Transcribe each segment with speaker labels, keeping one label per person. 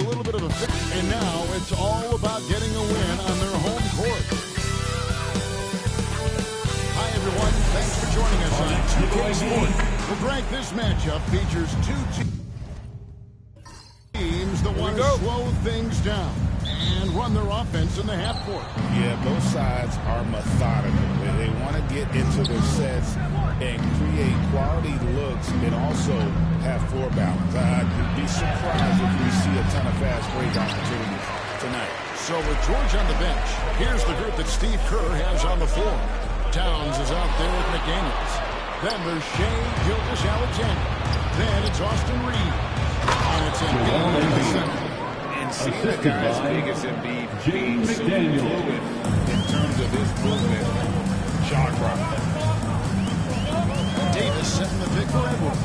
Speaker 1: a little bit of a fix, and now it's all about getting a win on their home court. Hi, everyone. Thanks for joining us on S3g4. Well, Greg, this matchup features two teams that want to slow things down and run their offense in the half court.
Speaker 2: Yeah, both sides are methodical. They want to get into their sets and create quality looks and also have floor balance. You'd be surprised if we see a ton of fast break opportunities tonight.
Speaker 1: So with George on the bench, here's the group that Steve Kerr has on the floor. Towns is out there with McDaniels. Then there's Shea Gilgeous-Alexander. Then it's Austin Reed. And it's Embiid in the center.
Speaker 3: And seeing a guy as big as Embiid being so fluid in terms of his movement, shot clock.
Speaker 1: Davis setting the pick for Edwards.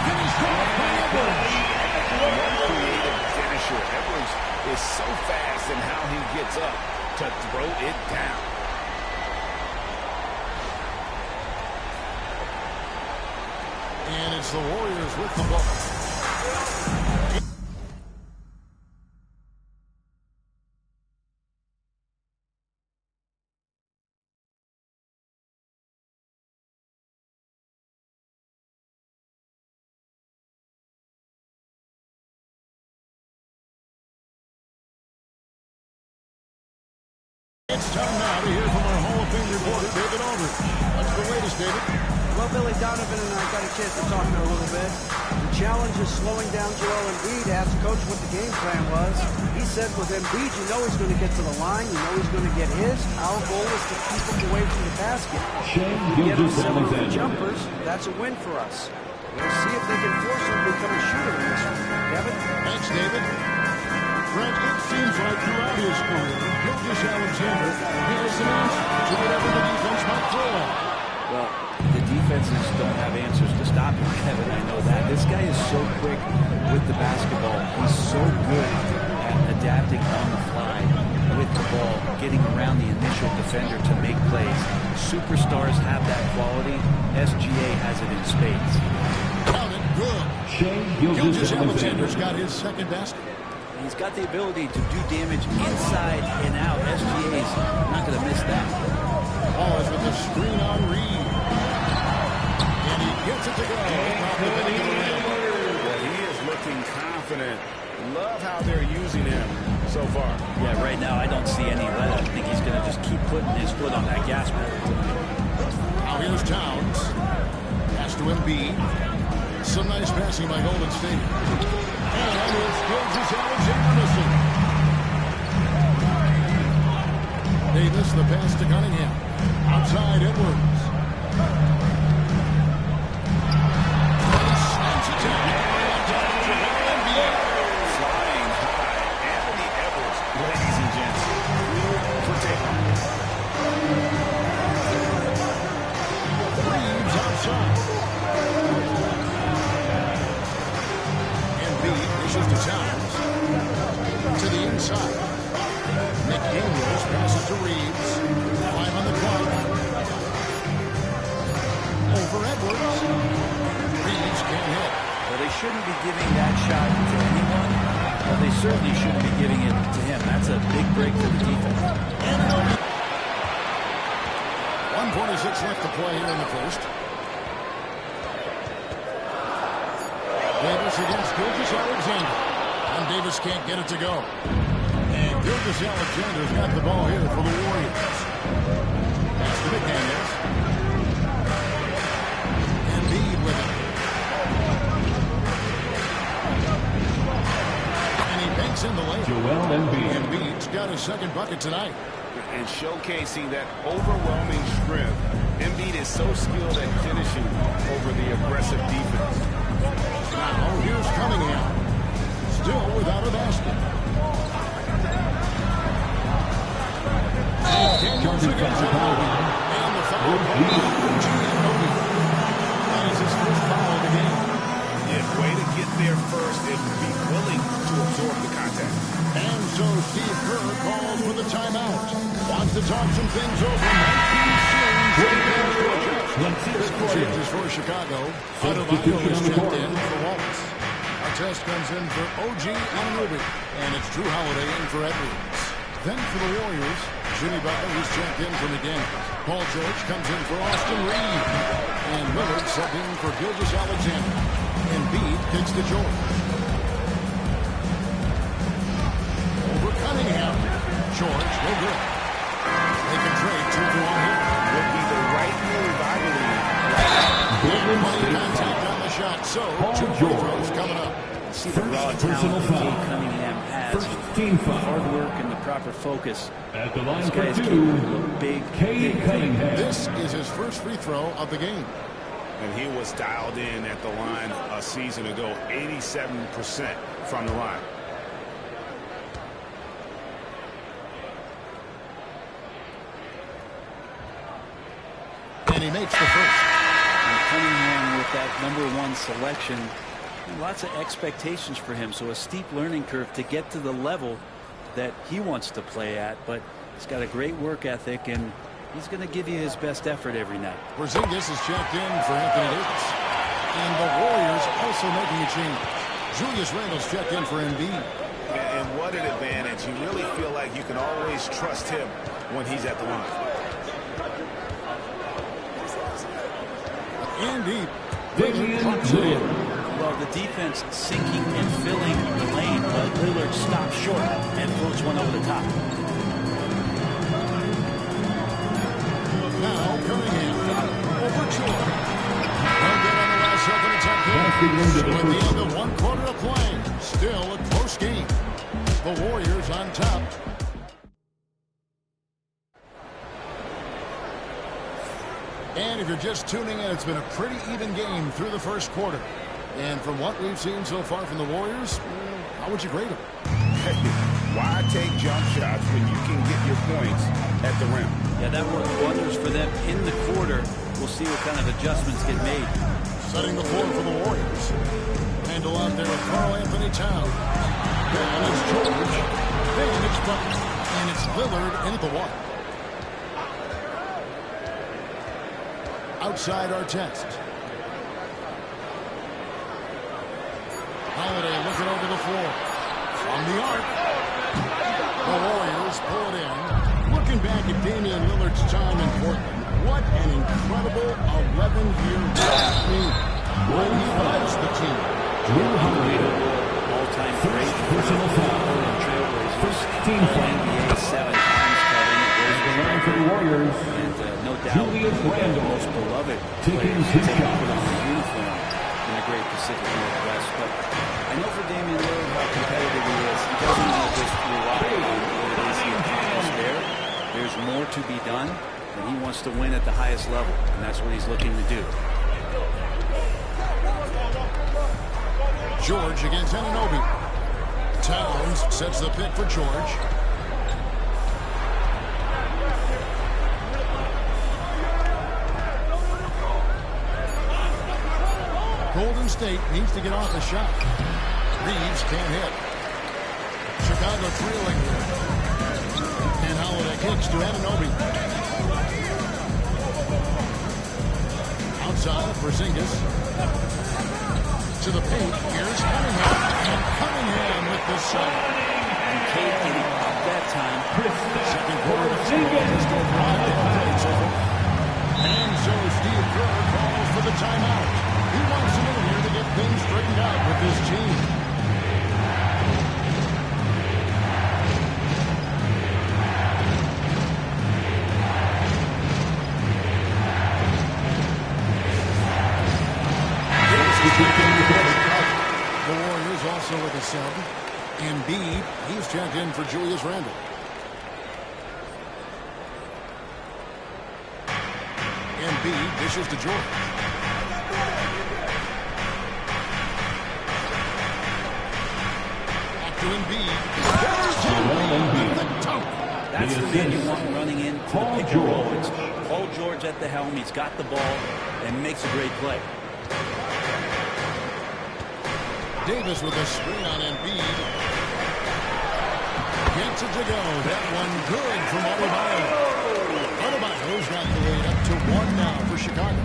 Speaker 1: Finished off by Edwards.
Speaker 3: One creative finisher. Edwards is so fast in how he gets up to throw it down.
Speaker 1: And it's the Warriors with the ball. It's time now to hear from our Hall of Fame reporter, David Aldridge. What's the latest, David?
Speaker 4: Well, Billy Donovan and I got a chance to talk there a little bit. The challenge is slowing down Joel Embiid. Asked Coach what the game plan was. He said with Embiid, you know he's going to get to the line. You know he's going to get his. Our goal is to keep him away from the basket. Get him several jumpers. That's a win for us. We'll see if they can force him to become a shooter in this one. Kevin?
Speaker 1: Thanks, David. Greg, it seems like throughout his career, Gilgeous-Alexander has an answer to whatever the defense might throw at.
Speaker 5: Well, the defenses don't have answers to stop him, Kevin. I know that. This guy is so quick with the basketball. He's so good at adapting on the fly with the ball, getting around the initial defender to make plays. Superstars have that quality. SGA has it in spades.
Speaker 1: Count it good. Gilgeous-Alexander's got his second basket.
Speaker 5: He's got the ability to do damage inside and out. SGA's not going to miss that.
Speaker 1: Ball is with the screen on Reed. And he gets it to go.
Speaker 3: Well, he is looking confident. Love how they're using him so far.
Speaker 5: Yeah, right now I don't see any let. I think he's going to just keep putting his foot on that gas pedal.
Speaker 1: Now here's Towns. Pass to Embiid. Some nice passing by Golden State. And it's Gilgeous-Alexander missing. Davis, the pass to Cunningham. Outside Edwards. Snaps it down.
Speaker 3: Flying high. Anthony Edwards, ladies and gents. For takeoff.
Speaker 1: Reeves outside. Pushes to Towns. To the inside. McDaniels passes to Reeves. 5 on the clock. Over Edwards. Reeves can't hit.
Speaker 5: Well, they shouldn't be giving that shot to anyone. Well, they certainly shouldn't be giving it to him. That's a big break for the defense.
Speaker 1: 1:46 left to play here in the first. Davis against Gilgeous-Alexander. And Davis can't get it to go. And Gilgeous-Alexander's got the ball here for the Warriors. Pass to McDaniels. Embiid with it. And he banks in the layup.
Speaker 6: Joel Embiid.
Speaker 1: Embiid's got his second bucket tonight.
Speaker 3: And showcasing that overwhelming strength. Embiid is so skilled at finishing over the aggressive defense.
Speaker 1: Now here's Cunningham. Still without a basket. Daniels against it. And the foul called. That is his first foul of the game.
Speaker 3: Yeah, way to get there first and be willing to absorb the contact.
Speaker 1: And so Steve Kerr calls for the timeout. Wants to talk some things over. This quarter is for Chicago. Adebayo is checked in for Wallace. Artest comes in for OG Anunoby, and it's Drew Holiday in for Edwards. Then for the Warriors, Jimmy Butler, who's checked in from again. Paul George comes in for Austin Reed. And Lillard subbed in for Gilgeous-Alexander. Embiid kicks to George. Over Cunningham. George, no good. They can trade 2 for 1 here.
Speaker 2: Would be the right move, I believe.
Speaker 1: Money contact on the shot, so 2 free throws coming up.
Speaker 5: See the raw talent that Cade Cunningham has. Hard work and the proper focus.
Speaker 6: At the line
Speaker 5: This guy is
Speaker 6: for
Speaker 5: capable
Speaker 6: 2,
Speaker 5: of big
Speaker 6: Cade Cunningham.
Speaker 1: This is his first free throw of the game.
Speaker 2: And he was dialed in at the line a season ago, 87% from the line.
Speaker 1: And he makes the first.
Speaker 5: And Cunningham with that #1 selection. Lots of expectations for him, so a steep learning curve to get to the level that he wants to play at, but he's got a great work ethic, and he's going to give you his best effort every night.
Speaker 1: Porzingis is checked in for Anthony Davis. And the Warriors also making a change. Julius Randle's checked in for Embiid.
Speaker 2: And what an advantage. You really feel like you can always trust him when he's at the line.
Speaker 1: And deep. Lillard.
Speaker 5: Well, the defense sinking and filling the lane, but Lillard stops short and floats one over the top.
Speaker 1: Now Cunningham over George. They'll get on the last second attempt here. With the end of 1 quarter of play, still a close game. The Warriors on top. And if you're just tuning in, it's been a pretty even game through the first quarter. And from what we've seen so far from the Warriors, how would you grade them?
Speaker 2: Why take jump shots when you can get your points at the rim?
Speaker 5: Yeah, that worked wonders for them in the quarter. We'll see what kind of adjustments get made.
Speaker 1: Setting the floor for the Warriors. Handle out there with Karl Anthony Towns. Then it's George. Then it's Butler. And it's Lillard in at the 1. Outside Artest. Holiday looking over the floor. From the arc. The Warriors pull it in. Looking back at Damian Lillard's time in Portland, what an incredible 11-year run. When he leads the team.
Speaker 5: All-time great personal foul. Trailblazers. NBA 7 times covering.
Speaker 6: The line for the Warriors.
Speaker 5: And no doubt,
Speaker 6: Julius Randle.
Speaker 5: the most beloved
Speaker 6: Taking
Speaker 5: player
Speaker 6: his
Speaker 5: to
Speaker 6: shot.
Speaker 5: put on the uniform in the great Pacific Northwest. But I know for Damian Lillard how competitive he is. He doesn't want to just rely on what it is he accomplished there. There's more to be done, and he wants to win at the highest level, and that's what he's looking to do.
Speaker 1: George against Anunoby. Towns sets the pick for George. Golden State needs to get off the shot. Reeves can't hit. Chicago trailing. And Holiday kicks to Anunoby. Outside, Porzingis. To the paint. Here's Cunningham. And Cunningham with the shot.
Speaker 5: And Cade getting up that time.
Speaker 1: Second quarter basketball just over 5 minutes over. And so Steve Kerr calls for the timeout. He wants him in here to get things straightened out with his team. The Warriors also with a sub. Embiid, he's checked in for Julius Randle. Embiid dishes to George. Back to Embiid. There's the dunk.
Speaker 5: That's the man you want running into the pick and roll. It's Paul George at the helm. He's got the ball and makes a great play.
Speaker 1: Davis with a screen on Embiid. Gets it to go. That one good from Adebayo. Adebayo's got the lead up to 1 now for Chicago.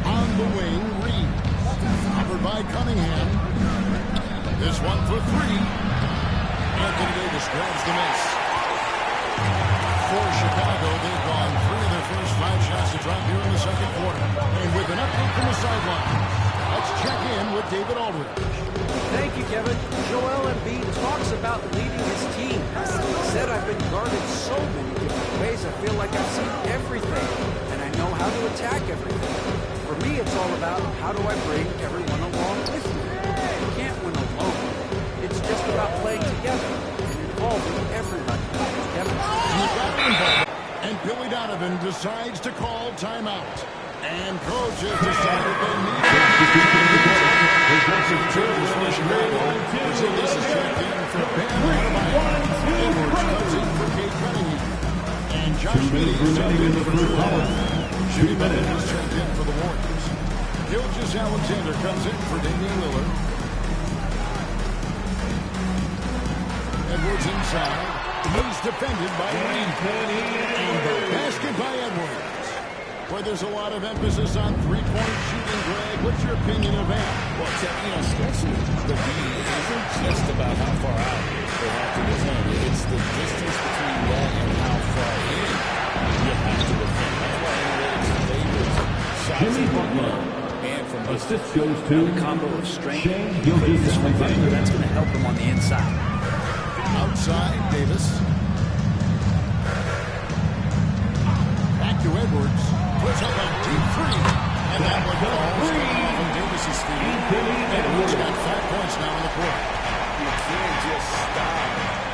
Speaker 1: On the wing, Reeves. by Cunningham. This one for three. Anthony Davis grabs the miss. For Chicago, they've gone 3 of their first 5 shots to drop here in the second quarter. And with an update from the sideline, let's check in with David Aldridge.
Speaker 4: Thank you, Kevin. Joel Embiid talks about leading his team. He said, I've been guarded so many different ways. I feel like I've seen everything, and I know how to attack everything. For me, it's all about how do I bring everyone along with me. You can't win alone. It's just about playing together and involving everybody. Kevin?
Speaker 1: And Billy Donovan decides to call timeout. And coach has decided they need for Chicago. This is checked in for Ben Adebayo. Edwards comes in for Kate Cunningham. And Josh Giddey is up in for Drew Holiday. Jimmy Bennett is checked in for the Warriors. Gilgeous-Alexander comes in for Damian Lillard. Edwards inside. He's defended by Reed. And the basket by Edwards. Where there's a lot of emphasis on three-point shooting, Greg. What's your opinion of that?
Speaker 2: Well, stretching the D isn't just about how far out they have to defend. It's the distance between that and how far in you have to defend. That's why analytics favors shots and from
Speaker 6: assist goes to
Speaker 5: a combo of strength and Gilgeous-Alexander. That's going to help him on the inside.
Speaker 1: Outside, Davis. Back to Edwards. Puts up a deep three. And that one falls from Davis's feet. Edwards got 5 points now in the court.
Speaker 2: You can't just stop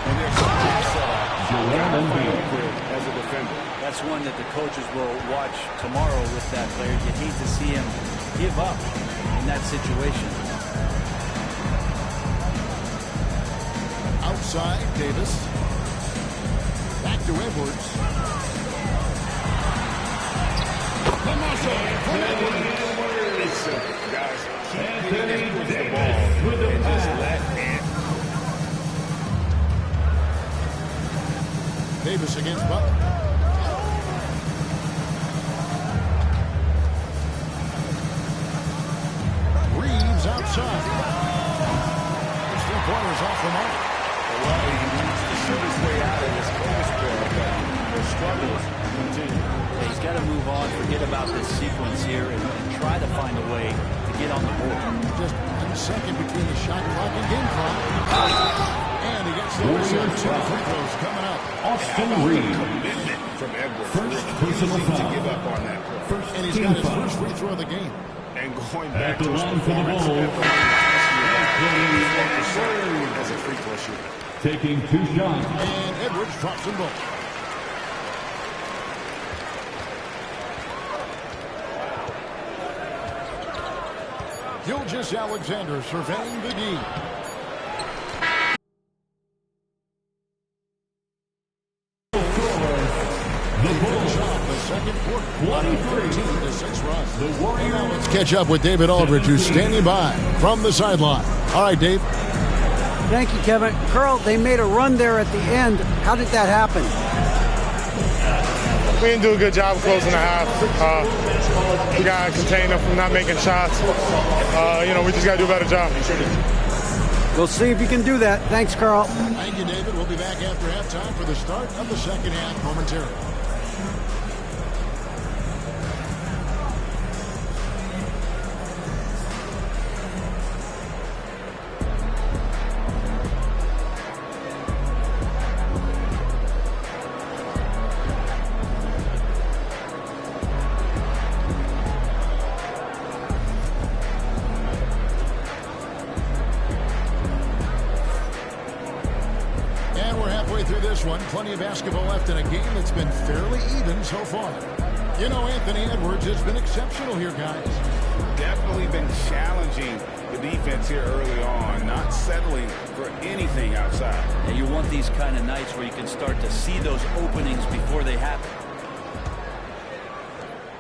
Speaker 2: when there's something set up. As a defender.
Speaker 5: That's one that the coaches will watch tomorrow with that player. You hate to see him give up in that situation.
Speaker 1: Outside, Davis. Back to Edwards. The muscle from Edwards.
Speaker 2: It's simple, guys. Keep getting Edwards the ball and just let it.
Speaker 1: Davis against Butler. Reeves outside. His 3-pointers off the mark.
Speaker 2: Well, he needs to shoot his way out of this cold spell, but the struggles continue.
Speaker 5: He's got to move on, forget about this sequence here, and try to find a way to get on the board.
Speaker 1: Just 1 second between the shot clock and game clock. And he gets the whistle. 2 free throws coming up.
Speaker 6: Austin Reed.
Speaker 2: Commitment from Edwards.
Speaker 6: First personal
Speaker 2: Easy to
Speaker 6: foul.
Speaker 2: give up on that.
Speaker 1: And he's got his first free throw of the game.
Speaker 2: And going
Speaker 6: At
Speaker 2: back
Speaker 6: the
Speaker 2: to his
Speaker 6: line for the
Speaker 2: performance
Speaker 6: Bulls.
Speaker 2: as a free throw shooter.
Speaker 6: Taking 2 shots.
Speaker 1: And Edwards drops them both. Gilgeous-Alexander surveying the D.
Speaker 6: The Bulls
Speaker 1: Off the second quarter. 13-6 run.
Speaker 6: The Warriors.
Speaker 1: Now let's catch up with David Aldridge, who's standing by from the sideline. All right, Dave.
Speaker 4: Thank you, Kevin. Carl, they made a run there at the end. How did that happen?
Speaker 7: We didn't do a good job of closing the half. We got to contain them from not making shots. We just got to do a better job.
Speaker 4: We'll see if you can do that. Thanks, Carl.
Speaker 1: Thank you, David. We'll be back after halftime for the start of the second half momentarily. Plenty of basketball left in a game that's been fairly even so far. You know, Anthony Edwards has been exceptional here, guys.
Speaker 2: Definitely been challenging the defense here early on, not settling for anything outside.
Speaker 5: And you want these kind of nights where you can start to see those openings before they happen.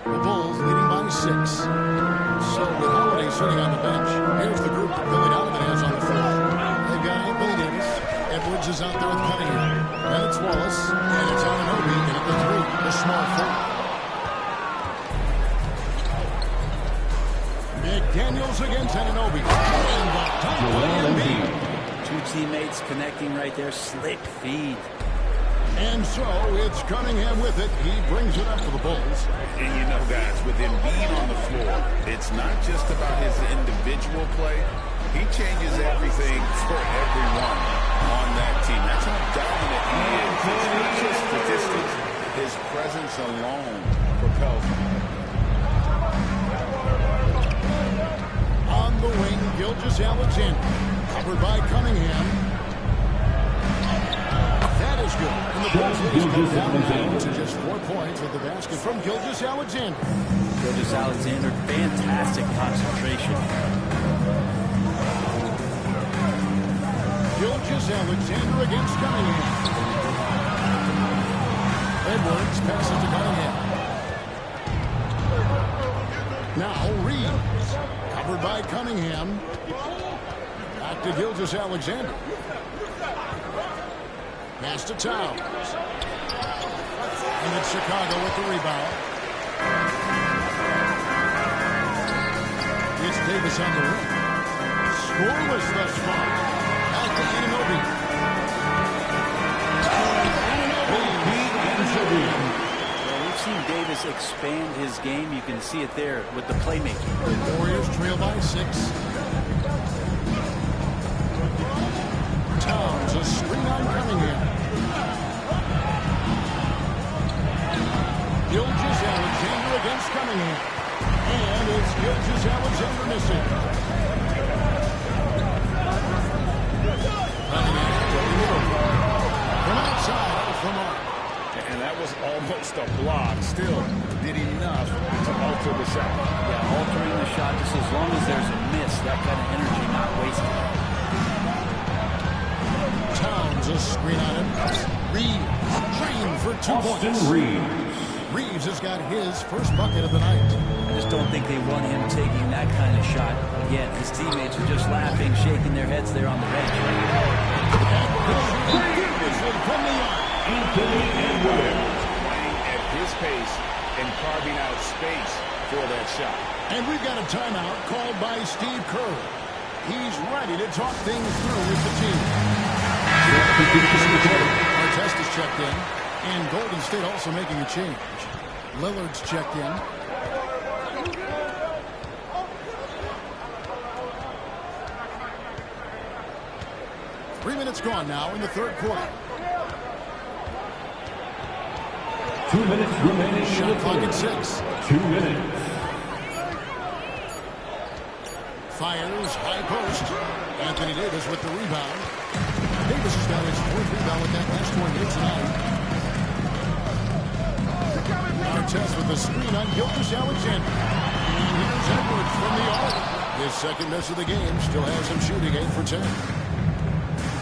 Speaker 1: The Bulls leading by 6. So with Holiday sitting on the bench, here's the group that Billy Donovan has on the floor. They've got Anthony Davis. Edwards is out there with Cunningham. Then it's Wallace, and it's Anunoby at the 3, the small 4. McDaniels against Anunoby. And the dunk by Embiid.
Speaker 5: Two teammates connecting right there. Slick feed.
Speaker 1: And so it's Cunningham with it. He brings it up for the Bulls.
Speaker 2: And you know, guys, with Embiid on the floor, it's not just about his individual play. He changes everything for everyone on that team. That's how dominant he is. It's not just statistics. His presence alone propels him.
Speaker 1: On the wing, Gilgeous-Alexander. Covered by Cunningham. That is good. And the Bulls lead come down to just 4 points with the basket from Gilgeous-Alexander.
Speaker 5: Gilgeous-Alexander, fantastic concentration.
Speaker 1: Gilgeous-Alexander against Cunningham. Edwards passes to Cunningham. Now Reeves. Covered by Cunningham. Back to Gilgeous-Alexander. Pass to Towns. And it's Chicago with the rebound. It's Davis on the rim. Scoreless thus far. Back to Anunoby.
Speaker 5: Well, we've seen Davis expand his game. You can see it there with the playmaking.
Speaker 1: The Warriors trail by 6. Towns, a screen on Cunningham. Gilgeous-Alexander against Cunningham. And it's Gilgeous-Alexander missing. Cunningham from outside from Mark.
Speaker 2: And that was almost a block. Still did enough to alter the shot.
Speaker 5: Yeah, altering the shot just as long as there's a miss. That kind of energy not wasted.
Speaker 1: Towns, a screen on him. Reeves, trained for 2 points. Reeves has got his first bucket of the night.
Speaker 5: I just don't think they want him taking that kind of shot. Again, his teammates are just laughing, shaking their heads there on the bench.
Speaker 1: From the yard.
Speaker 2: Playing at his pace and carving out space for that shot.
Speaker 1: And we've got a timeout called by Steve Kerr. He's ready to talk things through with the team. Artest is checked in, and Golden State also making a change. Lillard's checked in. Three minutes gone now in the third quarter.
Speaker 6: 2 minutes remaining.
Speaker 1: Shot clock at 6.
Speaker 6: 2 minutes.
Speaker 1: Fires, high post. Anthony Davis with the rebound. Davis has got his 4th rebound with that last one here tonight. Artest with the screen on Gilgeous-Alexander. And here's Edwards from the arc. His second miss of the game still has him shooting 8 for 10.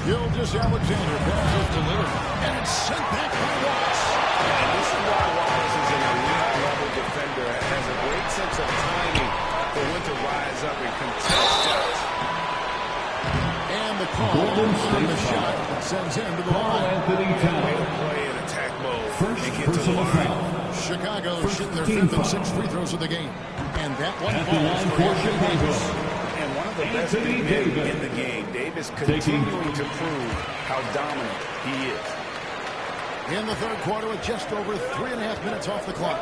Speaker 1: Gilgeous-Alexander passes to Lillard. And it's sent back by Wallace.
Speaker 2: And this is why Wallace is an elite-level defender. Has a great sense of timing for when to rise up and contest shots.
Speaker 1: And the call on the shot that sends him to the line.
Speaker 6: Anthony
Speaker 2: Way
Speaker 6: Towns.
Speaker 2: to play in attack mode
Speaker 6: First
Speaker 2: and get to the
Speaker 6: personal
Speaker 2: line.
Speaker 6: foul.
Speaker 1: Chicago shooting their
Speaker 6: team
Speaker 1: 5th and
Speaker 6: foul.
Speaker 1: 6th free throws of the game. And that one
Speaker 6: At the
Speaker 1: falls
Speaker 6: line
Speaker 1: for
Speaker 6: for
Speaker 1: Anthony
Speaker 6: Chicago.
Speaker 1: Davis.
Speaker 2: And one of the best
Speaker 6: Anthony
Speaker 2: big men
Speaker 6: Davis.
Speaker 2: in the game. Davis continuing to prove how dominant he is.
Speaker 1: In the third quarter with just over 3.5 minutes off the clock.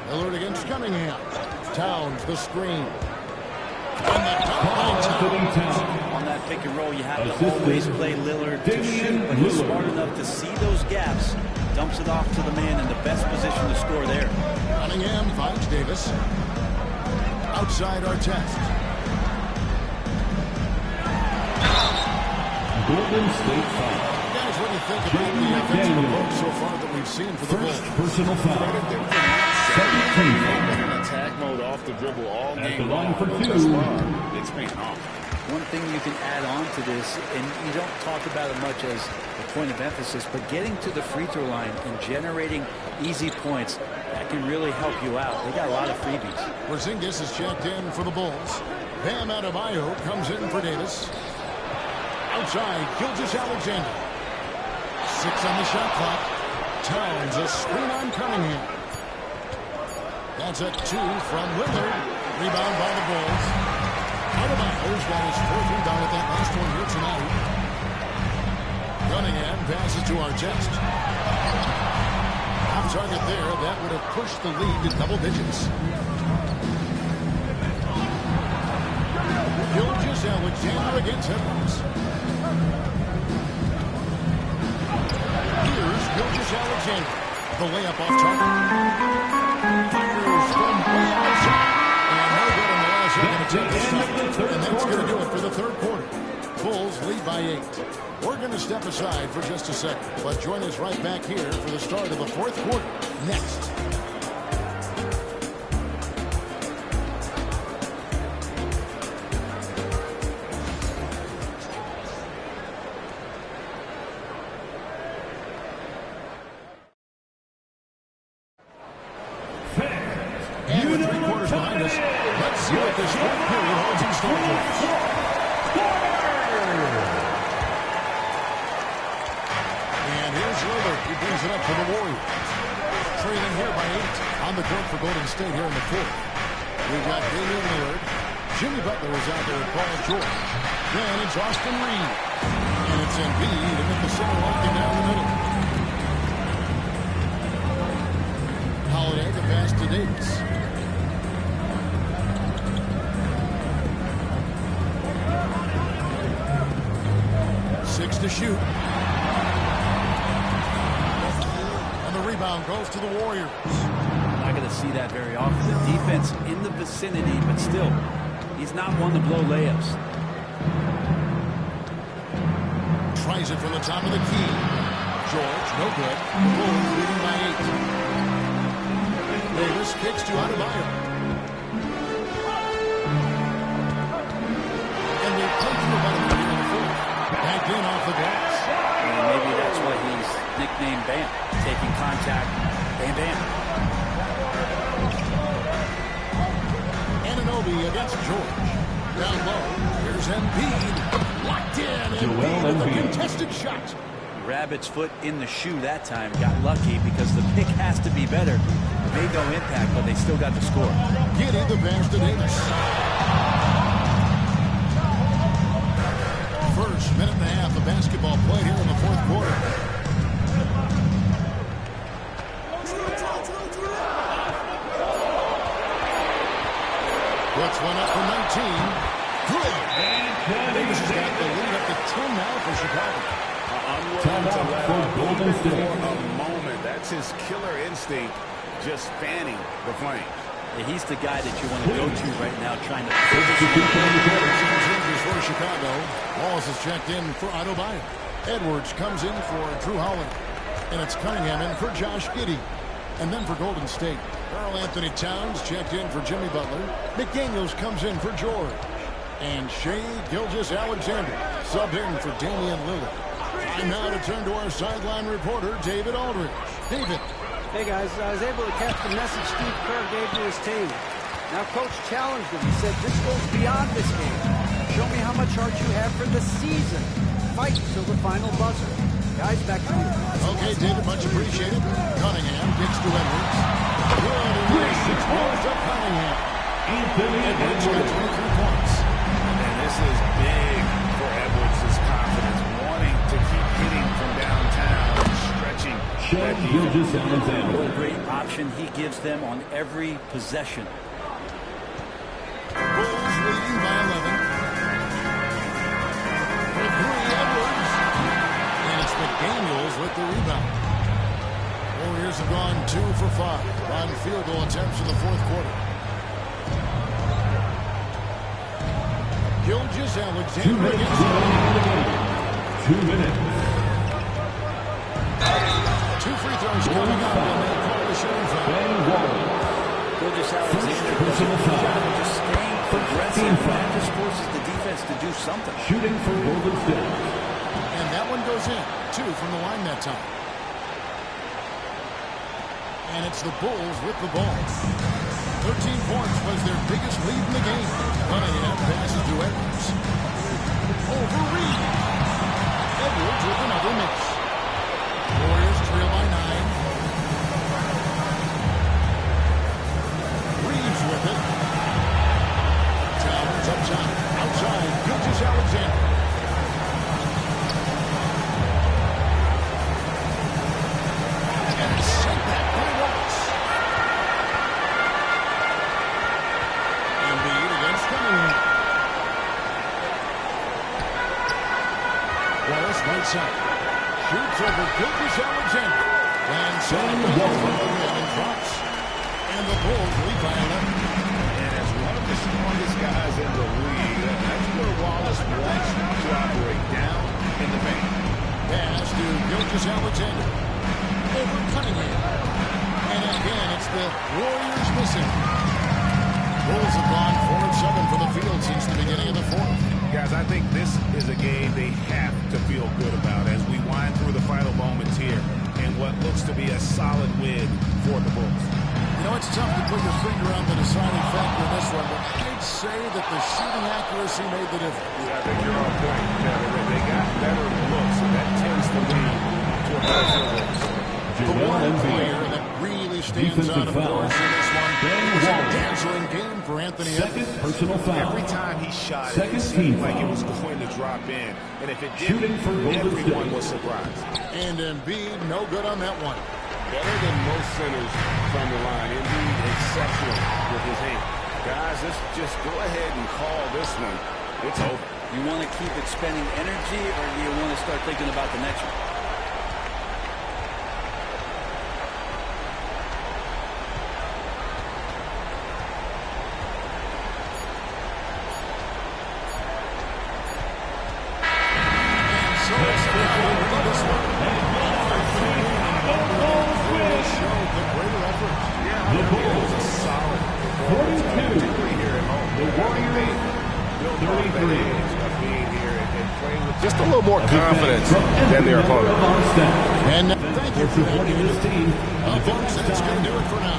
Speaker 1: Lillard against Cunningham. Towns, the screen. And the top by
Speaker 6: Anthony
Speaker 1: Towns.
Speaker 6: Towns.
Speaker 5: On that pick and roll, you have to
Speaker 6: Assistant
Speaker 5: always play Lillard to
Speaker 6: Damian
Speaker 5: shoot, but he's
Speaker 6: Lillard.
Speaker 5: smart enough to see those gaps, dumps it off to the man in the best position to score there.
Speaker 1: Cunningham finds Davis. Outside Artest.
Speaker 6: Golden State foul.
Speaker 1: Guys, what do you think about the offensive approach so far that we've seen for the
Speaker 6: First
Speaker 1: Bulls?
Speaker 6: personal foul.
Speaker 2: They've
Speaker 6: 17
Speaker 2: been
Speaker 6: foul.
Speaker 2: in attack mode off the dribble all
Speaker 6: At
Speaker 2: game
Speaker 6: the line
Speaker 2: long.
Speaker 6: for
Speaker 2: But
Speaker 6: 2.
Speaker 2: thus far, it's paying off.
Speaker 5: One thing you can add on to this, and you don't talk about it much as a point of emphasis, but getting to the free throw line and generating easy points, that can really help you out. They got a lot of freebies.
Speaker 1: Porzingis is checked in for the Bulls. Bam Adebayo comes in for Davis. Outside, Gilgeous-Alexander. 6 on the shot clock. Towns, a screen on Cunningham. That's a 2 from Lillard. Rebound by the Bulls. Adebayo's got his 4th rebound at that last one here tonight. Cunningham passes to Artest. Off target there. That would have pushed the lead to double digits. Gilgeous-Alexander against Edwards. Here's Gilgeous-Alexander. The layup off target. Fires from way outside. And no good on the last second attempt this time. And that's going to do it for the third quarter. Bulls lead by 8. We're going to step aside for just a second, but join us right back here for the start of the fourth quarter next. And with 3 quarters behind us, let's see what this fourth period holds in store for us. And here's Lillard. He brings it up for the Warriors. Trailing here by 8 on the court for Golden State here in the fourth. We've got Damian Lillard. Jimmy Butler is out there with Paul George. Then it's Austin Reed. And it's Embiid in the center locking down the middle. Holiday the pass to Davis. Six to shoot. And the rebound goes to the Warriors.
Speaker 5: Not going to see that very often. The defense in the vicinity, but still, he's not one to blow layups.
Speaker 1: Tries it from the top of the key. George, no good. The Bulls leading by 8. Davis kicks to Adebayo. And they play through about a minute here in the fourth. Back in off the glass.
Speaker 5: And maybe that's why he's nicknamed Bam. Taking contact, bam, bam.
Speaker 1: Anunoby against George. Down low. Here's Embiid. Locked in. Embiid with a contested shot.
Speaker 5: Rabbit's foot in the shoe that time. Got lucky because the pick has to be better. Made no impact, but they still got the score.
Speaker 1: Giddy the pass to Davis. First minute and a half of basketball played here in the fourth quarter. Puts one up from 19. Good. Davis has got the lead up to 10 now for Chicago.
Speaker 2: Unwilling to let him go for a moment. That's his killer instinct, just fanning the flame.
Speaker 5: Yeah, he's the guy that you want to go to right now, trying to...
Speaker 1: Changes for Chicago. Wallace is checked in for Adebayo. Edwards comes in for Drew Holiday. And it's Cunningham in for Josh Giddey. And then for Golden State, Karl Anthony Towns checked in for Jimmy Butler. McDaniels comes in for George. And Shai Gilgeous-Alexander subbed in for Damian Lillard. And now to turn to our sideline reporter, David Aldridge. David.
Speaker 4: Hey, guys, I was able to catch the message Steve Kerr gave to his team. Now, Coach challenged him. He said, this goes beyond this game. Show me how much heart you have for the season. Fight till the final buzzer. Guys, back to you.
Speaker 1: Okay, David, much appreciated. Cunningham kicks to Edwards. Good, and 6 points to Cunningham. Edwards got 23 points.
Speaker 2: And this is big for Edwards' confidence, wanting to keep hitting from downtown and stretching.
Speaker 5: What a great option he gives them on every possession.
Speaker 1: Bulls leading by 11. For 3, Edwards. And it's McDaniels with the rebound. Warriors have gone 2 for 5 on field goal attempts in the fourth quarter. Gilgeous-Alexander against
Speaker 6: 2 minutes.
Speaker 1: 2 free throws coming up, and they'll call the shooting foul.
Speaker 5: Gilgeous-Alexander does a good job of just staying progressive. That just forces the defense to do something.
Speaker 6: Shooting for Golden State.
Speaker 1: And that one goes in. 2 from the line that time. And it's the Bulls with the ball. 13 points was their biggest lead in the game. Cunningham passes to Edwards. Over Reed. Edwards with another miss. Warriors trail by 9. inside. Shoots over Gilgeous-Alexander. And and drops. And the Bulls lead by 11.
Speaker 3: And as one of the strongest guys in the league, that's where Wallace wants to operate, down in the paint.
Speaker 1: Pass to Gilgeous-Alexander. Over Cunningham. And again, it's the Warriors missing. Bulls have gone 4 of 7 from the field since the beginning of the fourth.
Speaker 3: Guys, I think this is a game they have to feel good about as we wind through the final moments here in what looks to be a solid win for the Bulls.
Speaker 1: You know, it's tough to put your finger on the deciding factor in this one, but I'd say that the shooting accuracy made the difference.
Speaker 3: Yeah, I think you're on point, Kevin. They got better looks, and that tends to lead to a better field.
Speaker 1: The one player that really stands out, of course, in this one was a dazzling game for Anthony
Speaker 6: Second
Speaker 1: Edwards.
Speaker 6: personal foul.
Speaker 3: Every time he shot it,
Speaker 6: Second
Speaker 3: it seemed
Speaker 6: team
Speaker 3: like it
Speaker 6: foul.
Speaker 3: was going to drop in. And if it
Speaker 6: Shooting
Speaker 3: didn't,
Speaker 6: for Golden
Speaker 3: everyone
Speaker 6: State.
Speaker 3: was surprised.
Speaker 1: And Embiid, no good on that one.
Speaker 3: Better than most centers from the line. Indeed, exceptional with his hand. Guys, let's just go ahead and call this one. It's over.
Speaker 5: You want to keep expending energy, or do you want to start thinking about the next one?
Speaker 1: So it's winning this one. Showed the greater effort.
Speaker 6: The Bulls,
Speaker 3: A solid performance,
Speaker 6: 42.
Speaker 3: particularly here at home.
Speaker 6: The Warriors,
Speaker 3: Built on that
Speaker 6: 33.
Speaker 3: edge of being here and playing with
Speaker 8: Just a little more confidence
Speaker 6: From
Speaker 8: than
Speaker 6: every
Speaker 8: their
Speaker 6: member
Speaker 8: opponent.
Speaker 6: of our staff.
Speaker 1: And thank you
Speaker 6: For
Speaker 1: for that.
Speaker 6: supporting this team.
Speaker 1: Folks, that's going to do it for now.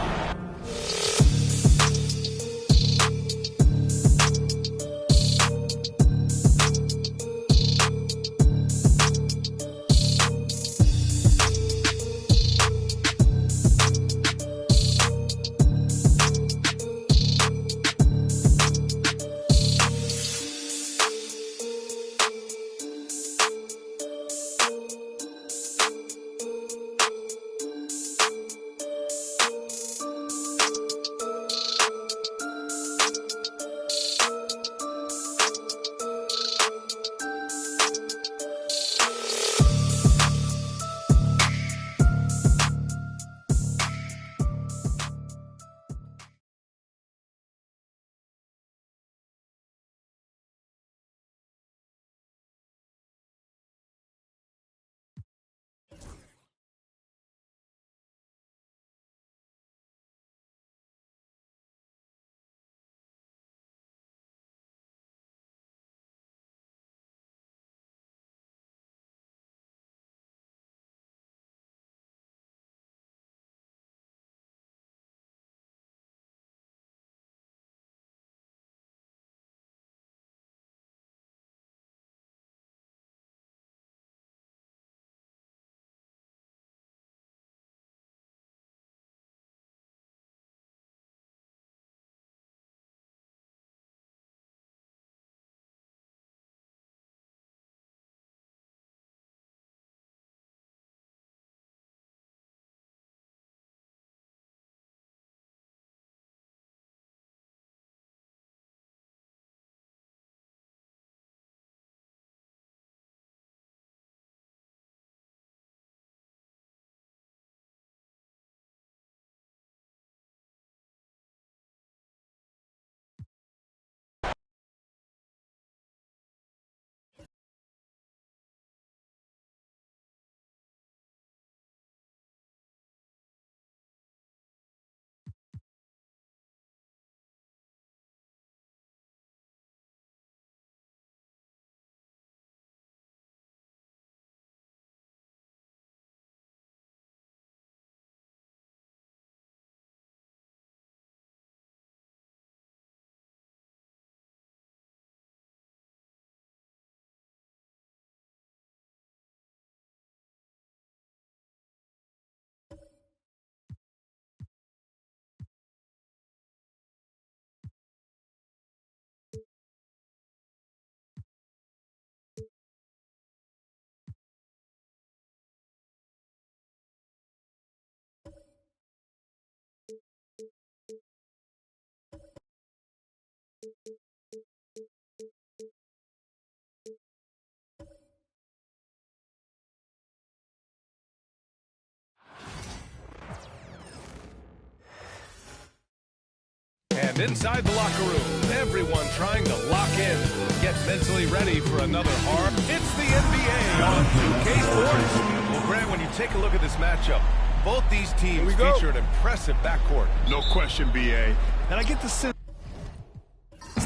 Speaker 8: And inside the locker room, everyone trying to lock in, get mentally ready for another hard. It's the NBA on 2K Sports. Well, Grant, when you take a look at this matchup, both these teams feature an impressive backcourt.
Speaker 3: No question, BA. And I get the sense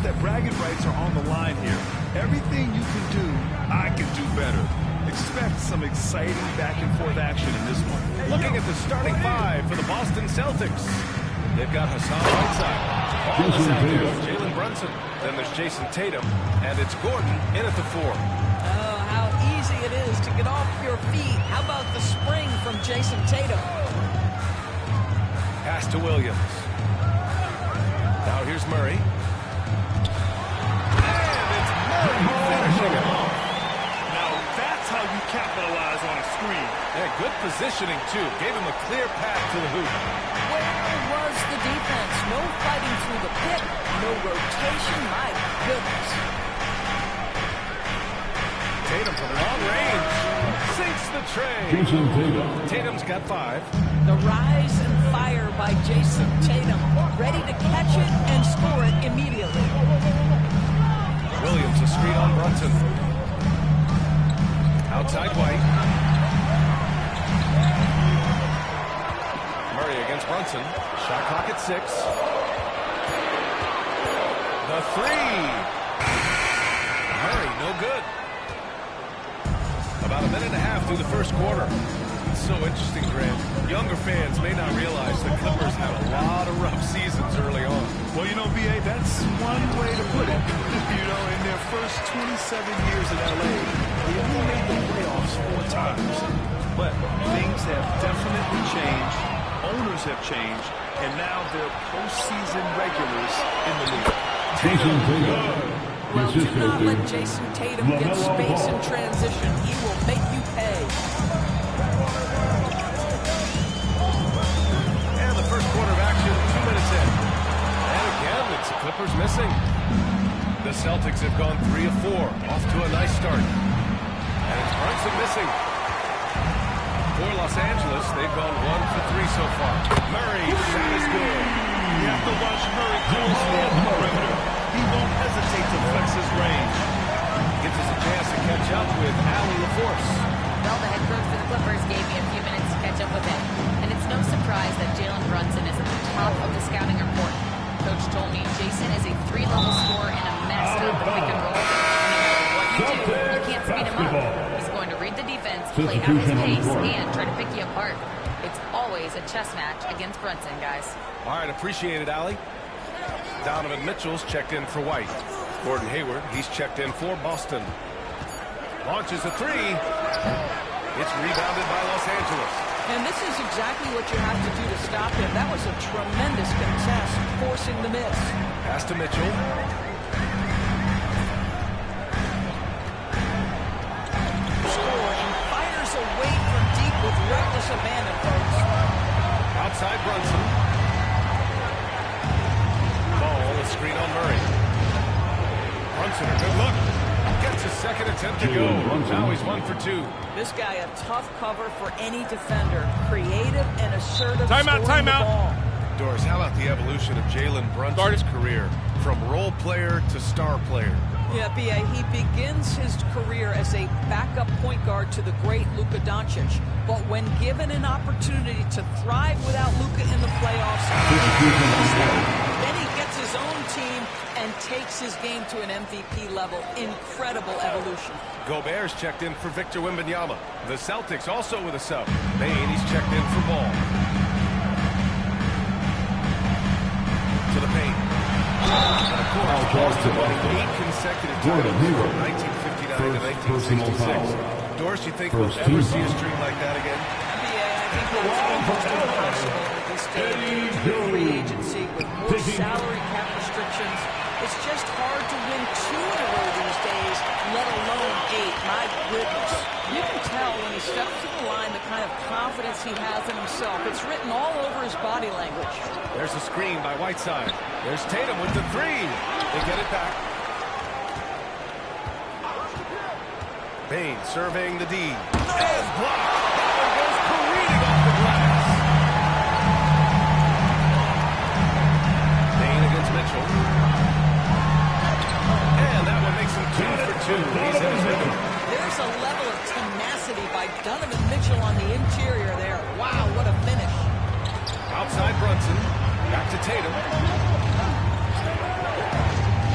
Speaker 3: that bragging rights are on the line here. Everything you can do, I can do better. Expect some exciting back-and-forth action in this one.
Speaker 8: Looking at the starting five for the Boston Celtics. They've got Hassan Whiteside. Ball is out there with Jalen Brunson. Then there's Jason Tatum. And it's Gordon in at the 4.
Speaker 9: Oh, how easy it is to get off your feet. How about the spring from Jason Tatum?
Speaker 8: Pass to Williams. Now here's Murray. And it's Murray finishing it off.
Speaker 3: Now that's how you capitalize on a screen.
Speaker 8: And good positioning, too. Gave him a clear path to the hoop.
Speaker 9: Where was the defense? No fighting through the pit. No rotation. My goodness.
Speaker 8: Tatum from long range. Sinks the tray. Tatum's got 5.
Speaker 9: The rise and fire by Jason Tatum. Ready to catch it and score it immediately.
Speaker 8: Williams a screen on Brunson. Outside White. Murray against Brunson. Shot clock at 6. The 3. Murray, no good. About a minute and a half through the first quarter. It's so interesting, Grant. Younger fans may not realize the Clippers had a lot of rough seasons early on.
Speaker 3: Well, you know, BA, that's one way to put it. You know, in their first 27 years in L.A., they only made the playoffs 4 times. But things have definitely changed. Owners have changed. And now they're postseason regulars in the league.
Speaker 9: Well, do not let Jason Tatum get space in transition. He will make you pay.
Speaker 8: And the first quarter of action, 2 minutes in. And again, it's the Clippers missing. The Celtics have gone 3 of 4, off to a nice start. And it's Brunson missing. For Los Angeles, they've gone 1 for 3 so far. Murray, shot is good.
Speaker 3: You have to watch Murray closely at the perimeter. He won't hesitate to flex his range.
Speaker 8: Gives us a chance to catch up with Allie LaForce.
Speaker 10: Well, the head coach for the Clippers gave me a few minutes to catch up with him. And it's no surprise that Jalen Brunson is at the top of the scouting report. Coach told me Jason is a 3-level scorer and a master of the pick and roll. No matter what you do, you can't speed him up. He's going to read the defense, play out his pace, and try to pick you apart. It's always a chess match against Brunson, guys.
Speaker 8: All right, appreciate it, Allie. Donovan Mitchell's checked in for White. Gordon Hayward, he's checked in for Boston. Launches a 3. It's rebounded by Los Angeles.
Speaker 9: And this is exactly what you have to do to stop him. That was a tremendous contest, forcing the miss.
Speaker 8: Pass to Mitchell.
Speaker 9: Score and fires away from deep with reckless abandon, folks.
Speaker 8: Outside Brunson. Ball, a screen on Murray. Brunson, a good look. Gets his second attempt to go. Now he's 1 for 2.
Speaker 9: This guy a tough cover for any defender. Creative and assertive.
Speaker 8: Timeout. Doris, how about the evolution of Jalen Brunson's career from role player to star player?
Speaker 9: Yeah, B.A., he begins his career as a backup point guard to the great Luka Doncic. But when given an opportunity to thrive without Luka in the playoffs, then he gets his own team and takes his game to an MVP level. Incredible evolution.
Speaker 8: Gobert's checked in for Victor Wembanyama. The Celtics also with a sub. Bane, he's checked in for Ball. To the paint. And of course, Boston winning 8 consecutive titles from 1959 to 1966. Doris, you think we'll ever see a streak like that again?
Speaker 9: I think it's almost impossible at this stage. Free agency with more salary cap restrictions. It's just hard to win 2 in a row these days, let alone 8. My goodness. You can tell when he steps to the line the kind of confidence he has in himself. It's written all over his body language.
Speaker 8: There's a screen by Whiteside. There's Tatum with the 3. They get it back. Bane surveying the D. And blocked. That one goes careening off the glass. Bane against to Tatum.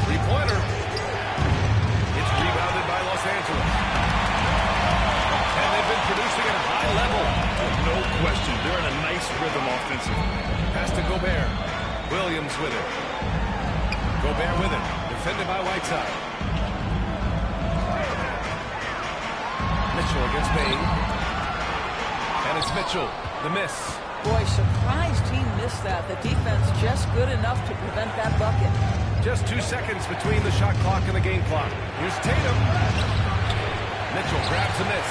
Speaker 8: Three-pointer. It's rebounded by Los Angeles. And they've been producing at a high level.
Speaker 3: No question. They're in a nice rhythm offensively.
Speaker 8: Pass to Gobert. Williams with it. Gobert with it. Defended by Whiteside. Mitchell against Bain. And it's Mitchell. The miss.
Speaker 9: Boy, surprised he missed that. The defense just good enough to prevent that bucket.
Speaker 8: Just 2 seconds between the shot clock and the game clock. Here's Tatum. Mitchell grabs a miss.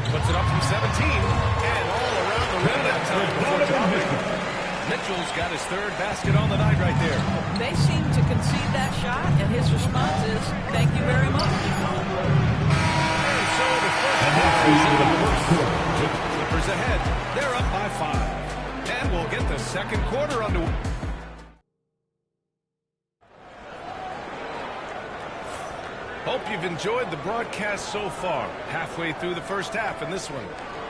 Speaker 8: Puts it up from 17. And all around the rim that time before dropping. Mitchell's got his third basket on the night right there.
Speaker 9: They seem to concede that shot, and his response is, thank you very much.
Speaker 8: And so the first Clippers ahead. They're up by 5. And we'll get the second quarter underway. Hope you've enjoyed the broadcast so far. Halfway through the first half in this one.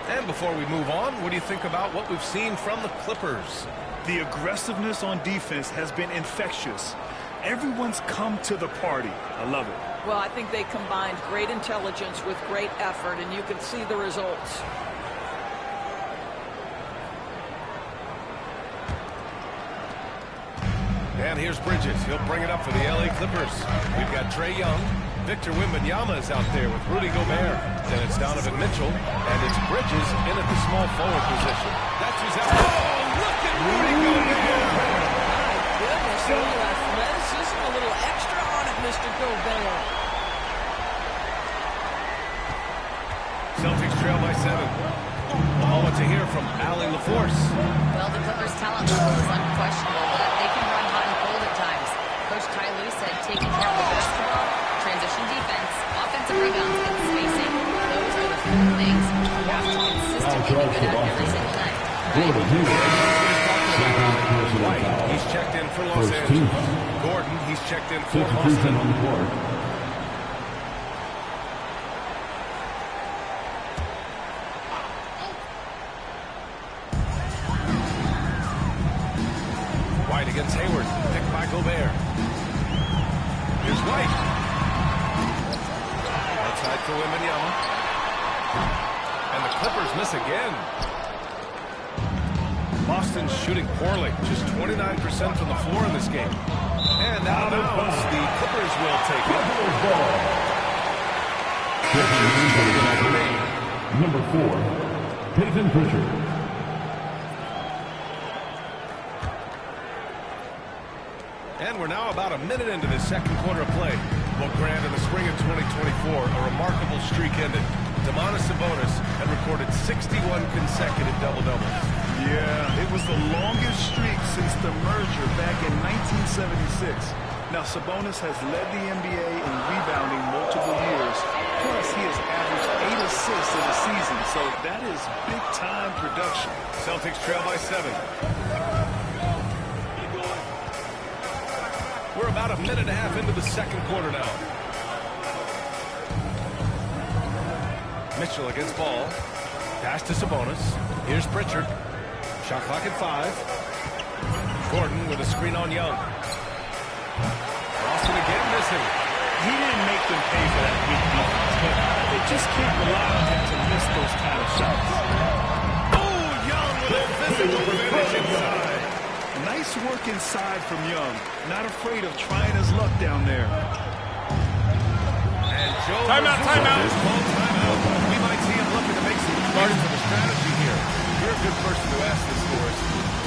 Speaker 8: And before we move on, what do you think about what we've seen from the Clippers?
Speaker 3: The aggressiveness on defense has been infectious. Everyone's come to the party. I love it.
Speaker 9: Well, I think they combined great intelligence with great effort, and you can see the results.
Speaker 8: And here's Bridges. He'll bring it up for the LA Clippers. We've got Trae Young. Victor Wembanyama is out there with Rudy Gobert. Then it's Donovan Mitchell. And it's Bridges in at the small forward position. That's who's out. Oh, look at Rudy Gobert!
Speaker 9: My goodness, a little athleticism, a little extra on it, Mr. Gobert.
Speaker 8: Celtics trail by 7. A moment to hear from Allie LaForce.
Speaker 10: Well, the Clippers' talent level is unquestionable, but they can run hot and cold at times. Coach Ty Lue said taking care of the basketball, transition defense, offensive rebounds, and spacing. Those are the 4 things you have to consistently be good at every single night.
Speaker 8: White, he's checked in for Los Angeles. Gordon, he's checked in for Boston. White against Hayward, picked by Gobert. Here's White. Outside for Wembanyama. And the Clippers miss again. Boston's shooting poorly, just 29% from the floor in this game. And out of bounds, the Clippers will take it.
Speaker 6: Number 4, Peyton Pritchard.
Speaker 8: And we're now about a minute into the second quarter of play. Well, Grant, in the spring of 2024, a remarkable streak ended. Domantas Sabonis had recorded 61 consecutive double-doubles.
Speaker 3: Yeah, it was the longest streak since the merger back in 1976. Now, Sabonis has led the NBA in rebounding multiple years. Plus, he has averaged 8 assists in a season, so that is big-time production.
Speaker 8: Celtics trail by 7. We're about a minute and a half into the second quarter now. Mitchell against Ball. Pass to Sabonis. Here's Pritchard. Shot clock at 5. Gordon with a screen on Young. Boston again missing.
Speaker 3: He didn't make them pay for that weak defense, but they just can't rely on him to miss those kind of shots.
Speaker 8: Oh, Young with a physical finish inside.
Speaker 3: Nice work inside from Young. Not afraid of trying his luck down there.
Speaker 8: And Joe
Speaker 3: Timeout.
Speaker 8: We might see him looking to make some changes to the strategy here. You're a good person to ask this for us.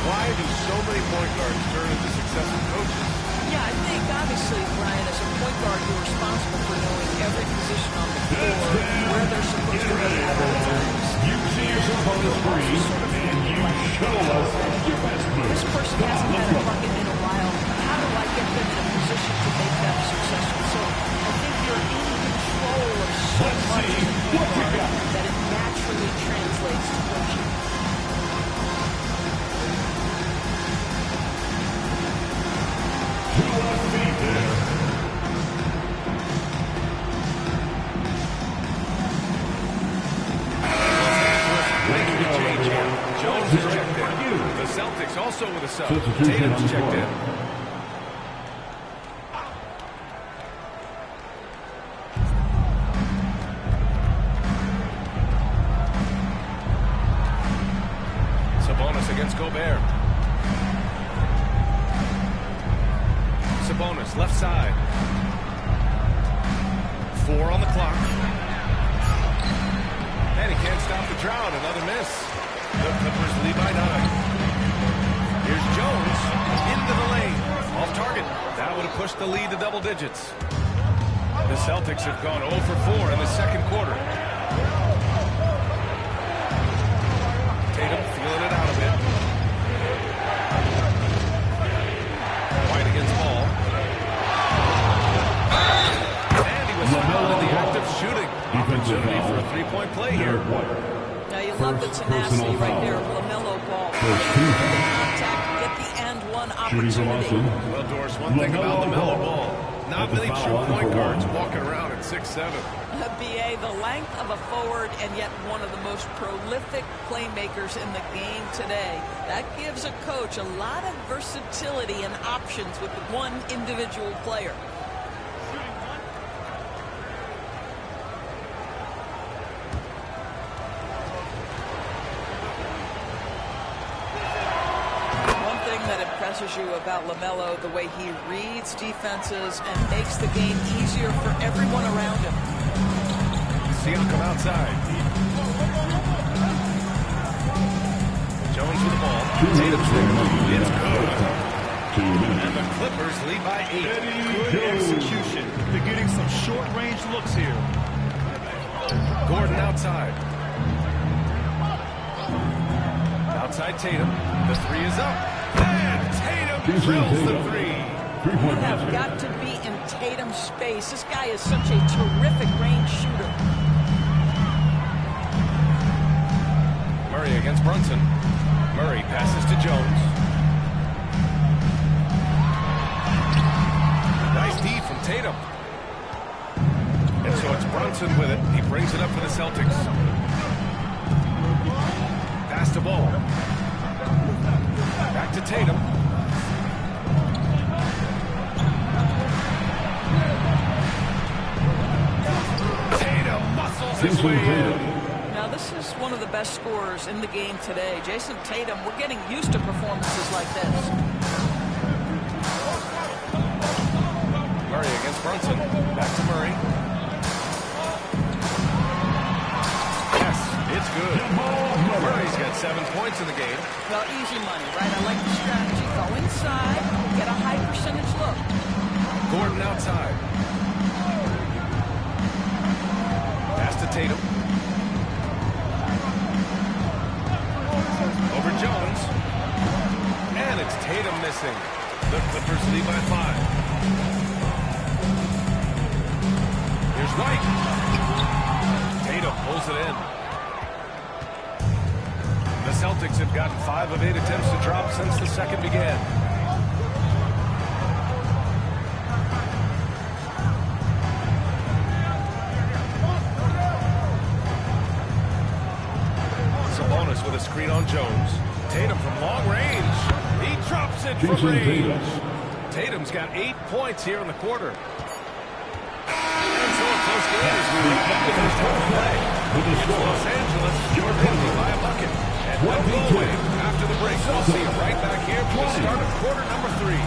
Speaker 8: Why do so many point guards turn into successful coaches?
Speaker 9: Yeah, I think obviously, Brian, as a point guard, you're responsible for knowing every position on the floor, where they're supposed to be at all times.
Speaker 6: You see yourself on the screen, and you show us your best move.
Speaker 9: This person hasn't had a bucket in a while. How do I get them in a position to make them successful? So I think you're in control of so much as a point guard that it naturally translates to coaching.
Speaker 8: Making a change change here. Jones is checked in. The Celtics also with a sub. Tatum's checked in. Sabonis against Gobert. Sabonis, left side. 4 on the clock. And he can't stop the drought. Another miss. The Clippers lead by 9. Here's Jones into the lane. Off target. That would have pushed the lead to double digits. The Celtics have gone 0 for 4 in the second quarter. Tatum feeling it out a bit. White against Ball. And he was fouled in the act of shooting. Opportunity for a three-point play here.
Speaker 9: Now you love the tenacity right there of LaMelo Ball. Contact, get the and one opportunity.
Speaker 8: Well, Doris, one thing about LaMelo Ball, not many true point guards walking around at 6'7".
Speaker 9: BA, the length of a forward and yet one of the most prolific playmakers in the game today. That gives a coach a lot of versatility and options with one individual player. You about LaMelo, the way he reads defenses and makes the game easier for everyone around him.
Speaker 8: Siakam outside. Jones with the ball. Tatum's there. It's good. And the Clippers lead by 8.
Speaker 3: Good execution. They're getting some short-range looks here.
Speaker 8: Gordon outside. Outside Tatum. The 3 is up. And Tatum drills the 3.
Speaker 9: You have got to be in Tatum's space. This guy is such a terrific range shooter.
Speaker 8: Murray against Brunson. Murray passes to Jones. Nice D from Tatum. And so it's Brunson with it. He brings it up for the Celtics. Pass to Ball. Back to Tatum. Tatum muscles his way in.
Speaker 9: Now this is one of the best scorers in the game today. Jason Tatum, we're getting used to performances like this.
Speaker 8: Murray against Brunson. Back to Murray. Yes, it's good. Murray's got 7 points in the game.
Speaker 9: Well, easy money, right? I like the strategy. Go inside, get a high percentage look.
Speaker 8: Gordon outside. Pass to Tatum. Over Jones. And it's Tatum missing. The Clippers lead by 5. Here's White. Tatum pulls it in. The Celtics have gotten 5 of 8 attempts to drop since the second began. Sabonis with a screen on Jones. Tatum from long range. He drops it from range. Tatum's got 8 points here in the quarter. And so a close game as we look back to this whole play. It's Los Angeles, you're leading by a bucket. And no go away after the break. We'll see you right back here for the start of quarter number 3.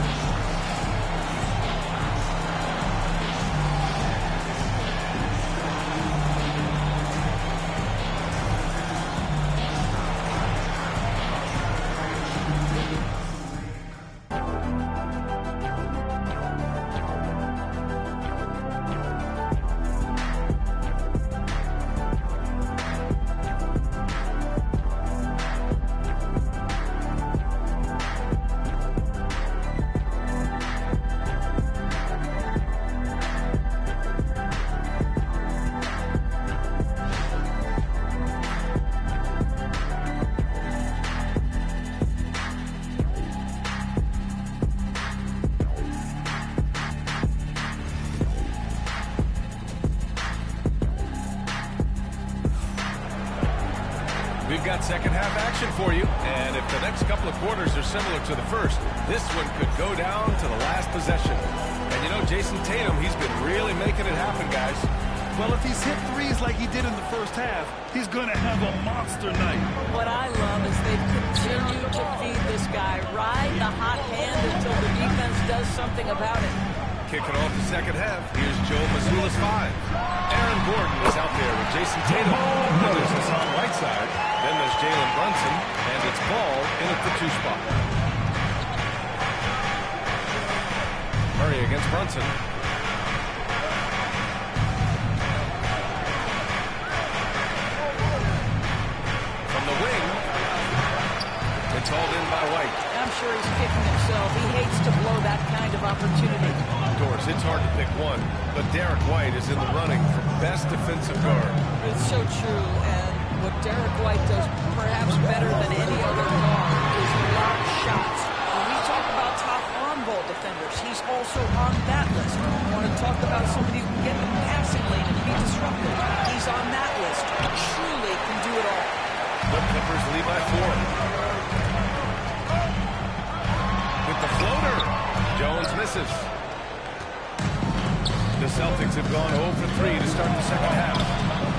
Speaker 8: We've got second half action for you, and if the next couple of quarters are similar to the first, this one could go down to the last possession. And you know, Jason Tatum, he's been really making it happen, guys.
Speaker 3: Well, if he's hit threes like he did in the first half, he's going to have a monster night.
Speaker 9: What I love is they've continued to feed this guy, ride the hot hand until the defense does something about it.
Speaker 8: Kicking off the second half, here's Joe Mazzulla's 5. Aaron Gordon is out there with Jason Tatum. Then there's Hassan Whiteside. Then there's Jalen Brunson. And it's Ball in at the 2 spot. Murray against Brunson. From the wing. It's hauled in by White.
Speaker 9: I'm sure he's kicking himself. He hates to blow that kind of opportunity.
Speaker 8: Doors, it's hard to pick one, but Derek White is in the running for best defensive guard.
Speaker 9: It's so true, and what Derek White does perhaps better than any other guard is block shots. When we talk about top on-ball defenders, he's also on that list. We want to talk about somebody who can get in the passing lane and be disruptive. He's on that list. He truly can do it all.
Speaker 8: The Clippers lead by 4. With the floater, Jones misses. The Celtics have gone 0 for 3 to start the second half.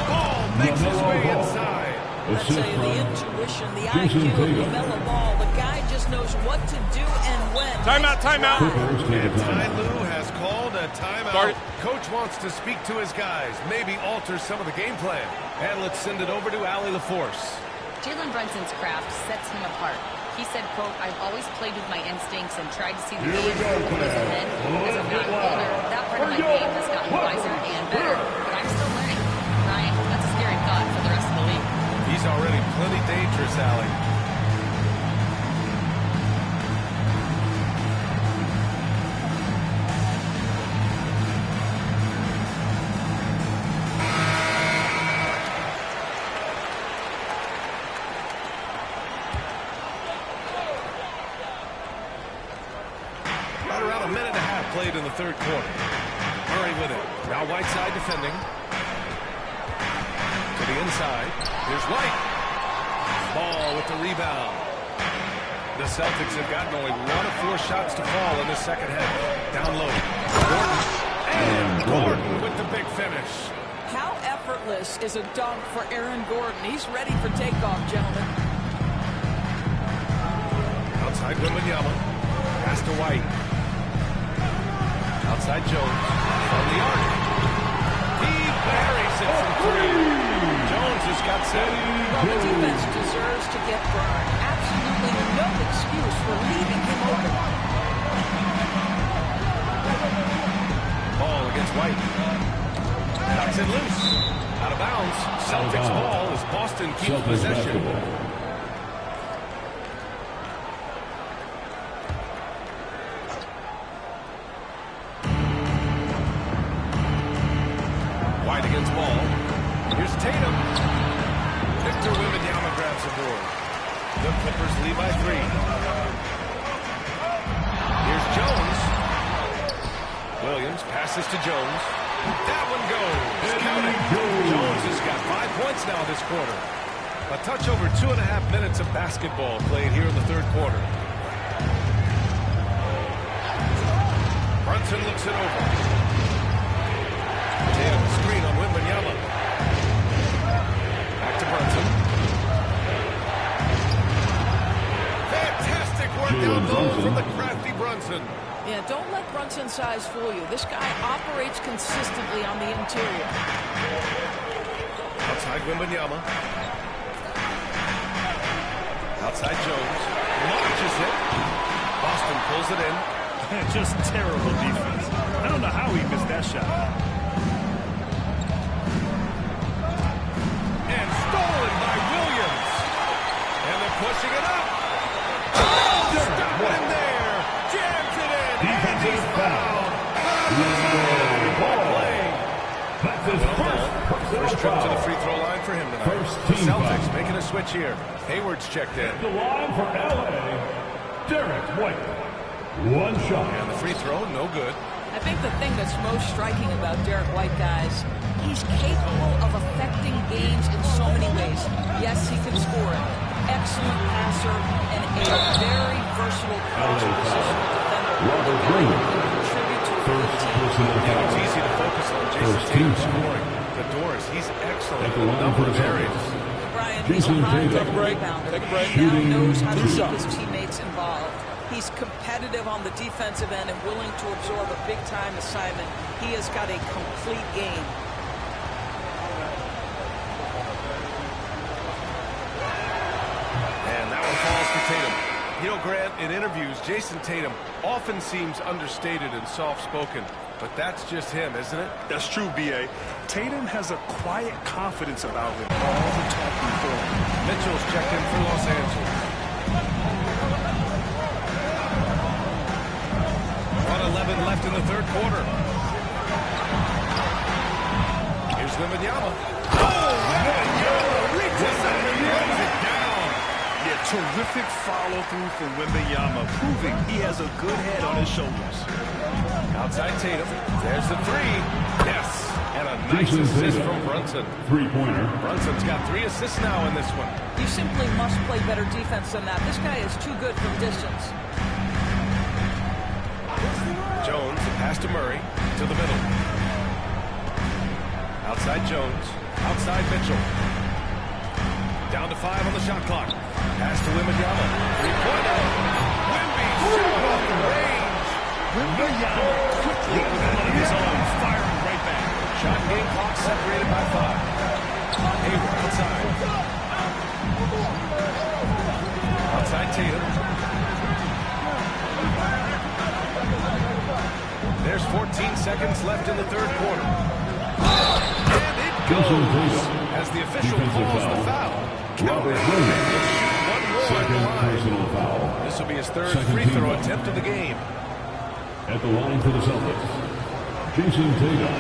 Speaker 8: Ball makes his way inside.
Speaker 9: I tell you, the intuition, the IQ of LaMelo Ball, the guy just knows what to do and when.
Speaker 7: Timeout, timeout.
Speaker 8: And Ty Lue has called a timeout. Coach wants to speak to his guys, maybe alter some of the game plan. And let's send it over to Allie LaForce.
Speaker 10: Jalen Brunson's craft sets him apart. He said, quote, I've always played with my instincts and tried to see the game from ways ahead. As I've gotten older, that part of my game has gotten wiser and better, but I'm still learning. Ryan, that's a scary thought for the rest of the league.
Speaker 8: He's already plenty dangerous, Allie. Played in the third quarter. Murray with it. Now Whiteside defending. To the inside. Here's White. Ball with the rebound. The Celtics have gotten only 1 of 4 shots to fall in the second half. Down low. Gordon. And Gordon with the big finish.
Speaker 9: How effortless is a dunk for Aaron Gordon? He's ready for takeoff, gentlemen.
Speaker 8: Outside Wembanyama. Pass to White. Outside Jones from the arc. He buries it from 3. Jones has got 7.
Speaker 9: Well, the defense deserves to get burned. Absolutely no excuse for leaving him open.
Speaker 8: Ball against White. Knocks it loose. Out of bounds. Celtics ball as Boston keeps possession. White against Ball. Here's Tatum. Victor Wembanyama grabs the board. The Clippers lead by 3. Here's Jones. Williams passes to Jones. That one goes. Count it. Jones has got 5 points now this quarter. A touch over 2.5 minutes of basketball played here in the third quarter. Brunson looks it over. Tatum screen on Wembanyama. Back to Brunson. Fantastic work down low from the crafty Brunson.
Speaker 9: Yeah, don't let Brunson's size fool you. This guy operates consistently on the interior.
Speaker 8: Outside Wembanyama. Outside Jones. Launches it. Boston pulls it in.
Speaker 3: Just terrible defense. I don't know how he missed that shot.
Speaker 8: And stolen by Williams. And they're pushing it up. Oh, stop it in there. Jams it in. And he's fouled.
Speaker 6: That's his
Speaker 8: First trip to the free throw line for him tonight. The Celtics making a switch here. Hayward's checked in.
Speaker 6: The line for LA, Derek White. 1 shot.
Speaker 8: And the free throw, no good.
Speaker 9: I think the thing that's most striking about Derek White, guys, he's capable of affecting games in so many ways. Yes, he can score passer and a very versatile positional defender. Contribute to a good team.
Speaker 8: It's easy to focus on Jason Tatum scoring. The Doors, he's excellent in a number of areas.
Speaker 9: Brian, he's a high-level rebounder. He now knows how to keep his teammates involved. He's competitive on the defensive end and willing to absorb a big-time assignment. He has got a complete game.
Speaker 8: And that one falls for Tatum. You know, Grant, in interviews, Jason Tatum often seems understated and soft-spoken, but that's just him, isn't it?
Speaker 3: That's true, B.A. Tatum has a quiet confidence about him. All the talking for him.
Speaker 8: Mitchell's checked in for Los Angeles. 1:11 left in the third quarter. Here's Wembanyama. Oh, Wembanyama reaches out and lays it down.
Speaker 3: Yeah, terrific follow-through from Wembanyama, proving he has a good head on his shoulders.
Speaker 8: Outside Tatum. There's the three. Yes. And a nice assist from Brunson.
Speaker 6: Three-pointer.
Speaker 8: Brunson's got 3 assists now in this one.
Speaker 9: You simply must play better defense than that. This guy is too good from distance.
Speaker 8: Jones, the pass to Murray, to the middle. Outside Jones. Outside Mitchell. Down to 5 on the shot clock. Pass to Wembanyama. Three-pointer. Wemby shot off the range.
Speaker 3: Wembanyama quickly with one of his own, firing right back.
Speaker 8: Shot game clock separated by 5. Hayward outside. Outside Tatum. There's 14 seconds left in the third quarter. And it goes as the official calls the foul.
Speaker 6: Robert Williams. Second personal foul.
Speaker 8: This will be his third free throw attempt of the game.
Speaker 6: At the line for the Celtics, Jason Tatum.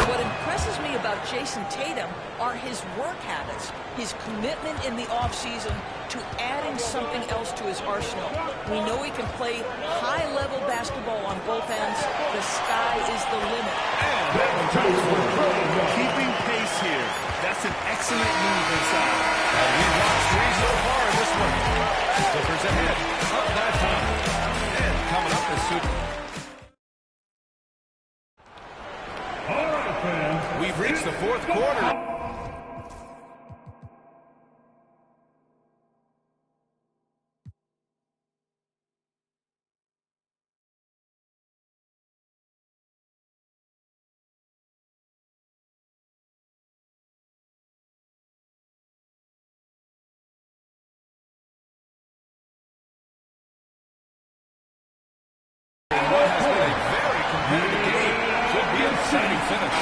Speaker 9: What impresses me about Jason Tatum are his work habits, his commitment in the offseason to adding something else to his arsenal. We know he can play high-level basketball on both ends. The sky is the limit.
Speaker 3: Keeping pace here. That's an excellent move inside.
Speaker 8: And we've lost 3 so far in this one. Clippers ahead. Up that time. And coming up is Super.
Speaker 6: All right, fans.
Speaker 8: We've reached the fourth quarter. What has been a very competitive game. Should be an exciting finish.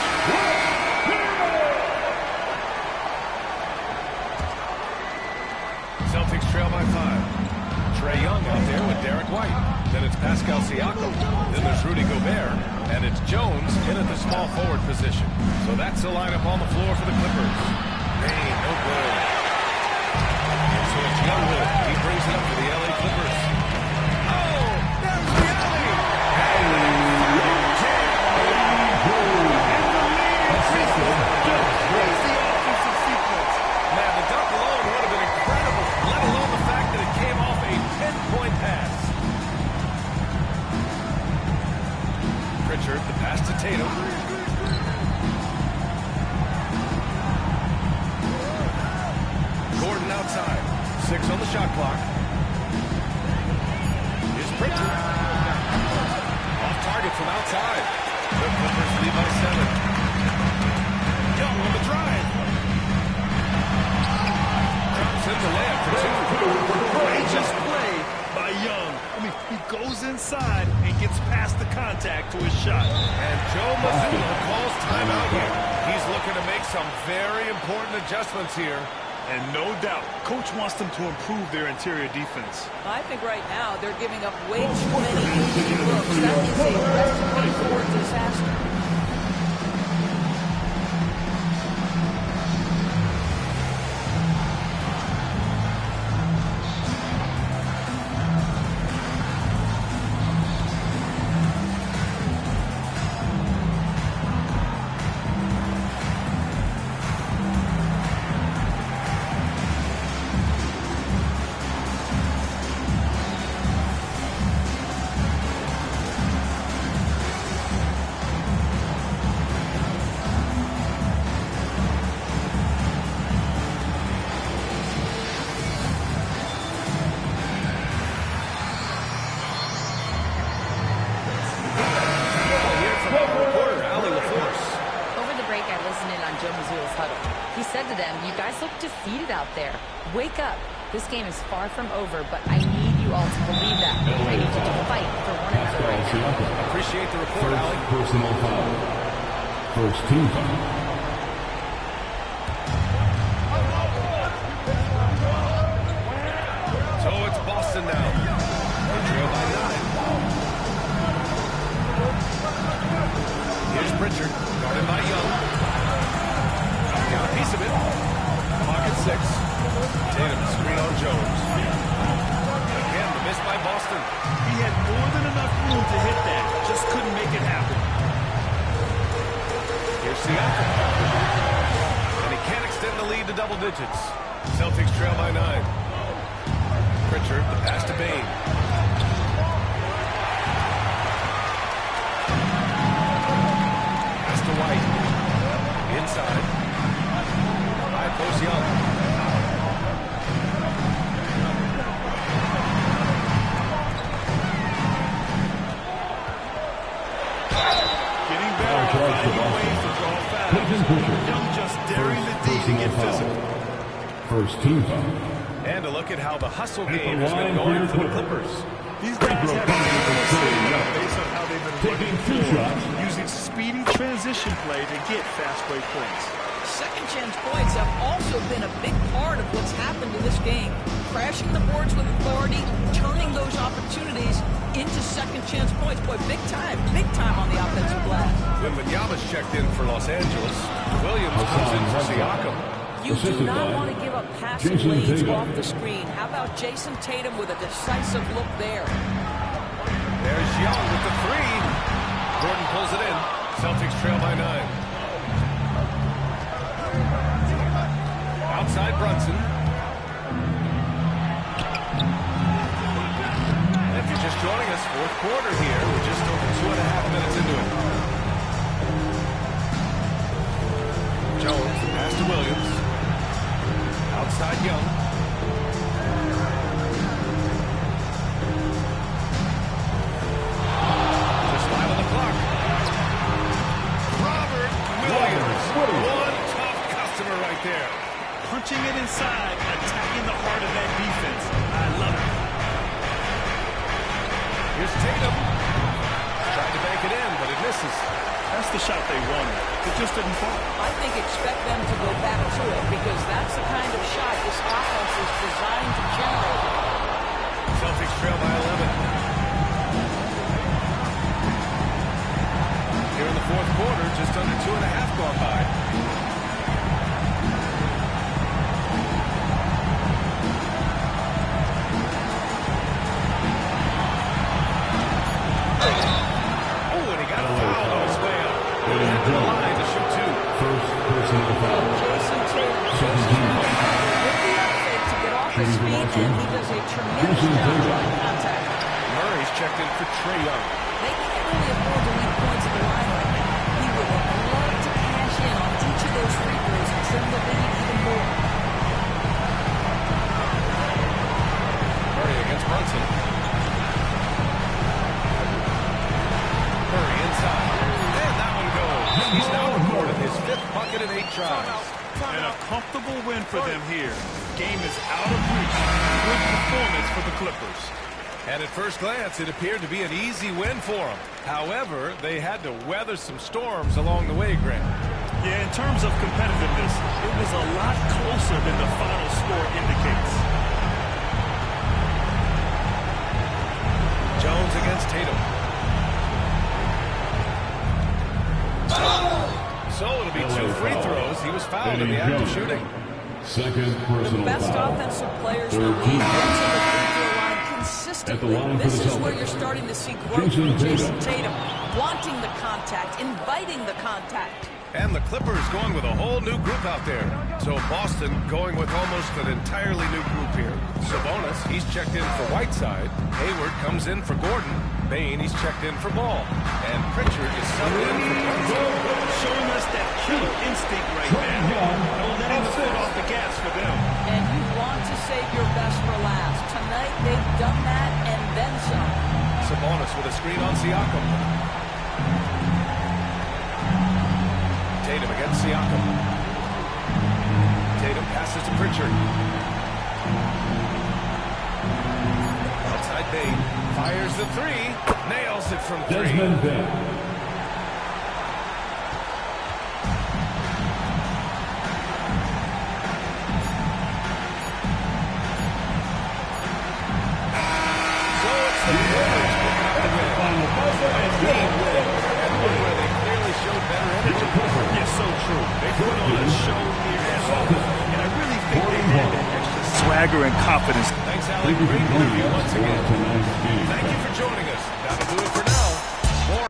Speaker 8: Celtics trail by 5. Trae Young out there with Derek White. Then it's Pascal Siakam. Then there's Rudy Gobert. And it's Jones in at the small forward position. So that's the lineup on the floor for the Clippers. Hey, no good. And so it's Youngwood. He brings it up for the LA Clippers. Oh, there's the alley. Man, the dunk alone would have been incredible, let alone the fact that it came off a 10-point pass. Pritchard, the pass to Tatum. Gordon outside. 6 on the shot clock. Here's Pritchard. Off target from outside. The Clippers lead by 7. Young on the drive. Drops in the layup for 2.
Speaker 3: Courageous play by Young. I mean, he goes inside and gets past the contact to his shot.
Speaker 8: And Joe Mazzulla calls timeout here. He's looking to make some very important adjustments here.
Speaker 3: And no doubt, coach wants them to improve their interior defense.
Speaker 9: I think right now they're giving up way too many easy looks. That is a recipe for disaster.
Speaker 10: guys look defeated out there. Wake up. This game is far from over, but I need you all to believe that. I need you to fight for one another right now.
Speaker 8: Appreciate the report, Allie.
Speaker 6: Personal foul. First team foul.
Speaker 8: So it's Boston now. They trail by 9. Here's Pritchard, guarded by Young. Got a piece of it. Pocket 6. Tatum, screen on Jones. Again, the miss by Boston.
Speaker 3: He had more than enough room to hit that. Just couldn't make it happen.
Speaker 8: Here's Siakam. And he can't extend the lead to double digits. Celtics trail by 9. Pritchard, the pass to Bane. Pass to White. Inside. High post Young.
Speaker 3: Young just daring the D to get physical.
Speaker 6: First team foul.
Speaker 8: And a look at how the hustle game has been going for the Clippers.
Speaker 3: These guys have been based on how they've been running forward, using speedy transition play to get fast break points.
Speaker 9: Second chance points have also been a big part of what's happened in this game. Crashing the boards with authority, turning those opportunities into second chance points. Boy, big time on the offensive glass.
Speaker 8: When Wanyama's checked in for Los Angeles, Williams comes in for Siakam.
Speaker 9: You do not want to give up passing lanes off the screen. How about Jason Tatum with a decisive look there?
Speaker 8: There's Young with the 3. Gordon pulls it in. Celtics trail by 9. Outside Brunson. And if you're just joining us, fourth quarter here. We're just over 2.5 minutes into it. Jones, pass to Williams. Outside Young. Just 5 on the clock. Robert Williams. One tough customer right there.
Speaker 3: Punching it inside, attacking the heart of that defense. I love it.
Speaker 8: Here's Tatum. Tried to bank it in, but it misses.
Speaker 3: That's the shot they wanted. It just didn't fall.
Speaker 9: I think expect them to go back to it because that's the kind of shot this offense is designed to generate.
Speaker 8: Celtics trail by 11. Here in the fourth quarter, just under 2.5 gone by. Murray's checked in for Trae Young.
Speaker 9: They can't really afford to leave points at the line right now. He would have loved to cash in on each of those free throws and trim the lead even more.
Speaker 8: Murray against Brunson. Murray inside. And that one goes. He's now recorded his 5th bucket in 8 tries.
Speaker 3: And a comfortable win for them here. Game is out of reach. Good performance for the Clippers.
Speaker 8: And at first glance, it appeared to be an easy win for them. However, they had to weather some storms along the way, Grant.
Speaker 3: Yeah, in terms of competitiveness, it was a lot closer than the final score indicates.
Speaker 8: Jones against Tatum. So it'll be 2 free throws. He was fouled in the act of shooting.
Speaker 6: Second personal
Speaker 9: The best
Speaker 6: foul.
Speaker 9: offensive players in the league get to the free throw line consistently. This is where you're starting to see growth from Jason Tatum, wanting the contact, inviting the contact.
Speaker 8: And the Clippers going with a whole new group out there. So Boston going with almost an entirely new group here. Sabonis, he's checked in for Whiteside. Hayward comes in for Gordon. Bane, he's checked in for Ball. And Pritchard is subbed in for Brunson.
Speaker 3: Showing us that killer instinct right now. No letting the foot off the gas for them.
Speaker 9: And you want to save your best for last. Tonight, they've done that and then some.
Speaker 8: Sabonis with a screen on Siakam. Tatum against Siakam. Tatum passes Pritchard. Outside Bate. Fires the three. Nails it from three.
Speaker 6: Desmond Bane.
Speaker 3: Swagger and confidence.
Speaker 8: Thanks, Alec. Great interview once again. Thank you for joining us. That'll do it for now. More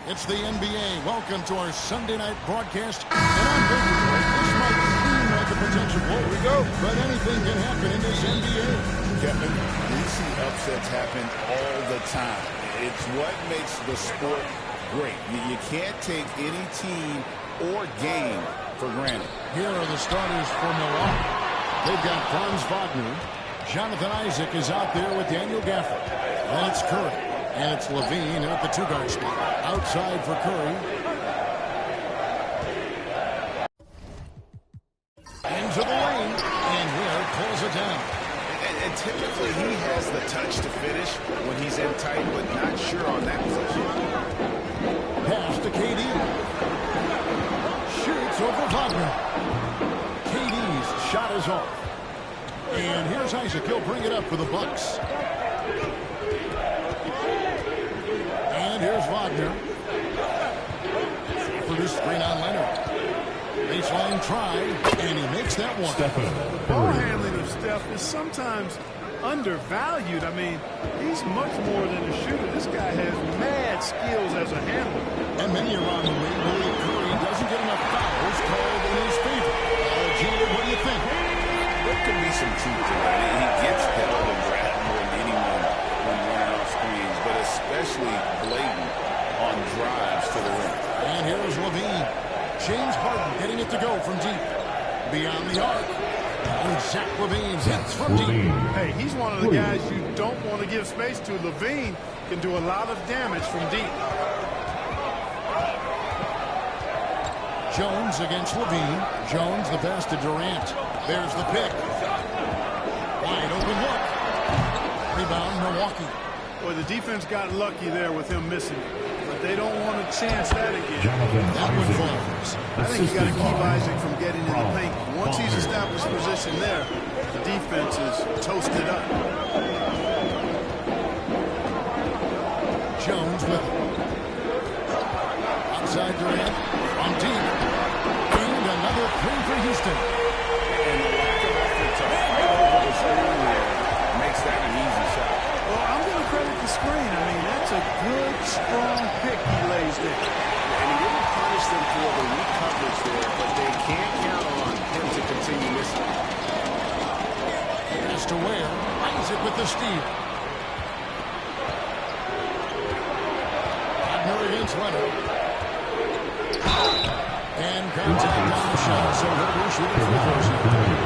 Speaker 1: It's the NBA. Welcome to our Sunday night broadcast. And I'm Victor. This might seem like a potential blow. Here we go. But anything can happen in this NBA.
Speaker 2: Kevin, we see upsets happen all the time. It's what makes the sport great. You can't take any team or game for granted.
Speaker 1: Here are the starters for Milwaukee. They've got Franz Wagner. Jonathan Isaac is out there with Daniel Gafford. Then it's Curry. And it's Levine at the two-guard spot. Outside for Curry. Into the lane. And Ware pulls it down.
Speaker 2: And typically he has the touch to finish when he's in tight, but not sure on that position.
Speaker 1: Pass to KD. Shoots over Wagner. KD's shot is off. And here's Isaac. He'll bring it up for the Bucks. And here's Wagner. For the screen on Leonard. Baseline try, and he makes that one.
Speaker 3: Ball handling of Steph is sometimes undervalued. I mean, he's much more than a shooter. This guy has mad skills as a handler.
Speaker 1: And many around the league believe Curry doesn't get enough fouls called in his favor. Gene, what do you think?
Speaker 2: There could be some truth to that. He gets held and grabbed more than anyone when running off screens, but especially blatant on drives to the rim.
Speaker 1: And here's Levine. James Harden getting it to go from deep. Beyond the arc. And Zach Levine hits from deep.
Speaker 3: Hey, he's one of the guys you don't want to give space to. Levine can do a lot of damage from deep.
Speaker 1: Jones against Levine. Jones the pass to Durant. There's the pick. Wide open look. Rebound Milwaukee.
Speaker 3: Boy, the defense got lucky there with him missing. But they don't want to chance that again.
Speaker 1: That one falls.
Speaker 3: I think you got to keep Isaac from getting in the paint. Once he's established position there, the defense is toasted up.
Speaker 1: Jones with it. Outside Durant. On deep. And another three for Houston.
Speaker 2: And the lack
Speaker 1: pass to Ware. Isaac with the steal. Abner against Leonard. And contact on the shot, so he'll be shooting for the first time.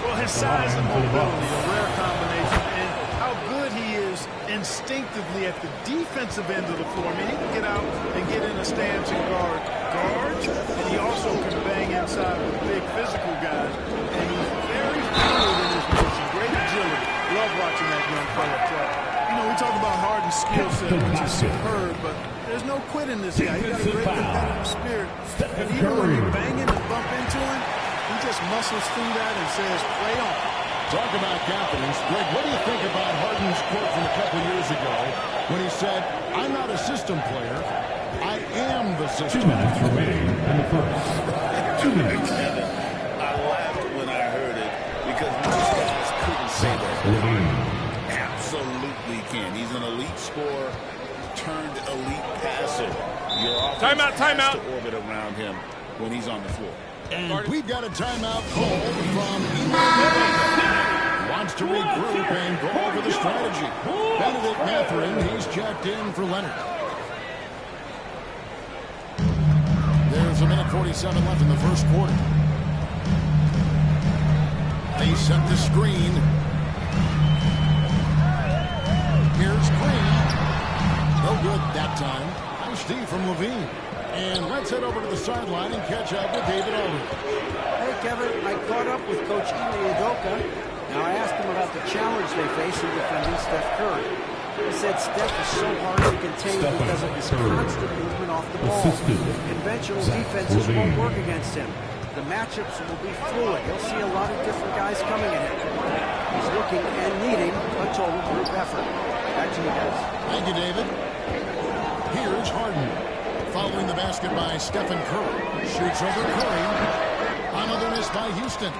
Speaker 3: Well, his size and mobility, a rare combination, and how good he is instinctively at the defensive end of the floor. I mean, he can get out and get in a stance and guard guards, and he also can bang inside with big physical guys. And he's very fluid in his motion, great agility. Love watching that young fella play. You know, we talk about Harden's skill set, which is superb, but there's no quit in this guy. He's got a great competitive spirit. And even when you bang him and bump into him, he just muscles through that and says, play on.
Speaker 1: Talk about confidence. Greg, what do you think about Harden's quote from a couple years ago when he said, I'm not a system player, I am the system.
Speaker 6: 2 minutes remaining in the first. 2 minutes.
Speaker 2: I laughed when I heard it because most guys couldn't say that. Absolutely can. He's an elite scorer turned elite passer. Your offense has to orbit around him when he's on the floor.
Speaker 1: And we've got a timeout call from Eli. Wants to regroup and go over the strategy. Benedict Mathurin, he's checked in for Leonard. There's a minute 47 left in the first quarter. They set the screen. Here's Green. No good that time. Nice D from Levine. And let's head over to the sideline and catch up with David Aldridge.
Speaker 4: Hey, Kevin, I caught up with Coach Ime Udoka. Now, I asked him about the challenge they face in defending Steph Curry. He said Steph is so hard to contain because of his constant movement off the ball. Conventional defenses won't work against him. The matchups will be fluid. He'll see a lot of different guys coming at him. He's looking and needing a total group effort. Back to you guys.
Speaker 1: Thank you, David. Here's Harden. Following the basket by Stephen Curry. Shoots over Curry. Another miss by Houston.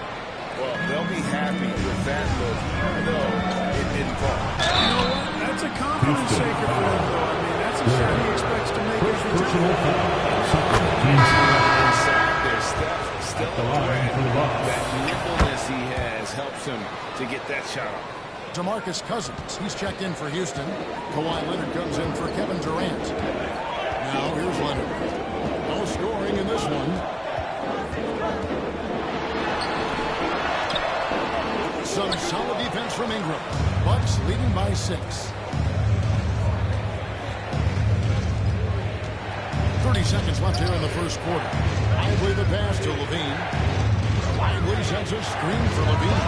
Speaker 2: Well, they'll be happy with that look, even though it didn't fall.
Speaker 3: You know what? That's a confidence shaker for him, though. I mean, that's a shot he expects to make every time.
Speaker 2: Inside there, Steph still a threat. That nimbleness he has helps him to get that shot off.
Speaker 1: DeMarcus Cousins, he's checked in for Houston. Kawhi Leonard comes in for Kevin Durant. Now here's Leonard. No scoring in this one. Some solid defense from Ingram. Bucks leading by 6. 30 seconds left here in the first quarter. Lively the pass to Levine. Lively sends a screen for Levine.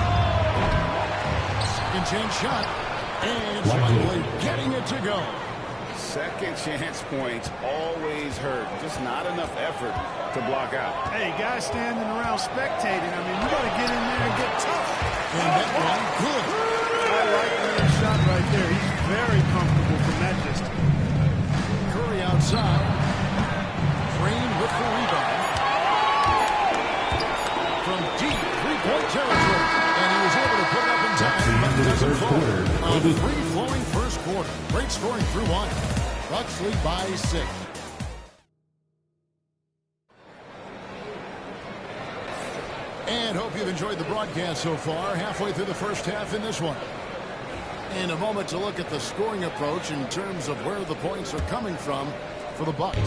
Speaker 1: Second chance shot. And Lively getting it to go.
Speaker 2: Second chance points always hurt. Just not enough effort to block out.
Speaker 3: Hey, guys standing around spectating. I mean, you got to get in there and get tough.
Speaker 1: And that one good.
Speaker 3: I like that shot right there. He's very comfortable from that distance.
Speaker 1: Curry outside. Green with the rebound. From deep three-point territory. And he was able to put it up in time. But doesn't fall. A free-flowing first quarter. Great scoring through one. Bucks lead by 6. And hope you've enjoyed the broadcast so far. Halfway through the first half in this one. And a moment to look at the scoring approach in terms of where the points are coming from for the Bucks.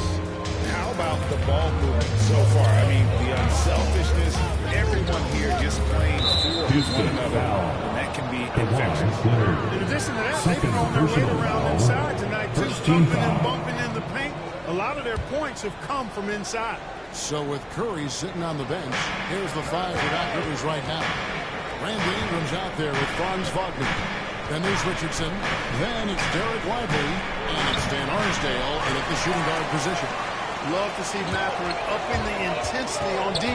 Speaker 2: How about the ball movement so far? I mean, the unselfishness, everyone here just playing for one another. And that can be infectious.
Speaker 3: In addition to that, they've thrown their weight around inside tonight, too. Thumping and bumping in the paint. A lot of their points have come from inside.
Speaker 1: So with Curry sitting on the bench, here's the 5 for Doc Rivers right now. Randy Ingram's out there with Franz Wagner. Then there's Richardson. Then it's Derek Lively. And it's Dan Arsdale in at the shooting guard position.
Speaker 3: Love to see Mathurin upping the intensity on D.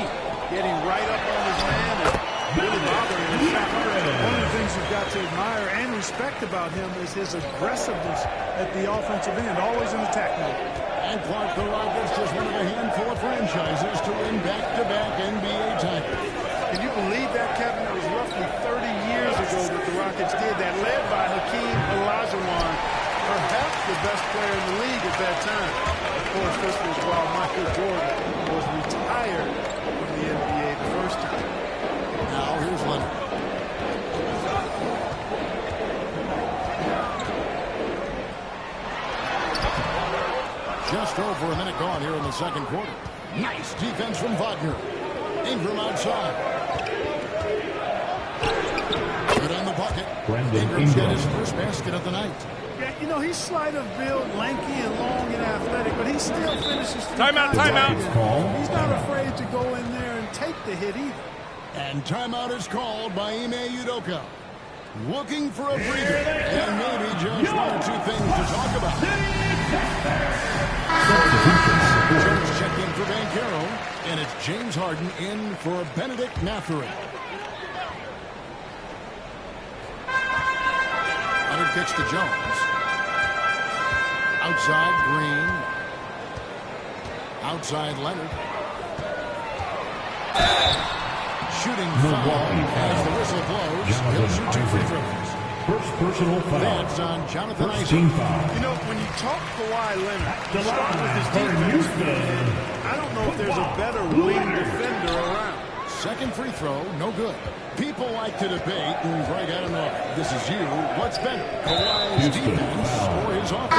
Speaker 3: Getting right up on his man and really bothering him. One of the things you've got to admire and respect about him is his aggressiveness at the offensive end. Always in attack mode.
Speaker 1: And Clark, the Rockets, just one of a handful of franchises to win back-to-back NBA titles.
Speaker 3: Can you believe that, Kevin? It was roughly 30 years ago that the Rockets did that, led by Hakeem Olajuwon, perhaps the best player in the league at that time. Of course, this was while Michael Jordan was retired from the
Speaker 1: over a minute gone here in the second quarter. Nice defense from Wagner. Ingram outside. Good on the bucket. Ingram's got his first basket of the night.
Speaker 3: Yeah, you know, he's slight of build, lanky and long and athletic, but he still finishes.
Speaker 8: Timeout, timeout.
Speaker 3: He's not afraid to go in there and take the hit either.
Speaker 1: And timeout is called by Ime Udoka. Looking for a breather, and maybe just one or two things to talk about. Jones checked in for Banchero, and it's James Harden in for Benedict Mathurin. Leonard kicks to Jones. Outside Green. Outside Leonard. Shooting foul as the whistle blows. He'll shoot 2 free throws.
Speaker 6: First personal foul.
Speaker 1: That's on Jonathan Isaac.
Speaker 6: Team foul.
Speaker 3: You know, when you talk Kawhi Leonard, you start with his defense. I don't know if there's a better wing defender around.
Speaker 1: Second free throw, no good. People like to debate, and Greg, I don't know if this is you, what's better, Kawhi's defense or his offense?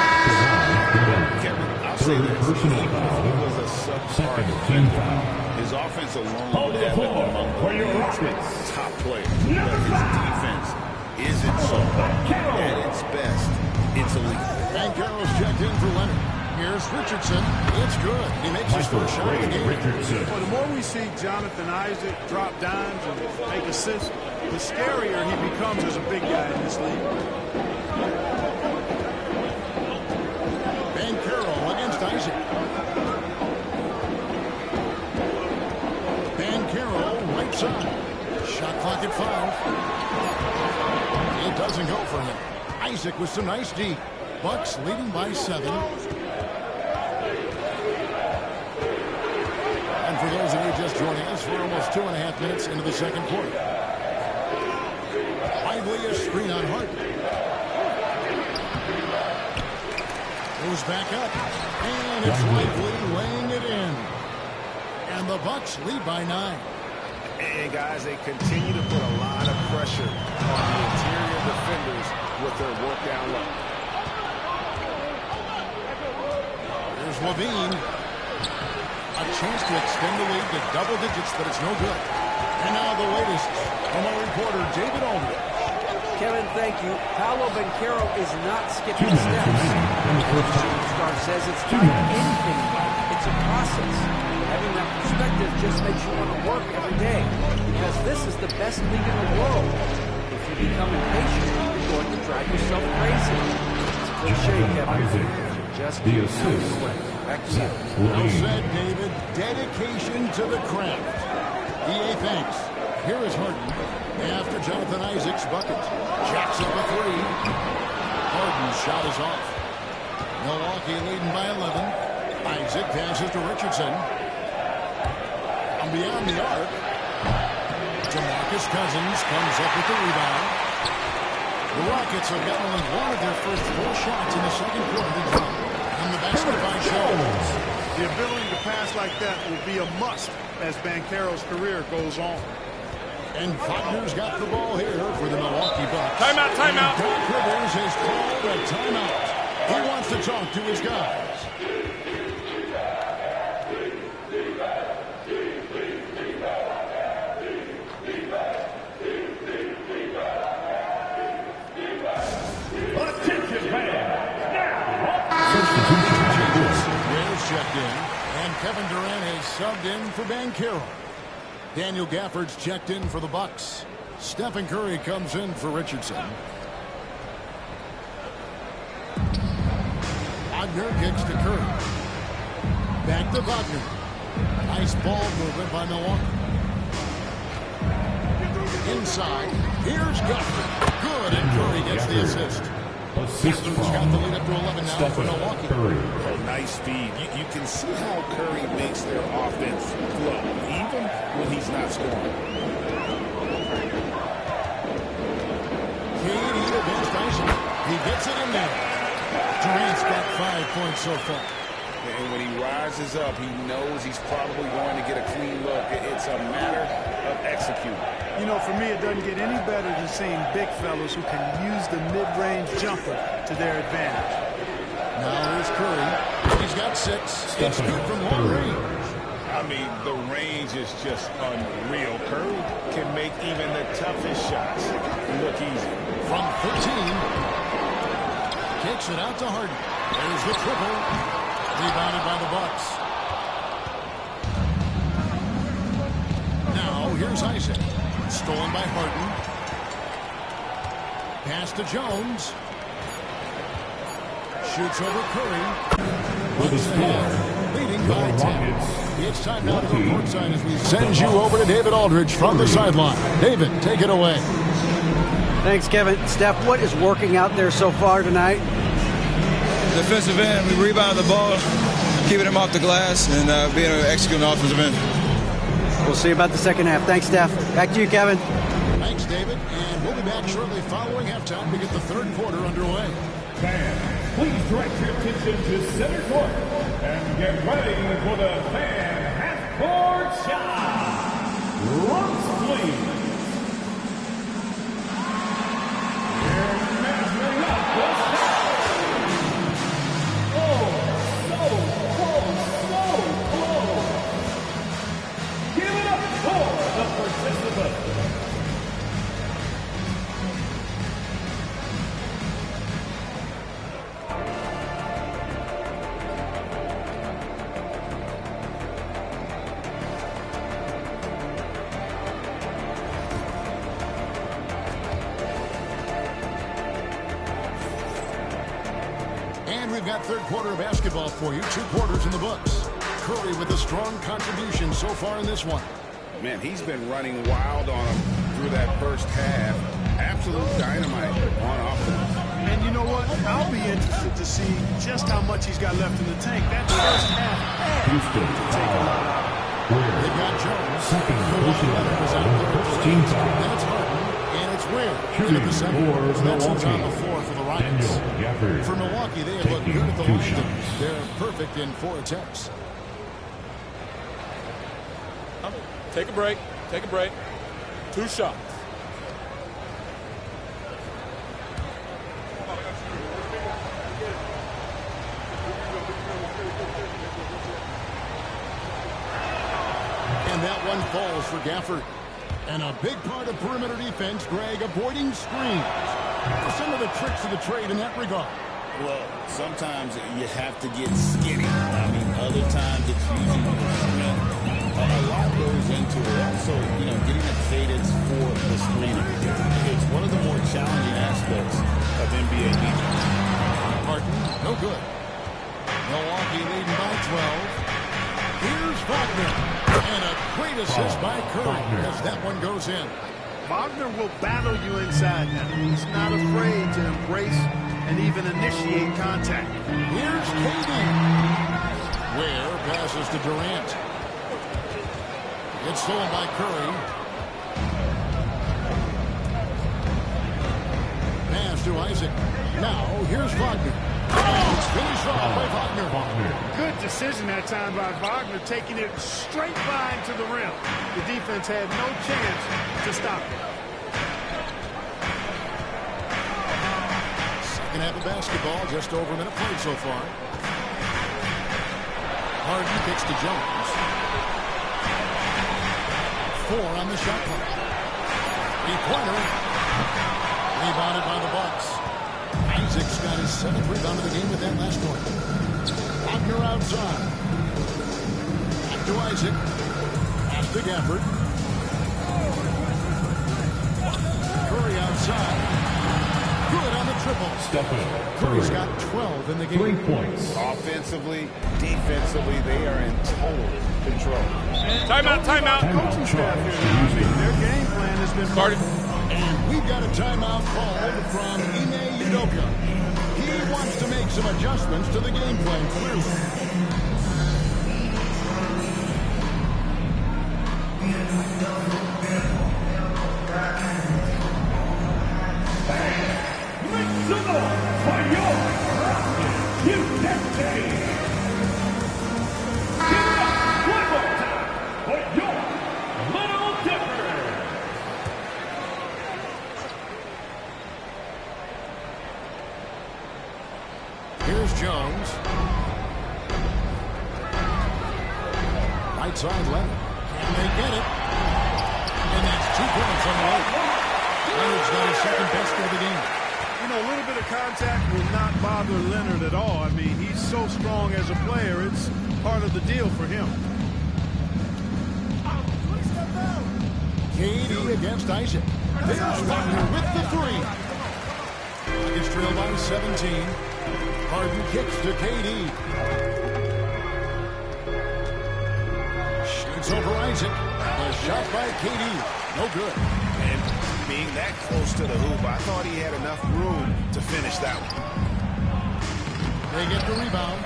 Speaker 2: Kevin, I'll say this.
Speaker 6: Personal
Speaker 2: He
Speaker 6: foul.
Speaker 2: was a subpar
Speaker 6: Second team
Speaker 2: defender.
Speaker 6: foul.
Speaker 2: His offense alone
Speaker 6: Hold
Speaker 2: would
Speaker 6: the
Speaker 2: have been
Speaker 6: floor
Speaker 2: among
Speaker 6: for your
Speaker 2: the
Speaker 6: Rockets.
Speaker 2: top players. But his defense isn't so. At its best, it's elite.
Speaker 1: Banchero's checked in for Leonard. Here's Richardson. It's good. He makes his first shot of the game.
Speaker 3: Well, the more we see Jonathan Isaac drop dimes and make assists, the scarier he becomes as a big guy in this league.
Speaker 1: Banchero against Isaac. Banchero right side. Shot clock at 5. It doesn't go for him. Isaac with some nice D. Bucks leading by 7. And for those of you just joining us, we're almost 2.5 minutes into the second quarter. Lively a screen on Harden. Goes back up. And it's Lively laying it in. And the Bucks lead by 9.
Speaker 2: And guys, they continue to put a lot of pressure on the interior defenders with their work down low.
Speaker 1: There's Levine. A chance to extend the lead to double digits, but it's no good. And now the latest from our reporter, David Aldridge.
Speaker 4: Kevin, thank you. Paolo Banchero is not skipping steps. The superstar says it's not anything like it. It's a process. Having that perspective just makes you want to work every day, because this is the best league in the world. If you become impatient, you're going to drive yourself crazy. It's cliche, Kevin. Just the assist. Back to you.
Speaker 1: Well said, David. Dedication to the craft. EA thanks. Here is Harden after Jonathan Isaac's bucket. Jacks up a 3. Harden's shot is off. Milwaukee leading by 11. Isaac passes to Richardson. And beyond the arc, DeMarcus Cousins comes up with the rebound. The Rockets have got only one of their first 4 shots in the second quarter to drop. And the basket by Jones.
Speaker 3: The ability to pass like that will be a must as Banchero's career goes on.
Speaker 1: And Wagner's got the ball here for the Milwaukee Bucks.
Speaker 8: Timeout, timeout.
Speaker 1: Doc Rivers has called a timeout. He wants to talk to his guys. Ray's checked in, and Kevin Durant has subbed in for Banchero. Daniel Gafford's checked in for the Bucks. Stephen Curry comes in for Richardson. Wagner kicks to Curry. Back to Wagner. Nice ball movement by Milwaukee. Inside. Here's Gafford. Good, and Curry gets the assist. Gafford's got the lead up to 11 now for Milwaukee.
Speaker 2: Oh, nice feed. You can see how Curry makes their offense flow, even when he's not scoring.
Speaker 1: KD against Isaac. He gets it in there. Durant's got 5 points so far.
Speaker 2: And when he rises up, he knows he's probably going to get a clean look. It's a matter of executing.
Speaker 3: You know, for me, it doesn't get any better than seeing big fellas who can use the mid-range jumper to their advantage.
Speaker 1: Now here's Curry. He's got 6. It's good from long range.
Speaker 2: I mean, the range is just unreal. Curry can make even the toughest shots look easy.
Speaker 1: From 13, kicks it out to Harden. There's the triple. Rebounded by the Bucks. Now here's Isaac. Stolen by Harden. Pass to Jones. Shoots over Curry.
Speaker 6: For the score,
Speaker 1: Leading
Speaker 6: the
Speaker 1: by 10.
Speaker 6: Rockets.
Speaker 1: It's time now to go courtside as we send you over to David Aldridge from the sideline. David, take it away.
Speaker 4: Thanks, Kevin. Steph, what is working out there so far tonight?
Speaker 11: Defensive end, we rebounded the ball, keeping him off the glass, and being able to execute on the offensive end.
Speaker 4: We'll see about the second half. Thanks, Steph. Back to you, Kevin.
Speaker 1: Thanks, David. And we'll be back shortly following halftime to get the third quarter underway.
Speaker 6: Fans, please direct your attention to center court and get ready for the fan half-court shot. Looks, please. They're measuring up the shot. Oh, so close. Give it up for the participants.
Speaker 1: We've got third quarter of basketball for you. 2 quarters in the books. Curry with a strong contribution so far in this one.
Speaker 2: Man, he's been running wild on him through that first half. Absolute dynamite on offense.
Speaker 3: And you know what? I'll be interested to see just how much he's got left in the tank. That first half had to take a lot out.
Speaker 1: They've got Jones.
Speaker 6: Second
Speaker 1: Kawhi Leonard is out there.
Speaker 6: 13 foul.
Speaker 1: Then it's Harden. And it's Ware.
Speaker 6: Shooting
Speaker 1: The center.
Speaker 6: for
Speaker 1: That's who's on
Speaker 6: Milwaukee.
Speaker 1: the floor for the Rockets. For Milwaukee, they have looked good at the
Speaker 6: Taking 2
Speaker 1: line.
Speaker 6: shots.
Speaker 1: They're perfect in 4 attempts.
Speaker 12: Take a break. Take a break. 2 shots.
Speaker 1: And that one falls for Gafford. And a big part of perimeter defense, Greg, avoiding screens. Some of the tricks of the trade in that regard.
Speaker 2: Well, sometimes you have to get skinny. I mean, other times it's using your strength. A lot goes into it. Also, getting a cadence for the screening. It's one of the more challenging aspects of NBA defense.
Speaker 1: Martin, no good. Milwaukee leading by 12. Here's Wagner. And a great assist by Curry as that one goes in.
Speaker 3: Wagner will battle you inside now. He's not afraid to embrace and even initiate contact.
Speaker 1: Here's KD. Ware passes to Durant. It's stolen by Curry. Pass to Isaac. Now here's Wagner. It's finished off by Wagner.
Speaker 3: Good decision that time by Wagner, taking it straight line to the rim. The defense had no chance to stop it.
Speaker 1: Second half of basketball, just over a minute played so far. Harden kicks to Jones. 4 on the shot clock. 3-pointer. Rebounded by the Bucks. Isaac's got his 7th rebound of the game with that last one. Wagner outside. Back to Isaac. Pass to Gafford. Curry outside. Good on the triple. Curry's got 12 in the game.
Speaker 6: 3 points.
Speaker 2: Offensively, defensively, they are in total control.
Speaker 12: Timeout, timeout.
Speaker 3: Coaching staff here, I mean, their game plan has been
Speaker 12: Started.
Speaker 1: And we've got a timeout called from Ime Udoka. He wants to make some adjustments to the game plan, clearly.
Speaker 6: Make some noise for your Rockets. You can say. Give it up one more time for your Little Dipper.
Speaker 1: Here's Jones. They get it. And that's 2 points on the way. Leonard's got his second best of the game.
Speaker 3: You know, a little bit of contact will not bother Leonard at all. I mean, he's so strong as a player. It's part of the deal for him.
Speaker 1: KD against Isaac. There's Wagner with the 3. It's trailed by 17. Harden kicks to KD. Shoots over Isaac. A shot by KD. No good.
Speaker 2: And being that close to the hoop, I thought he had enough room to finish that one.
Speaker 1: They get the rebound.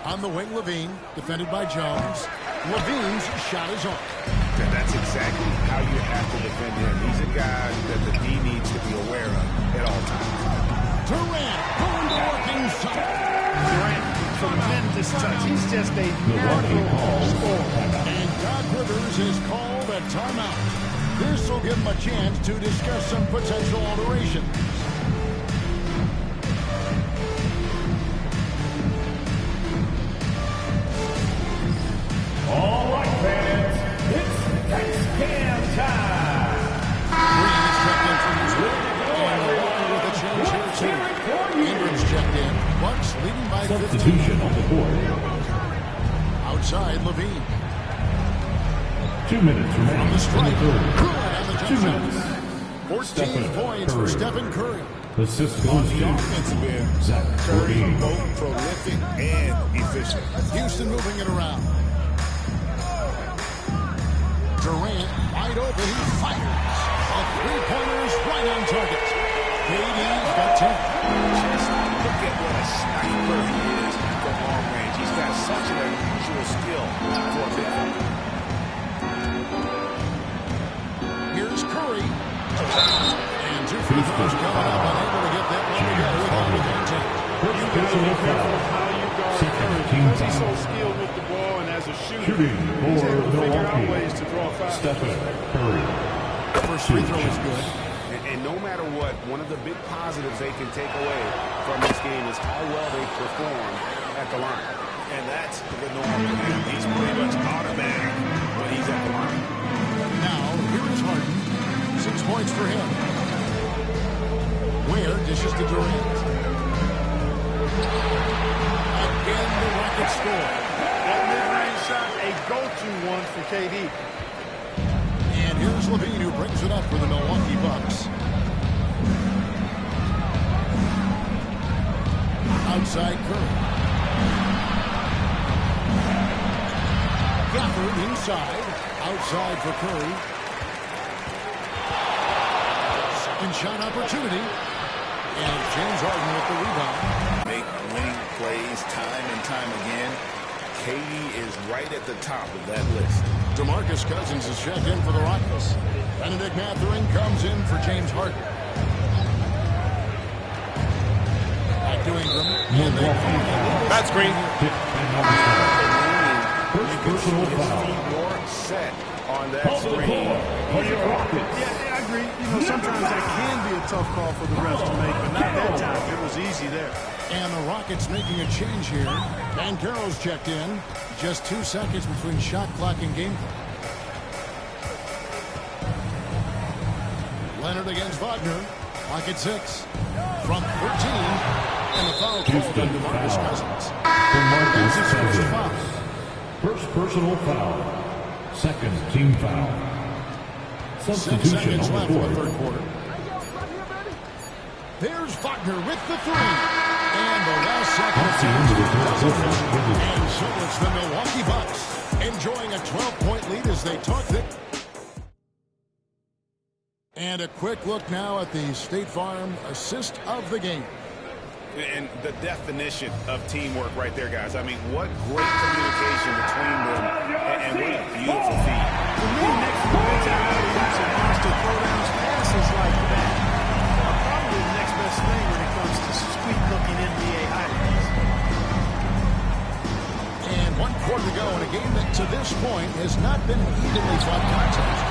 Speaker 1: On the wing, Levine, defended by Jones. Levine's shot is off.
Speaker 2: That's exactly how you have to defend him. He's a guy that the D needs to be aware of at all times.
Speaker 1: Durant going to working shot.
Speaker 3: Durant, tremendous touch. He's just a natural scorer.
Speaker 1: And Doc Rivers is called a timeout. This will give him a chance to discuss some potential alterations.
Speaker 6: All right, fans, it's X-Cam time.
Speaker 1: Green is checked in for his win. And Milwaukee with a change here, too. Ingram's checked in. Bucks leading by 15.
Speaker 6: Substitution on the board.
Speaker 1: Outside, Levine.
Speaker 6: 2 minutes remaining.
Speaker 1: On the strike.
Speaker 6: Curry.
Speaker 1: On the
Speaker 6: 2
Speaker 1: jump
Speaker 6: minutes.
Speaker 1: shot. 14 points for Stephen Curry.
Speaker 6: Assist
Speaker 2: On
Speaker 6: goes
Speaker 2: the
Speaker 6: to
Speaker 2: offensive end,
Speaker 6: Zach
Speaker 2: Curry
Speaker 6: Levine.
Speaker 2: both prolific and efficient.
Speaker 1: Houston moving it around. Durant wide open. He fires. A three-pointer's right on target. KD's got 10.
Speaker 2: Just look at what a sniper he is from long range. He's got such an unusual skill for a big man.
Speaker 1: Here's Curry. And 2 free throws coming up. Unable to get that one together without the contact.
Speaker 3: You got to be careful how you guard Curry because he's so skilled with the ball, and as a shooter, he's able to figure out ways to draw fouls.
Speaker 6: Stephen Curry.
Speaker 1: First free throw is good.
Speaker 2: And no matter what, one of the big positives they can take away from this game is how well they perform at the line. And that's the norm for him. He's pretty much automatic when he's at the line.
Speaker 1: Now, here is Harden. 6 points for him. Ware dishes to Durant. Again, the Rockets score.
Speaker 3: That mid-range shot, a go-to one for KD.
Speaker 1: And here's Levine who brings it up for the Milwaukee Bucks. Outside Curry. Gafford inside. Outside for Curry. Second shot opportunity. And James Harden with the rebound.
Speaker 2: Make winning plays time and time again. KD is right at the top of that list.
Speaker 1: DeMarcus Cousins is checked in for the Rockets. Benedict Mathurin comes in for James Harden. Back to Ingram. And they
Speaker 12: That's green.
Speaker 6: First personal foul.
Speaker 2: More set on that
Speaker 6: Call to the
Speaker 2: screen.
Speaker 6: floor for your Rockets.
Speaker 3: Yeah, I agree. You know, sometimes that can be a tough call for the refs to make, but not that time. It was easy there.
Speaker 1: And the Rockets making a change here. Dan Carroll's checked in. Just 2 seconds between shot clock and game clock. Leonard against Wagner. Clock at 6. From 13. And the foul called on DeMarcus Cousins.
Speaker 6: DeMarcus
Speaker 1: That's his first foul.
Speaker 6: First personal foul. Second team foul.
Speaker 1: 6
Speaker 6: Substitution
Speaker 1: seconds
Speaker 6: on
Speaker 1: left
Speaker 6: the
Speaker 1: in
Speaker 6: board.
Speaker 1: the third quarter. There's Wagner with the 3. And the last second.
Speaker 6: That's the end of the third quarter.
Speaker 1: And so it's the Milwaukee Bucks enjoying a 12-point lead as they talk it. And a quick look now at the State Farm assist of the game.
Speaker 2: And the definition of teamwork right there, guys. I mean, what great communication between them, and what a beautiful feat.
Speaker 3: For me, next to the bench, I got some monster throwdowns, passes like that are probably the next best thing when it comes to sweet-looking NBA highlights.
Speaker 1: And 1 quarter to go in a game that to this point has not been an evenly fought contest.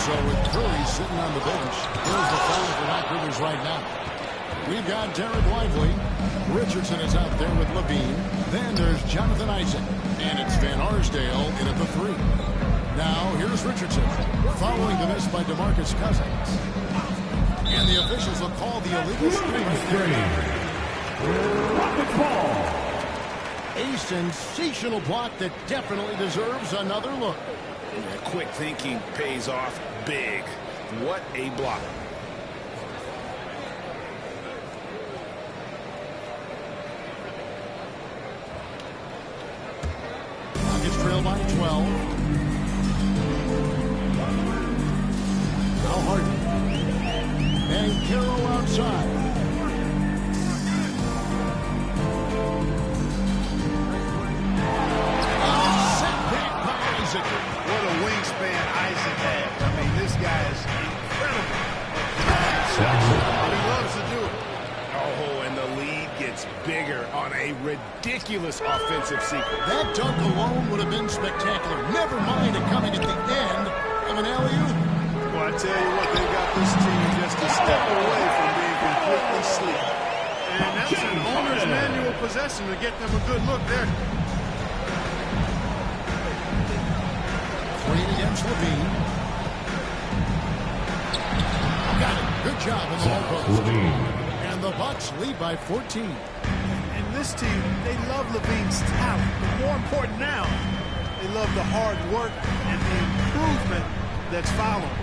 Speaker 1: So with Curry sitting on the bench, here's the foul for Doc Rivers right now. We've got Derek Lively. Richardson is out there with Levine. Then there's Jonathan Isaac. And it's Van Arsdale in at the 3. Now, here's Richardson, following the miss by DeMarcus Cousins. And the officials will call the illegal screen.
Speaker 6: Rocket ball.
Speaker 1: A sensational block that definitely deserves another look.
Speaker 2: Yeah, quick thinking pays off big. What a block.
Speaker 1: Rockets trail by 12. Now Harden. And Carroll outside.
Speaker 3: What a wingspan Isaac has. I mean, this guy is incredible. But he loves to do it.
Speaker 2: Oh, and the lead gets bigger on a ridiculous offensive sequence.
Speaker 1: That dunk alone would have been spectacular. Never mind it coming at the end of an alley-oop.
Speaker 3: Well, I tell you what, they got this team just a step away from being completely asleep. And that's an owner's manual possession to get them a good look there.
Speaker 1: Green against Levine. Got it. Good job in the low post. And the Bucks lead by 14.
Speaker 3: And this team, they love Levine's talent. But more important now, they love the hard work and the improvement that's following.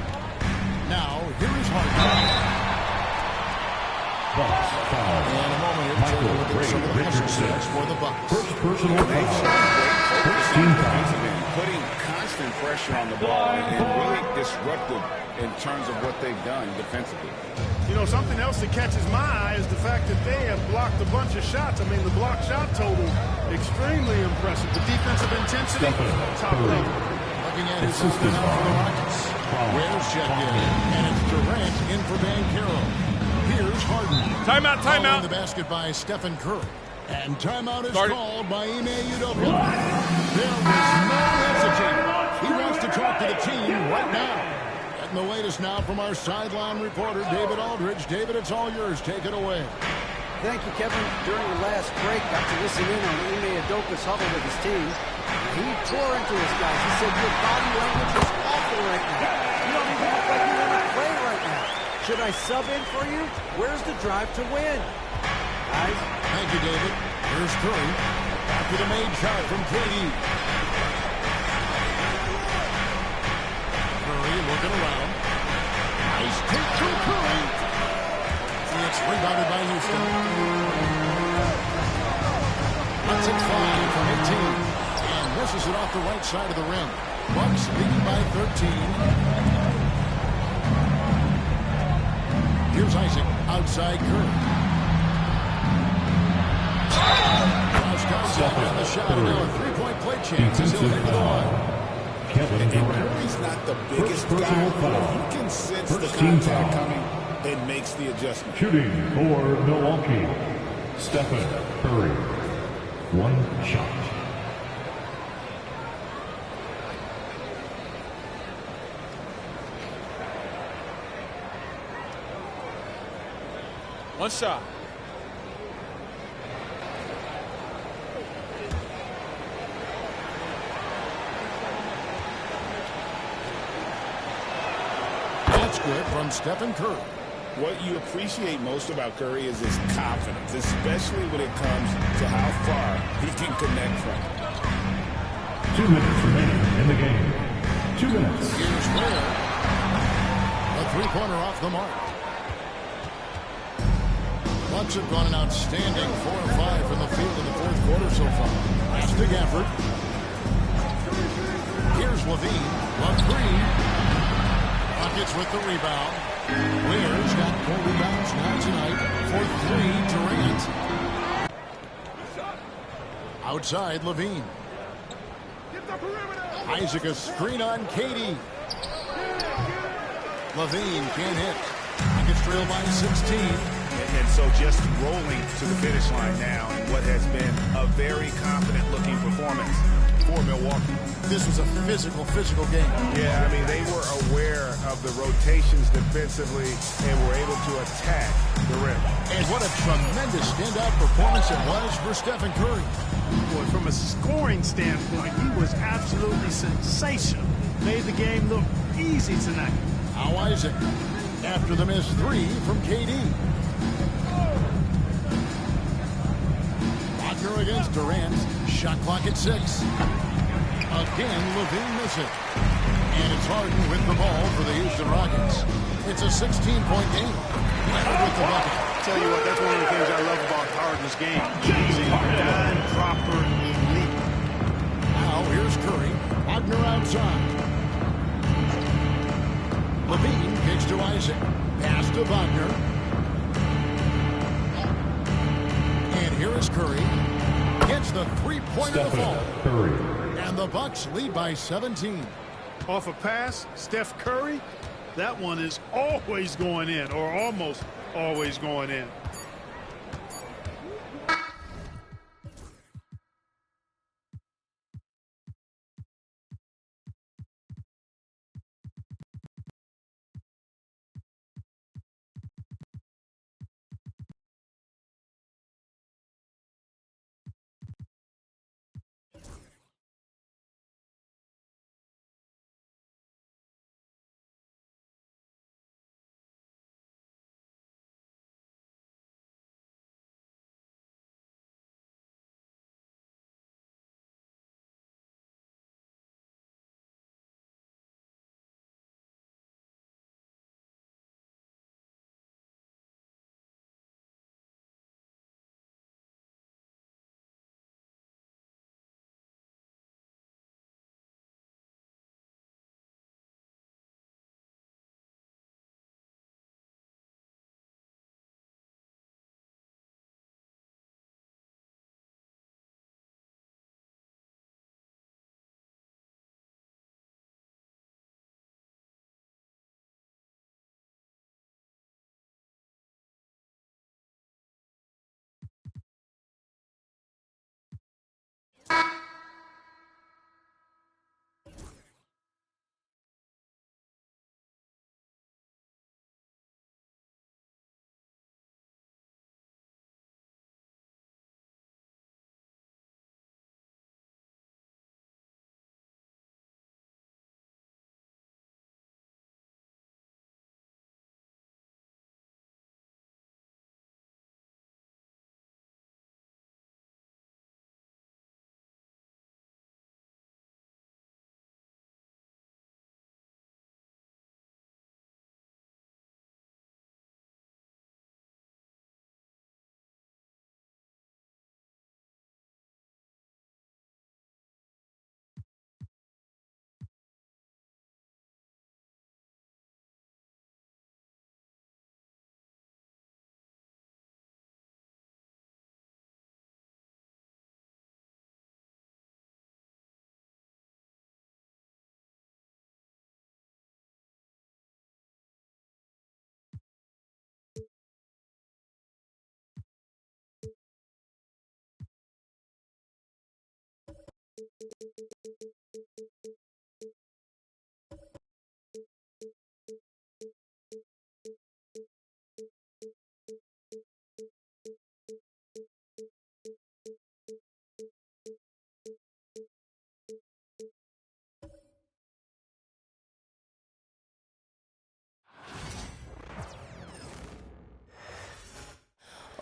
Speaker 1: Now, here is Harden.
Speaker 6: Bucks foul.
Speaker 1: And a moment here to take a look at some of the penalties for the Bucks.
Speaker 6: First personal foul. First team foul.
Speaker 2: Putting constant pressure on the ball and really disruptive in terms of what they've done defensively.
Speaker 3: You know, something else that catches my eye is the fact that they have blocked a bunch of shots. I mean, the block shot total, extremely impressive. The defensive intensity, top level.
Speaker 1: Looking at his system now for the Rockets. Where's checked in, and it's Durant in for Banchero. Here's Harden.
Speaker 12: Timeout, timeout.
Speaker 1: The basket by Stephen Curry. And timeout is called by Ime Udoka. There was no hesitating. He wants to talk to the team right now. Getting the latest now from our sideline reporter, David Aldridge. David, it's all yours. Take it away.
Speaker 4: Thank you, Kevin. During the last break, got to listen in on Ime Udoka's huddle with his team. He tore into his guys. He said, your body language is awful right now. You don't even look like you want to play right now. Should I sub in for you? Where's the drive to win? Guys.
Speaker 1: Thank you, David. Here's Curry. After the made shot from KD. Curry looking around. Nice take from Curry. And it's rebounded by Houston. Let's it fly from 18. And misses it off the right side of the rim. Bucks leading by 13. Here's Isaac outside Curry. And the shot, and now a three-point play chance as he'll hit the line.
Speaker 2: And Curry's not the biggest guy, but he can sense the contact coming and makes the adjustment.
Speaker 6: Shooting for Milwaukee, Stephen Curry. One shot.
Speaker 12: One shot.
Speaker 1: Good from Stephen Curry.
Speaker 2: What you appreciate most about Curry is his confidence, especially when it comes to how far he can connect from.
Speaker 6: 2 minutes remaining in the game. 2 minutes.
Speaker 1: Here's Ware. A three-pointer off the mark. Bucks have gone an outstanding 4 of 5 from the field in the fourth quarter so far. Last big effort. Here's Levine. Love three. Rockets with the rebound. Ware's got 4 rebounds now tonight for 3. Durant. Outside Levine. Isaac a screen on KD. Levine can't hit. Rockets trail by 16.
Speaker 2: And so just rolling to the finish line now in what has been a very confident looking performance for Milwaukee.
Speaker 8: Milwaukee.
Speaker 1: This was a physical game.
Speaker 2: Yeah, I mean, they were aware of the rotations defensively and were able to attack the rim.
Speaker 1: And what a tremendous standout performance it was for Stephen Curry.
Speaker 3: Boy, from a scoring standpoint, he was absolutely sensational. Made the game look easy tonight.
Speaker 1: Now Isaac, after the missed three from KD. Wagner against Durant. Shot clock at 6. Again, Levine misses. And it's Harden with the ball for the Houston Rockets. It's a 16-point game. Leonard with the bucket.
Speaker 3: Tell you what, that's one of the things I love about Harden's game. He's a non-proper elite.
Speaker 1: Now here's Curry. Wagner outside. Levine kicks to Isaac. Pass to Wagner. And here is Curry. Gets the three-pointer to fall.
Speaker 6: Curry.
Speaker 1: And the Bucks lead by 17.
Speaker 3: Off a pass, Steph Curry, that one is always going in, or almost always going in.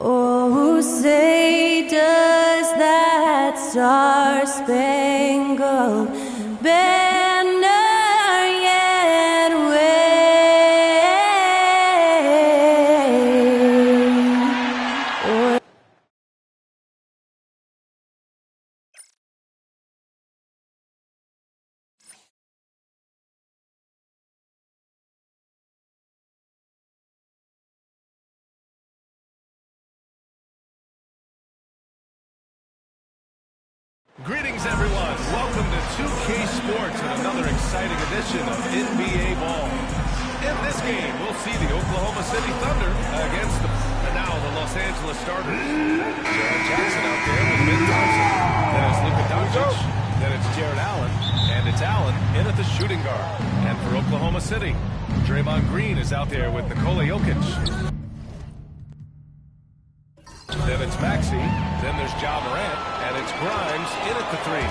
Speaker 13: Oh, say does that star-spangled banner yet wave?
Speaker 8: Greetings, everyone. Welcome to 2K Sports and another exciting edition of NBA Ball. In this game, we'll see the Oklahoma City Thunder against now the Los Angeles Starters. Jared Jackson out there with Ben Thompson. Then it's Luka Doncic. Then it's Jared Allen. shooting guard. And for Oklahoma City, Draymond Green is out there with Nikola Jokic. Then it's Maxey. Then there's Ja Morant. And it's Grimes in at the three.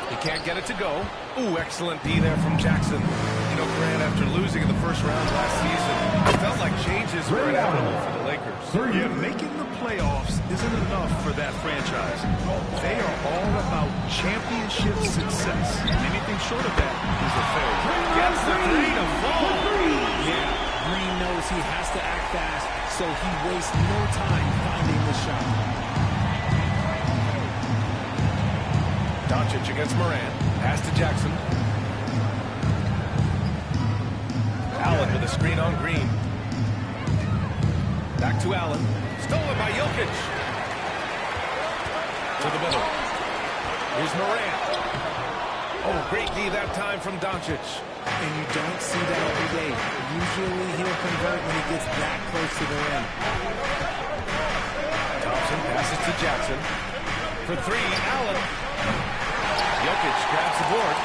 Speaker 8: He can't get it to go. Ooh, excellent D there from Jackson. You know, Grant, after losing in the first round last season, it felt like changes were inevitable for the Lakers.
Speaker 3: Yeah, making the playoffs isn't enough for that franchise. They are all about championship success. Anything short of that is a failure.
Speaker 8: Gets the three to fall.
Speaker 14: Yeah, Green knows he has to act fast, so he wastes no time finding the shot.
Speaker 8: Doncic against Morant. Pass to Jackson. Allen with a screen on Green. Back to Allen. Stolen by Jokic. To the middle. Here's Morant. Oh, great D that time from Doncic.
Speaker 14: And you don't see that every day. Usually he'll convert when he gets that close to the rim.
Speaker 8: Thompson passes to Jackson. For three, Allen. Jokic grabs the board.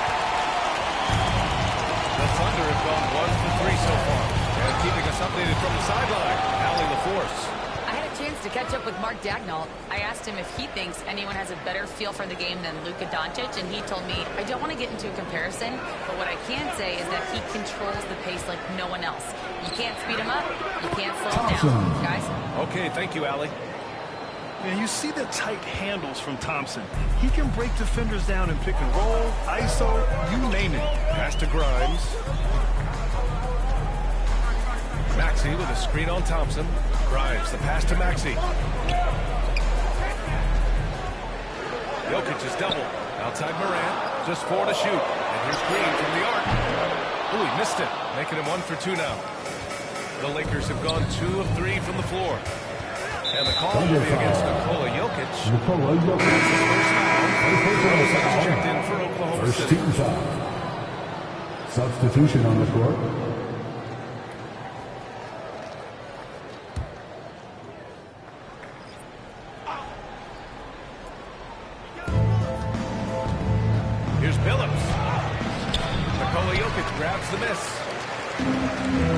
Speaker 8: The Thunder have gone 1 for 3 so far. And keeping us updated from the sideline, Allie LaForce.
Speaker 10: I had a chance to catch up with Mark Dagnall. I asked him if he thinks anyone has a better feel for the game than Luka Doncic, and he told me, I don't want to get into a comparison, but what I can say is that he controls the pace like no one else. You can't speed him up, you can't slow him down. Guys?
Speaker 8: Okay, thank you, Allie.
Speaker 3: And you see the tight handles from Thompson. He can break defenders down in pick and roll, ISO, you name it.
Speaker 8: Pass to Grimes. Maxey with a screen on Thompson. Grimes, the pass to Maxey. Jokic is double. Outside Morant. Just 4 to shoot. And here's Green from the arc. Ooh, he missed it. Making him 1 for 2 now. The Lakers have gone 2 of 3 from the floor. And the call will be against Nikola Jokic. First checked in for Oklahoma City.
Speaker 6: Team foul. Substitution on the court.
Speaker 8: Here's Billups. Nikola Jokic grabs the miss.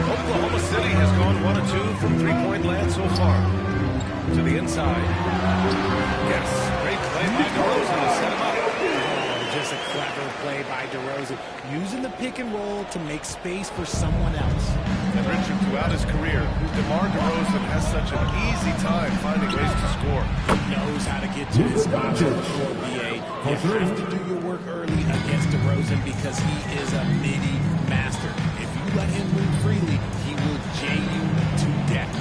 Speaker 8: Oklahoma City has gone 1 of 2 from three-point land so far. To the inside. Yes, great play by DeRozan to set him up.
Speaker 14: Just a clever play by DeRozan, using the pick and roll to make space for someone else.
Speaker 8: And Richard, throughout his career, DeMar DeRozan has such an easy time finding ways to score.
Speaker 14: He knows how to get to his spots on the court, BA. You have to do your work early against DeRozan because he is a midi master. If you let him move freely, he will J you to death.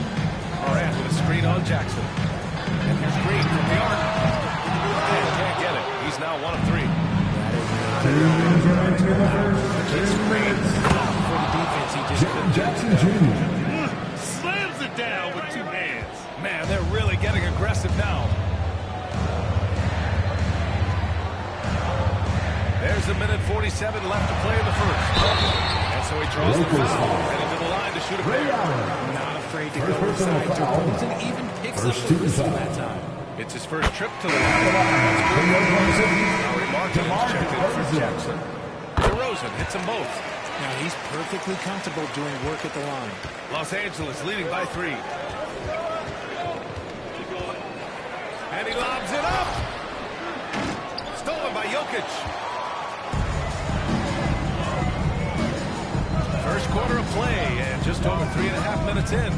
Speaker 8: Morant with a screen on Jackson. And here's Green from the arc. And can't get it. He's now 1 of 3.
Speaker 14: It's Green. For the defense, he just
Speaker 6: Jackson Jr.
Speaker 3: Slams it down with 2 hands.
Speaker 8: Man, they're really getting aggressive now. There's 1:47 left to play in the first. And so he draws the foul. Heading to the line to shoot a pair.
Speaker 14: not afraid to go inside. DeRozan even picks up the whistle that time.
Speaker 8: It's his first trip to the line. Larry Martin checked in for Jackson. DeRozan hits them both.
Speaker 14: Now he's perfectly comfortable doing work at the line.
Speaker 8: Los Angeles leading by 3. And he lobs it up. Stolen by Jokic. First quarter of play and just over 3.5 minutes in.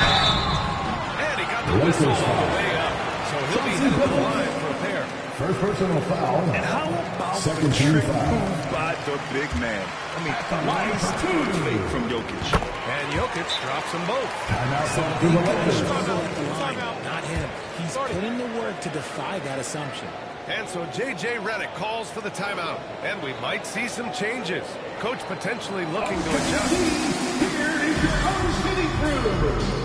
Speaker 8: And he got the whistle on the way up. So he'll be headed to the line for a pair.
Speaker 6: First personal foul.
Speaker 3: And how about
Speaker 6: Second
Speaker 3: the
Speaker 6: team
Speaker 3: trick
Speaker 6: foul.
Speaker 3: move by the big man? I mean, nice team fake from Jokic.
Speaker 8: And Jokic drops them both.
Speaker 6: Timeout
Speaker 14: So
Speaker 6: for
Speaker 14: he
Speaker 6: the
Speaker 14: got to
Speaker 6: Lakers.
Speaker 14: struggle at the line, not him. He's put in the work to defy that assumption.
Speaker 8: And so J.J. Redick calls for the timeout. And we might see some changes. Coach potentially looking to adjust.
Speaker 6: Here is your Oklahoma City crew.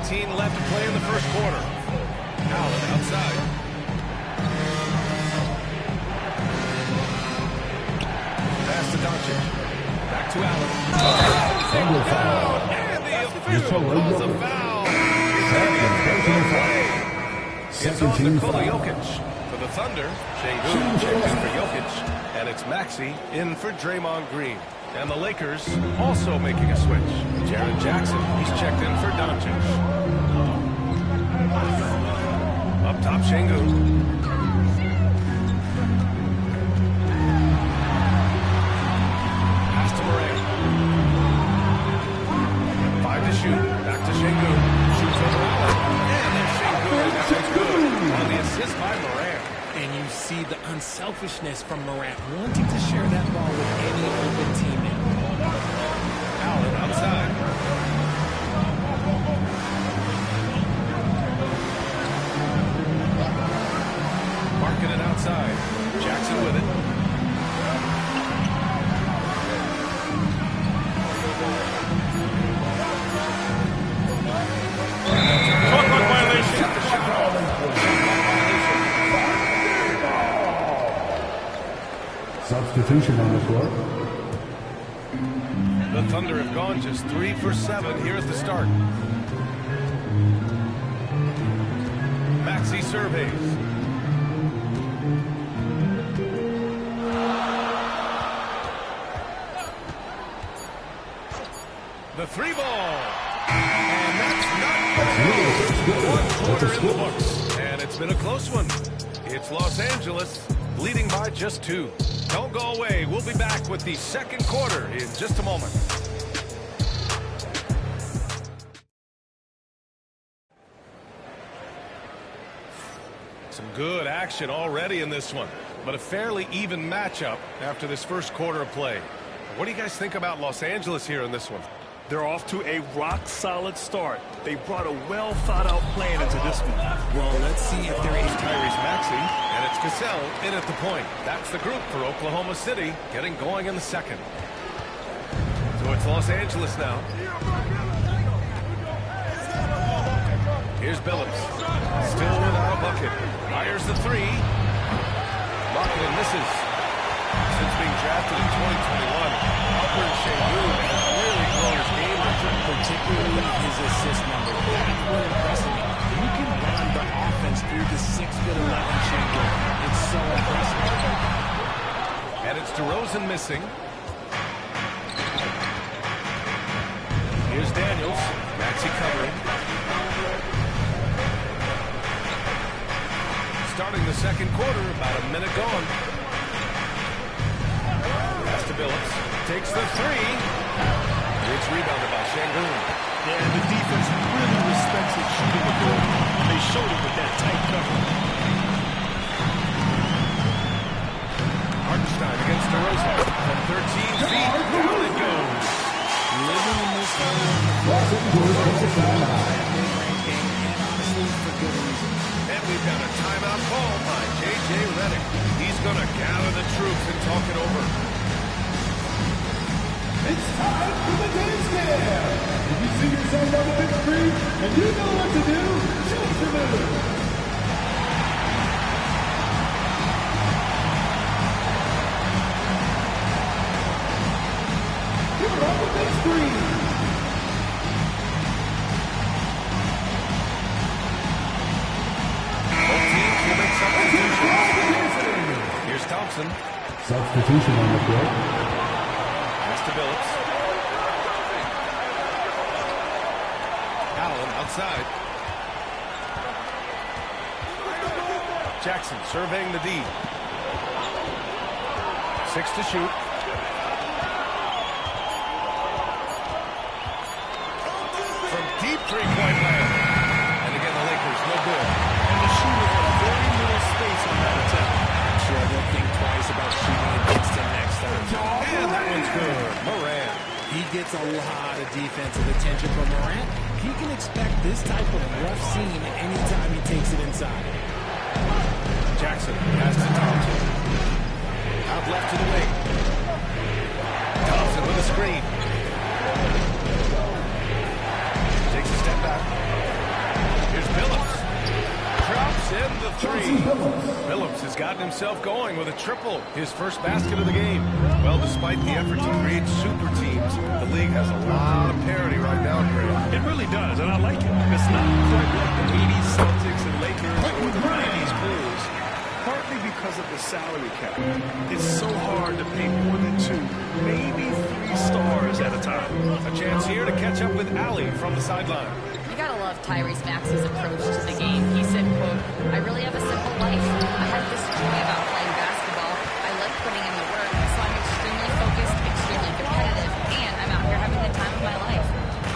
Speaker 8: 2:18 left to play in the first quarter. Allen outside. Pass to Doncic. Back to Allen. And the official calls a foul. It's on Nikola Jokic. For the Thunder, Şengün checked in for Jokic. And it's Maxey in for Draymond Green. And the Lakers also making a switch. Jaren Jackson, he's checked in for Doncic. Up top, Şengün. Pass to Morant. 5 to shoot. Back to Şengün. Shoots over Allen. And there's Şengün. And that's good. On the assist by Morant.
Speaker 14: And you see the unselfishness from Morant, wanting to share that ball with any open teammate.
Speaker 8: Allen outside. Marking it outside. Jackson with it.
Speaker 6: Shot clock violation.
Speaker 15: Substitution on the floor.
Speaker 8: The Thunder have gone just 3 for 7 here at the start. Maxey surveys. The 3 ball. And that's not good. 1 quarter in the books. And it's been a close one. It's Los Angeles leading by just 2. Don't go away. We'll be back with the second quarter in just a moment. Some good action already in this one, but a fairly even matchup after this first quarter of play. What do you guys think about Los Angeles here in this one?
Speaker 3: They're off to a rock-solid start. They brought a well-thought-out plan into this one.
Speaker 14: Well, let's see if they're able to
Speaker 8: Tyrese Maxey, and it's Cassell in at the point. That's the group for Oklahoma City, getting going in the second. So it's Los Angeles now. Here's Billups. Still without a bucket. Fires the 3. Marketing misses. Since being drafted in 2021, Alperen Şengün has really grown his game,
Speaker 14: particularly his assist number. That's what impresses me. You can run the offense through the 6'11" Şengün. It's so impressive.
Speaker 8: And it's DeRozan missing. Here's Daniels. Maxey covering. Starting the second quarter, about a minute gone. Pass to Billups. Takes the 3. It's rebounded by Şengün.
Speaker 3: Yeah, the defense really respects his shooting ability. They showed it with that tight cover.
Speaker 8: Hartenstein against DeRozan. From 13 feet, down it goes.
Speaker 14: Living in this area on the floor. Mid-range game, and honestly, for good reason.
Speaker 8: And we've got a timeout call by J.J. Redick. He's going to gather the troops and talk it over.
Speaker 6: It's time for the game scale. If you see yourself on the big screen and you know what to do, choose your move. You're on the big screen.
Speaker 8: Both teams will make substitutions. Here's Thompson.
Speaker 15: Substitution on the floor.
Speaker 8: Pass to Billups. Allen outside. Jackson surveying the D. 6 to shoot. From deep three-point land. And again, the Lakers, no good.
Speaker 3: And the shooter had very little space on that attack.
Speaker 14: Sure, they'll think twice about shooting against him next time.
Speaker 8: And that one's good. Morant.
Speaker 14: He gets a lot of defensive attention from Morant. He can expect this type of rough scene anytime he takes it inside.
Speaker 8: Jackson pass to Thompson. Out left to the wing. Thompson with a screen. Takes a step back. three. Phillips has gotten himself going with a triple, his first basket of the game. Well, despite the effort to create super teams, the league has a lot of parity right now, Greg.
Speaker 3: It really does, and I like it. It's not quite like the 80s Celtics and Lakers or the 90s Bulls, partly because of the salary cap. It's so hard to pay more than 2, maybe 3 stars at a time.
Speaker 8: A chance here to catch up with Allie from the sideline.
Speaker 10: You gotta love Tyrese Maxey's approach to the game. He said, quote, "I really have a simple life. I have this joy about playing basketball. I like putting in the work, so I'm extremely focused, extremely competitive, and I'm out here having the time of my life.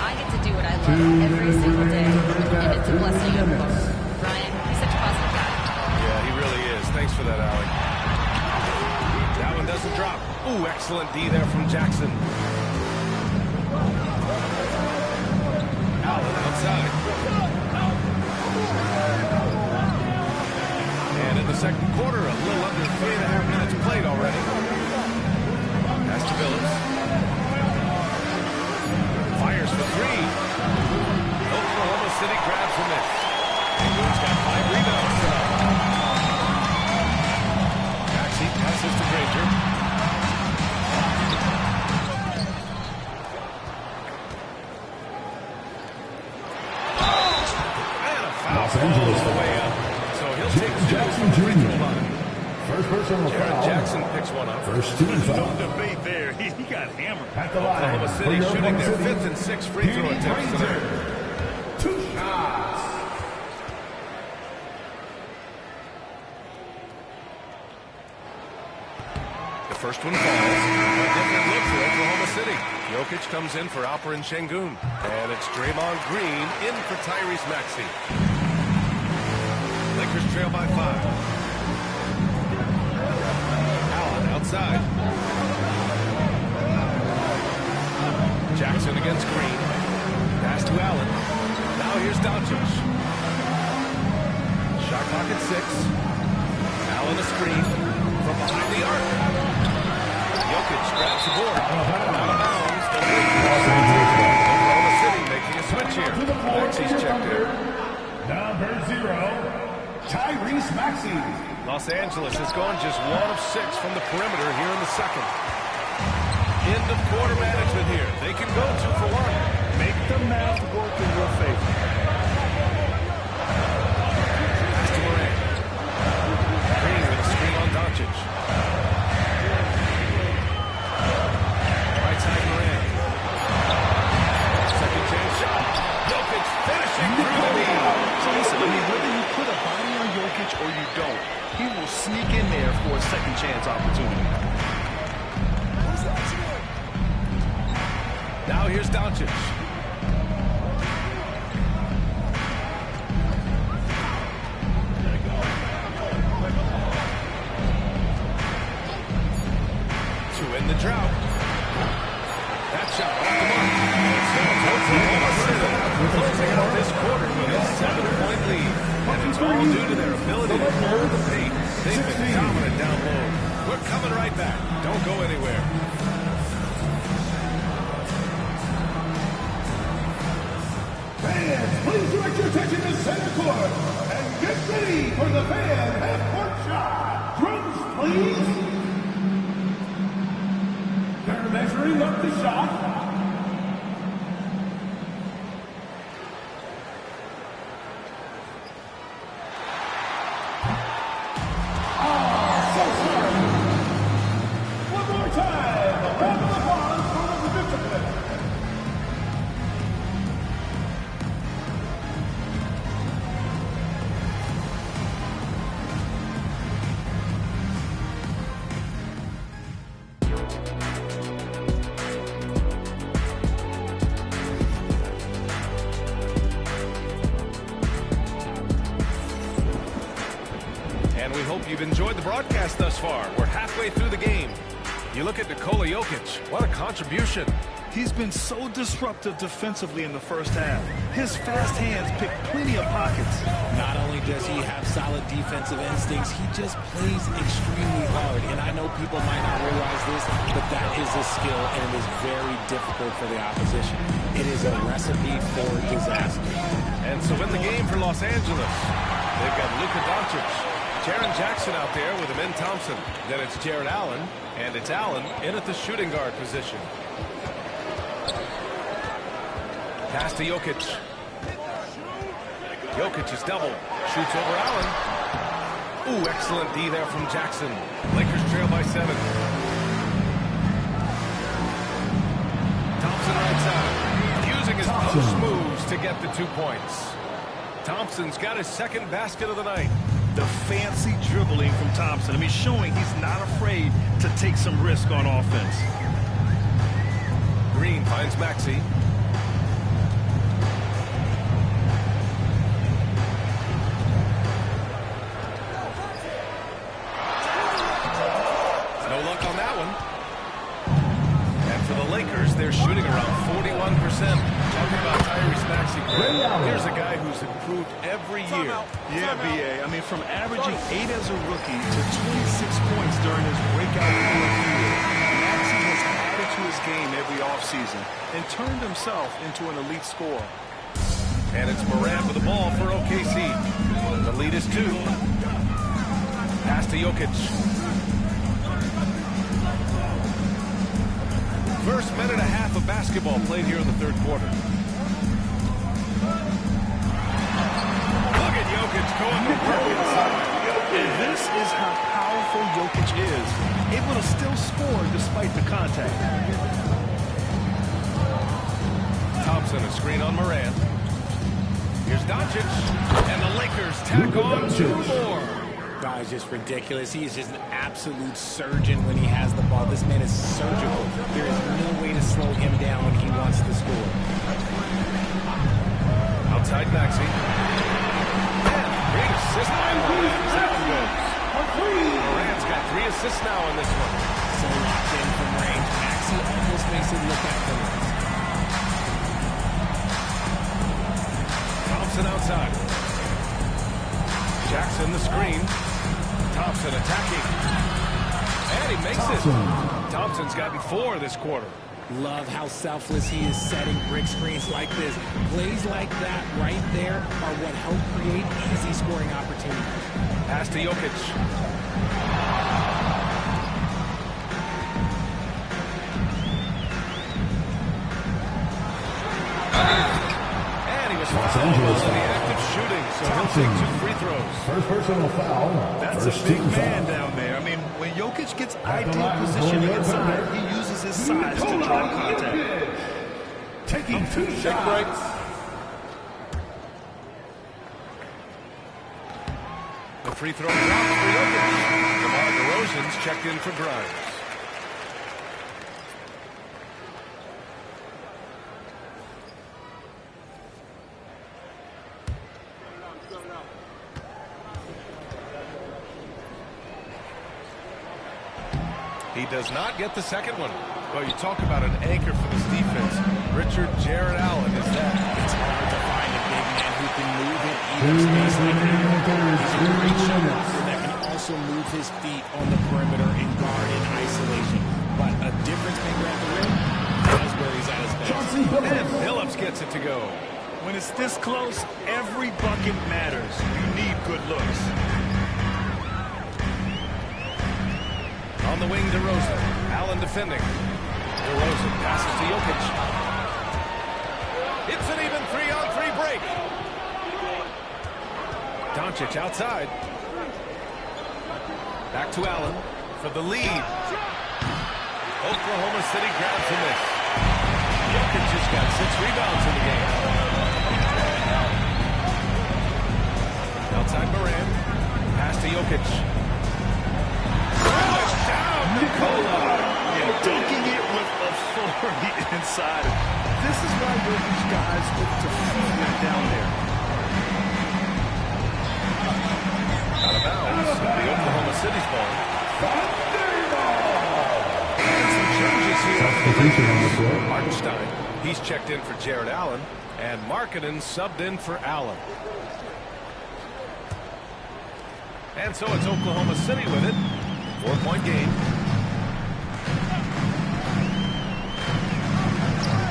Speaker 10: I get to do what I love every single day, and it's a blessing, unquote." Brian, he's such a positive guy.
Speaker 8: Yeah, he really is. Thanks for that, Allie. That one doesn't drop. Ooh, excellent D there from Jackson. Allen outside. And in the second quarter, a little under 3.5 minutes played already. Pass to Phillips. Fires for 3. Oklahoma City grabs a miss. Ingram's got 5 rebounds tonight. Maxey passes to Granger.
Speaker 15: Los Angeles
Speaker 8: all the way up. So he'll take
Speaker 15: Jackson Jr. First personal foul.
Speaker 8: Jackson picks one up.
Speaker 15: First team foul.
Speaker 3: No debate there. He got hammered.
Speaker 15: At the line.
Speaker 8: Oklahoma City shooting their 5th and 6th free throw attempts tonight.
Speaker 15: 2 shots.
Speaker 8: The first one falls. A different look for Oklahoma City. Jokic comes in for Alperen Şengün. And it's Draymond Green in for Tyrese Maxey. Lakers trail by 5. Allen outside. Jackson against Green. Pass to Allen. Now here's Doncic. Shot clock at 6. Allen a screen from behind the arc. Jokic grabs the board. Out of bounds. Oklahoma City making a switch here. Maxey's checked in.
Speaker 6: Number 0, Tyrese Maxey.
Speaker 8: Los Angeles has gone just 1 of 6 from the perimeter here in the second. End of quarter management here. They can go 2 for 1.
Speaker 3: Make the math work in your favor.
Speaker 8: Pass to Morant. Green with a screen on Doncic. Right side Morant. Second chance shot. Jokic finishing through the knee.
Speaker 3: So listen, I mean, whether you put a body on Jokic or you don't, he will sneak in there for a second chance opportunity.
Speaker 8: Now here's Doncic. To end the drought. That shot off the mark. Oklahoma City closing out this quarter with a 7-point lead. And it's all due to their ability to hold the paint. They've been dominant down low. We're coming right back. Don't go anywhere.
Speaker 6: Fans, please direct your attention to center court and get ready for the fan half-court shot. Drums, please. They're measuring up the shot. One more time, a round of applause for the participants.
Speaker 8: And we hope you've enjoyed the broadcast thus far. We're halfway through the game. You look at Nikola Jokic. What a contribution.
Speaker 3: He's been so disruptive defensively in the first half. His fast hands pick plenty of pockets.
Speaker 14: Not only does he have solid defensive instincts, he just plays extremely hard. And I know people might not realize this, but that is a skill, and it is very difficult for the opposition. It is a recipe for disaster.
Speaker 8: And so in the game for Los Angeles, they've got Luka Doncic, Jaren Jackson out there with Amin Thompson. Then it's Jared Allen, and it's Allen in at the shooting guard position. Pass to Jokic. Jokic is double. Shoots over Allen. Ooh, excellent D there from Jackson. Lakers trail by 7. Thompson right side. Using his post moves to get the 2 points. Thompson's got his second basket of the night.
Speaker 3: The fancy dribbling from Thompson. I mean, showing he's not afraid to take some risk on offense.
Speaker 8: Green finds Maxey. No luck on that one. And for the Lakers, they're shooting around 41%. Talking about Tyrese Maxey. Here's a guy who's improved every year.
Speaker 3: Yeah, B.A. I mean, from averaging 8 as a rookie to 26 points during his breakout year, Maxey has added to his game every offseason and turned himself into an elite scorer.
Speaker 8: And it's Morant with the ball for OKC. The lead is 2. Pass to Jokic. First minute and a half of basketball played here in the third quarter. Look at Jokic going to work inside.
Speaker 3: And this is how powerful Jokic is, able to still score despite the contact.
Speaker 8: Thompson, a screen on Morant. Here's Doncic, and the Lakers tack on 2 more.
Speaker 14: Guy's just ridiculous. He is just an absolute surgeon when he has the ball. This man is surgical. There is no way to slow him down when he wants to score.
Speaker 8: Outside Maxey. And great assist by Morant. That one goes. Morant's got 3 assists now in this one.
Speaker 14: So locked in from range. Maxey almost makes it look effortless.
Speaker 8: Thompson outside. Jackson the screen. Thompson attacking. And he makes it. Thompson's gotten 4 this quarter.
Speaker 14: Love how selfless he is setting brick screens like this. Plays like that right there are what help create easy scoring opportunities.
Speaker 8: Pass to Jokic. And he was fouled in the act of shooting, so he'll take 2 free throws.
Speaker 15: First personal foul.
Speaker 3: That's a big man down there. I mean, when Jokic gets ideal positioning inside, he uses his size to draw contact.
Speaker 15: Taking 2 shots.
Speaker 8: Take a break. The free throw drops for Jokic. DeMar DeRozan's checked in for Grimes. He does not get the second one. Well, you talk about an anchor for this defense. Jared Allen is that.
Speaker 14: It's hard to find a big man who can move it either space like that. He's a great shot blocker that can also move his feet on the perimeter and guard in isolation. But a difference maker at the rim, that's where he's at his best.
Speaker 8: And Phillips gets it to go.
Speaker 3: When it's this close, every bucket matters. You need good looks.
Speaker 8: On the wing, DeRozan. Allen defending. DeRozan passes to Jokic. It's an even 3-on-3 break. Doncic outside. Back to Allen for the lead. Oklahoma City grabs the miss. Jokic just got 6 rebounds in the game. Outside Morant. Pass to Jokic. Down Nikola.
Speaker 3: Yeah, dunking it with authority inside. This is why Jokic guys look to feed him down there.
Speaker 8: Out of bounds. The Oklahoma City's ball. And some changes here. Martinstein. He's checked in for Jared Allen. And Markkanen subbed in for Allen. And so it's Oklahoma City with it. 4-point game.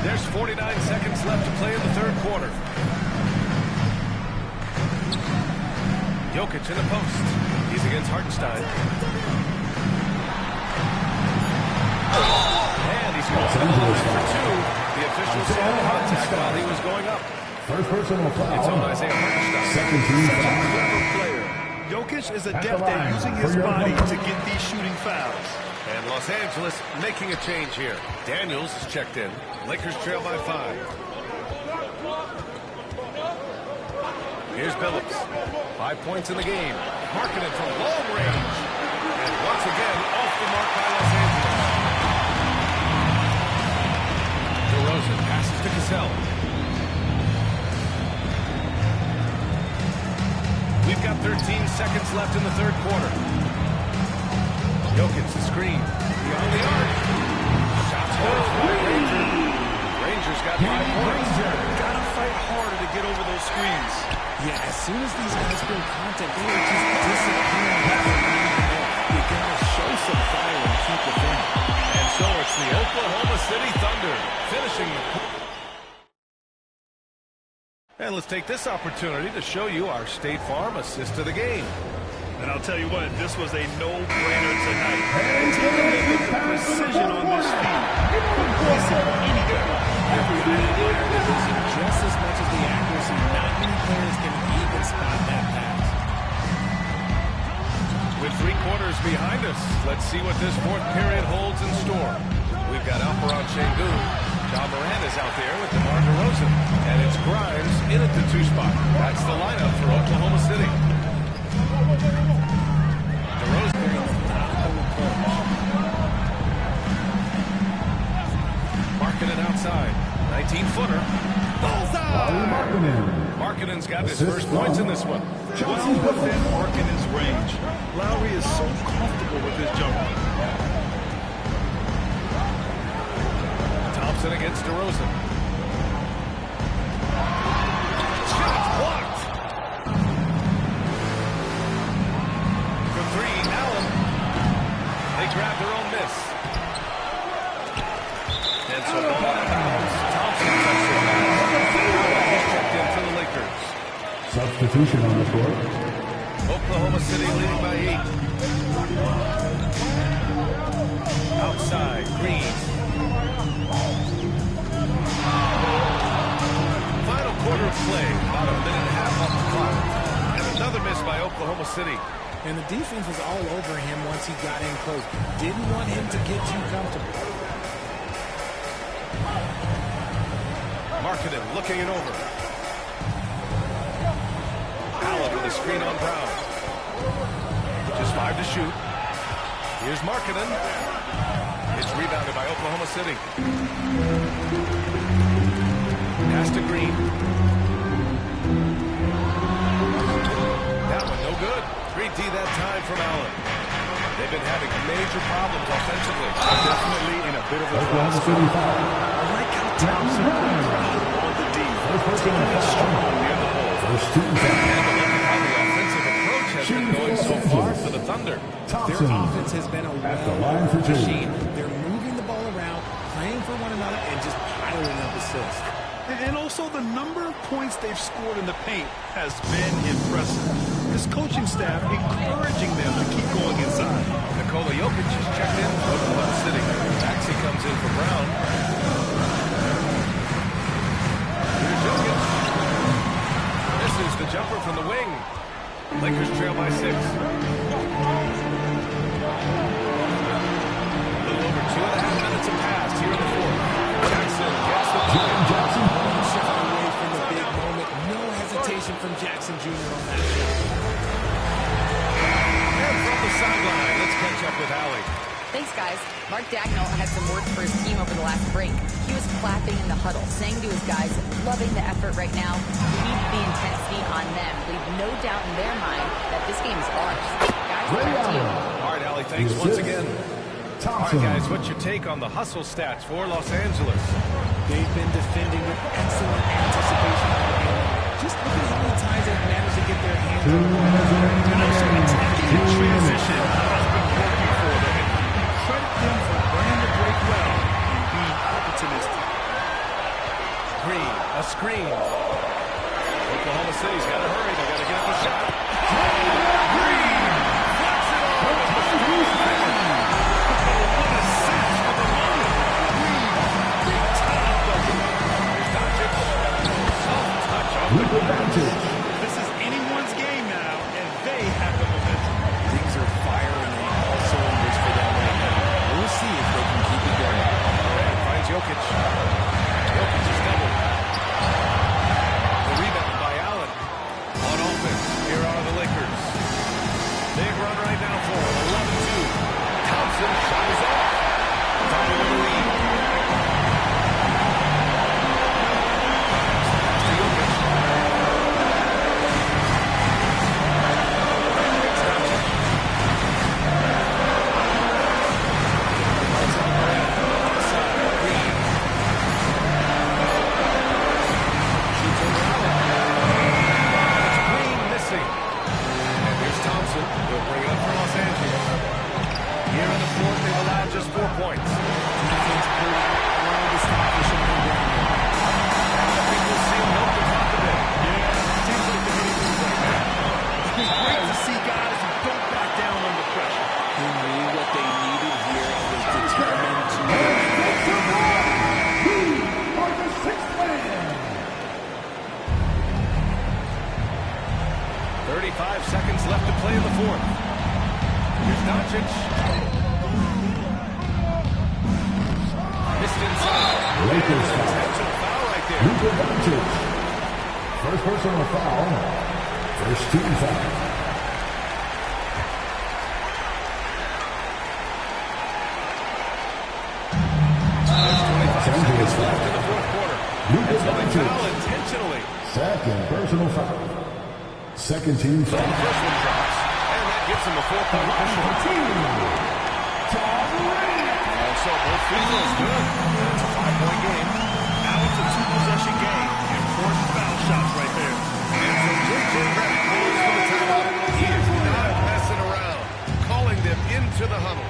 Speaker 8: There's 49 seconds left to play in the third quarter. Jokic in the post. He's against Hartenstein. And he's going for two. The official saw contact while he was going up.
Speaker 15: First personal foul.
Speaker 8: It's on Isaiah Hartenstein.
Speaker 15: Second team
Speaker 3: Such a
Speaker 15: foul.
Speaker 3: clever player. Jokic is adept at using his body to get these shooting fouls.
Speaker 8: And Los Angeles making a change here. Daniels is checked in. Lakers trail by 5. Here's Billups. 5 points in the game. Marking it from long range. And once again, off the mark by Los Angeles. DeRozan passes to Cassell. We've got 13 seconds left in the third quarter. Jokic the screen. Beyond the arc. Shots blocked by Ranger. Rangers got 5 points.
Speaker 3: Gotta fight harder to get over those screens.
Speaker 14: Yeah, as soon as these guys feel contact, they are just disappearing. You gotta show some fire and keep it in.
Speaker 8: And so it's the Oklahoma City Thunder finishing the. And let's take this opportunity to show you our State Farm assist to the game.
Speaker 3: And I'll tell you what, this was a no-brainer tonight. Take a look at the precision on this feed. Couldn't place it anywhere.
Speaker 14: Every player is just as much as the accuracy. Not many players can even spot that pass.
Speaker 8: With 3 quarters behind us, let's see what this fourth period holds in store. We've got Alperon Şengün. John Moran is out there with DeMar DeRozan. And it's Grimes in at the 2 spot. That's the lineup for Oklahoma City. DeRozan very methodical approach. Markkanen outside. 19-footer. Bullseye! Markkanen's got his first points in this one.
Speaker 3: Well within Markkanen's range. Lowry is so comfortable with his jumper.
Speaker 8: Thompson against DeRozan. Shot blocked. For 3, Allen. They grab their own miss. And so ball out of bounds. Thompson touched it back. He's checked in for the Lakers.
Speaker 15: Substitution on the court.
Speaker 8: Oklahoma City leading by 8. Outside, Green. Final quarter of play, about a minute and a half off the clock. And another miss by Oklahoma City.
Speaker 14: And the defense was all over him once he got in close. Didn't want him to get too comfortable.
Speaker 8: Markkanen looking it over. Allen with a screen on Brown. Just 5 to shoot. Here's Markkanen. It's rebounded by Oklahoma City. Pass to Green. That one no good. 3D that time from Allen. They've been having major problems offensively.
Speaker 3: Definitely in a bit of a
Speaker 15: Oklahoma City foul.
Speaker 3: I like how Thompson plays on the D. Team is strong near the ball.
Speaker 15: First team foul.
Speaker 8: And look at how the offensive approach has been going so far for the Thunder.
Speaker 14: Their offense has been a
Speaker 15: line for two.
Speaker 14: machine. They're moving the ball around, playing for one another, and just piling up assists.
Speaker 3: And also the number of points they've scored in the paint has been impressive. This coaching staff encouraging them to keep going inside.
Speaker 8: Nikola Jokic is checked in for Oklahoma City. Maxey comes in for Brown. Here's Jokic. Misses the jumper from the wing. Lakers trail by 6. A little over 2.5 minutes have passed here in the fourth. Jackson gets the bucket.
Speaker 14: Shift away from the big moment. No hesitation from Jackson Jr. on that shot.
Speaker 8: And from the sideline, let's catch up with Allie.
Speaker 10: Thanks, guys. Mark Dagnall had some words for his team over the last break. He was clapping in the huddle, saying to his guys, loving the effort right now. Keep the intensity on them. Leave no doubt in their mind that this game is ours. Guys, back to you.
Speaker 8: All right, Allie, thanks once again. All right, guys, what's your take on the hustle stats for Los Angeles?
Speaker 14: They've been defending with excellent anticipation all game. Just look at how many times they've managed to get their hands on the ball.
Speaker 3: Attacking in transition has been working for them. Credit them for learning to break well and being opportunistic.
Speaker 8: Green, a screen. Oklahoma City's got to hurry. They got to get up a shot. now for him. 11-2. Thompson shot is off. Thunder with the lead.
Speaker 15: First personal foul. First team foul.
Speaker 8: Intentionally.
Speaker 15: Second personal foul. Second team foul.
Speaker 8: First one drops, and that gives him a 4-point cushion. So both free throws good. That's a 5-point game.
Speaker 3: Now it's a 2-possession game. Important foul shots right there.
Speaker 8: And so J.J. Redick calls for the timeout. He is not messing around, calling them into the huddle.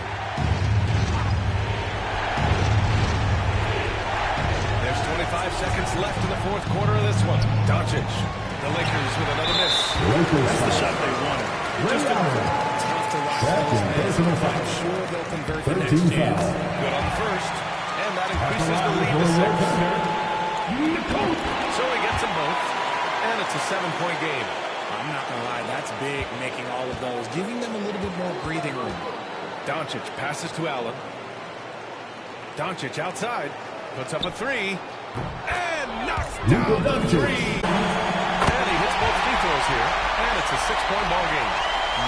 Speaker 8: There's 25 seconds left in the fourth quarter of this one. Doncic, the Lakers with another miss.
Speaker 3: That's the shot they wanted. Just
Speaker 14: Tough to watch those miss. I'm sure they'll convert the next chance.
Speaker 8: Good on the first, and that increases the lead to 6. So he gets them both, and it's a 7-point game.
Speaker 14: I'm not going to lie, that's big, making all of those, giving them a little bit more breathing room.
Speaker 8: Doncic passes to Allen. Doncic outside, puts up a 3, and knocks down the 3. And he hits both free throws here, and it's a 6-point ball game.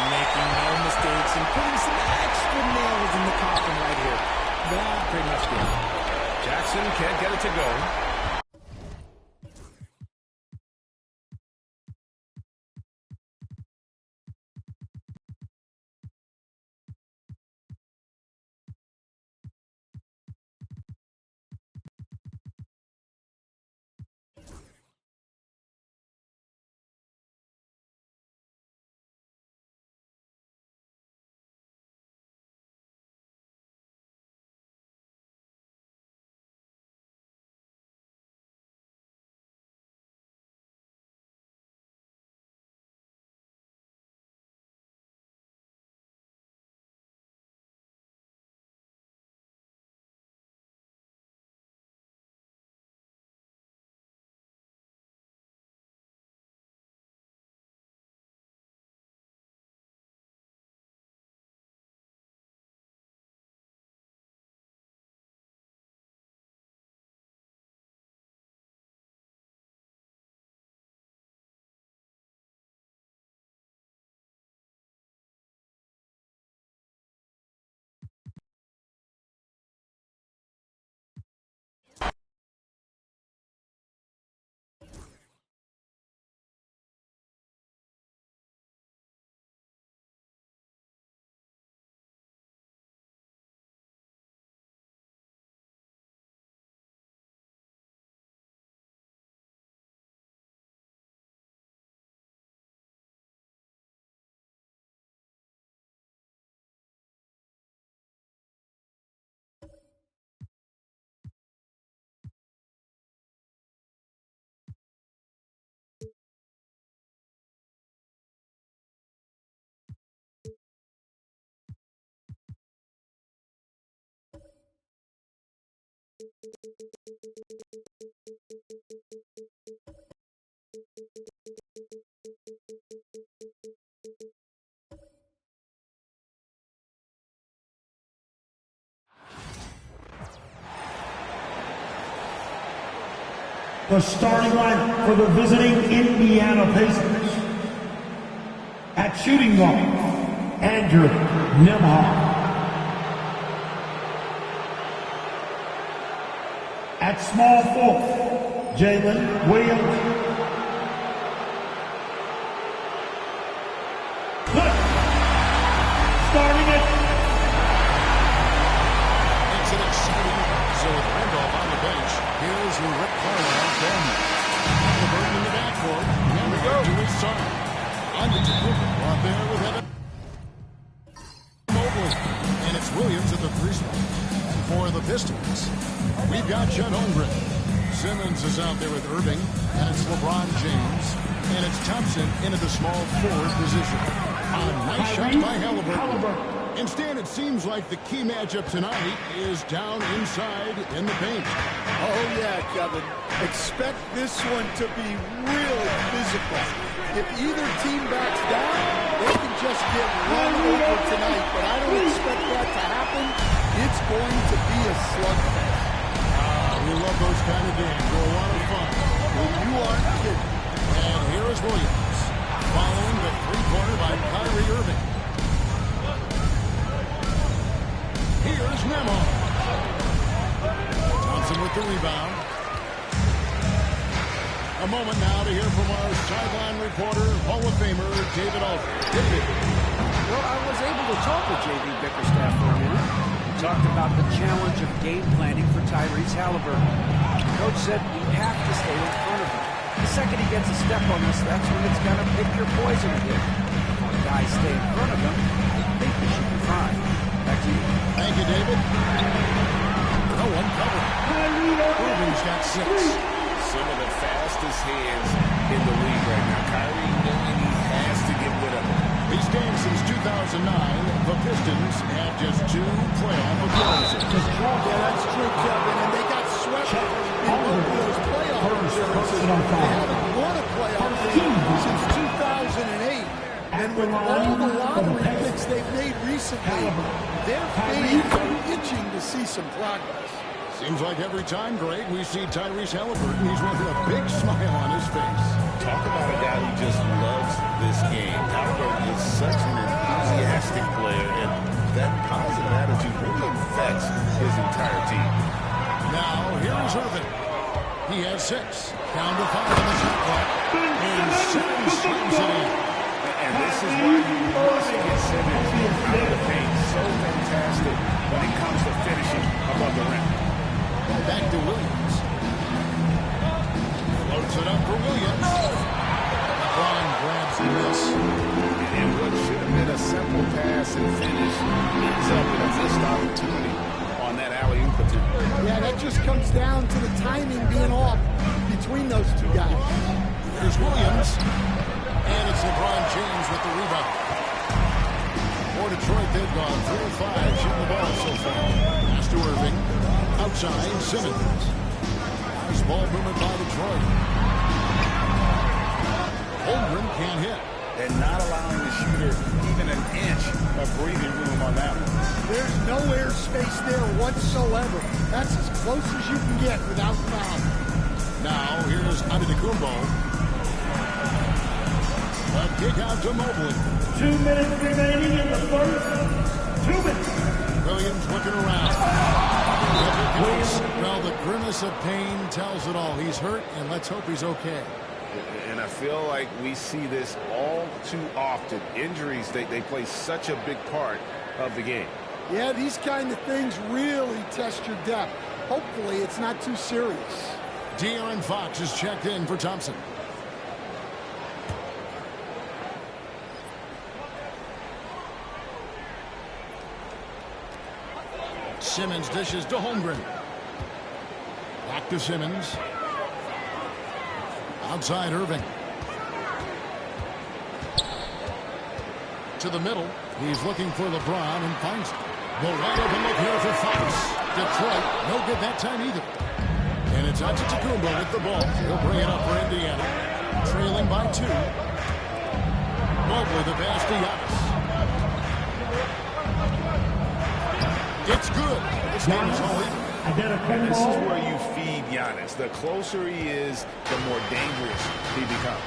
Speaker 14: Making no mistakes and putting some extra nails in the coffin right here. That pretty much good.
Speaker 8: Jackson can't get it to go.
Speaker 6: The starting line for the visiting Indiana Pacers. At shooting guard,
Speaker 15: Andrew Nimhart. At small forward, Jalen Williams. Starting it.
Speaker 1: It's an exciting episode. Randolph on the bench. Here's Rick Carlisle down. The burden in the backcourt. Here we go. To his side. Under to Cooper. Out there with Evan Mobley. And it's Williams at the free spot. For the Pistons, we've got Chet Holmgren. Simmons is out there with Irving. And it's LeBron James. And it's Thompson into the small forward position. A nice shot by Halliburton. Instead, it seems like the key matchup tonight is down inside in the paint.
Speaker 16: Oh, yeah, Kevin. Expect this one to be really physical. If either team backs down, they can just get run over tonight. But I don't expect that to happen. It's going to be a slugfest.
Speaker 1: We love those kind of games. They're a lot of fun.
Speaker 16: Well, you aren't kidding.
Speaker 1: And here is Williams, following the three-pointer by Kyrie Irving. Here's Nemo. Thompson with the rebound. A moment now to hear from our sideline reporter, Hall of Famer, David Aldridge. David.
Speaker 4: Well, I was able to talk with J.B. Bickerstaff for a minute. We talked about the challenge of game planning for Tyrese Halliburton. The coach said we have to stay in front of him. The second he gets a step on us, that's when it's going to pick your poison again. If our guys stay in front of him, I think we should be fine. Back to you.
Speaker 1: Thank you, David. No one covered. Irving's got 6.
Speaker 14: Some of the fastest hands in the league right now. Kyrie knowing he has to get rid of him.
Speaker 1: He's gained since 2009. The Pistons have just 2 playoff appearances.
Speaker 16: Yeah, that's true, Kevin. And they got swept in both of those playoff appearances. They haven't won a playoff game since 2008. And with all the lottery picks they've made recently, their fans are itching to see some progress.
Speaker 1: Seems like every time, Greg, we see Tyrese Halliburton, he's with a big smile on his face.
Speaker 14: Talk about a guy who just loves this game. Halliburton is such an enthusiastic player, and that positive attitude really affects his entire team.
Speaker 1: Now, here's Irving. He has 6. Down to 5 on the shot clock. And Simmons swings it in.
Speaker 14: And this is why you must get Simmons out of the paint. So fantastic when it comes to finishing above the rim.
Speaker 1: Back to Williams. Floats it up for Williams. LeBron grabs the miss.
Speaker 14: And what should have been a simple pass and finish ends up in a missed opportunity on that alley-oop attempt.
Speaker 16: Yeah, that just comes down to the timing being off between those two guys.
Speaker 1: Here's Williams. And it's LeBron James with the rebound. For Detroit, they've gone 3 of 5 shooting the ball so far. Pass to Irving. Outside, Simmons. Nice ball movement by Detroit. Holmgren can't hit.
Speaker 14: And not allowing the shooter even an inch of breathing room on that one.
Speaker 16: There's no air space there whatsoever. That's as close as you can get without foul.
Speaker 1: Now, here's Antetokounmpo. A kick out to Mobley.
Speaker 15: 2 minutes remaining in the first. 2 minutes.
Speaker 1: Williams looking around. Well, the grimace of pain tells it all. He's hurt, and let's hope he's okay.
Speaker 14: And I feel like we see this all too often. Injuries, they play such a big part of the game.
Speaker 16: Yeah, these kind of things really test your depth. Hopefully, it's not too serious.
Speaker 1: De'Aaron Fox is checked in for Thompson. Simmons dishes to Holmgren. Back to Simmons. Outside Irving. To the middle. He's looking for LeBron and finds it. The wide open look here for Fox. Detroit, no good that time either. And it's Antetokounmpo with the ball. He'll bring it up for Indiana. Trailing by 2. Mobley the pass to Giannis. It's good. This game is all in.
Speaker 14: And this is where you feed Giannis. The closer he is, the more dangerous he becomes.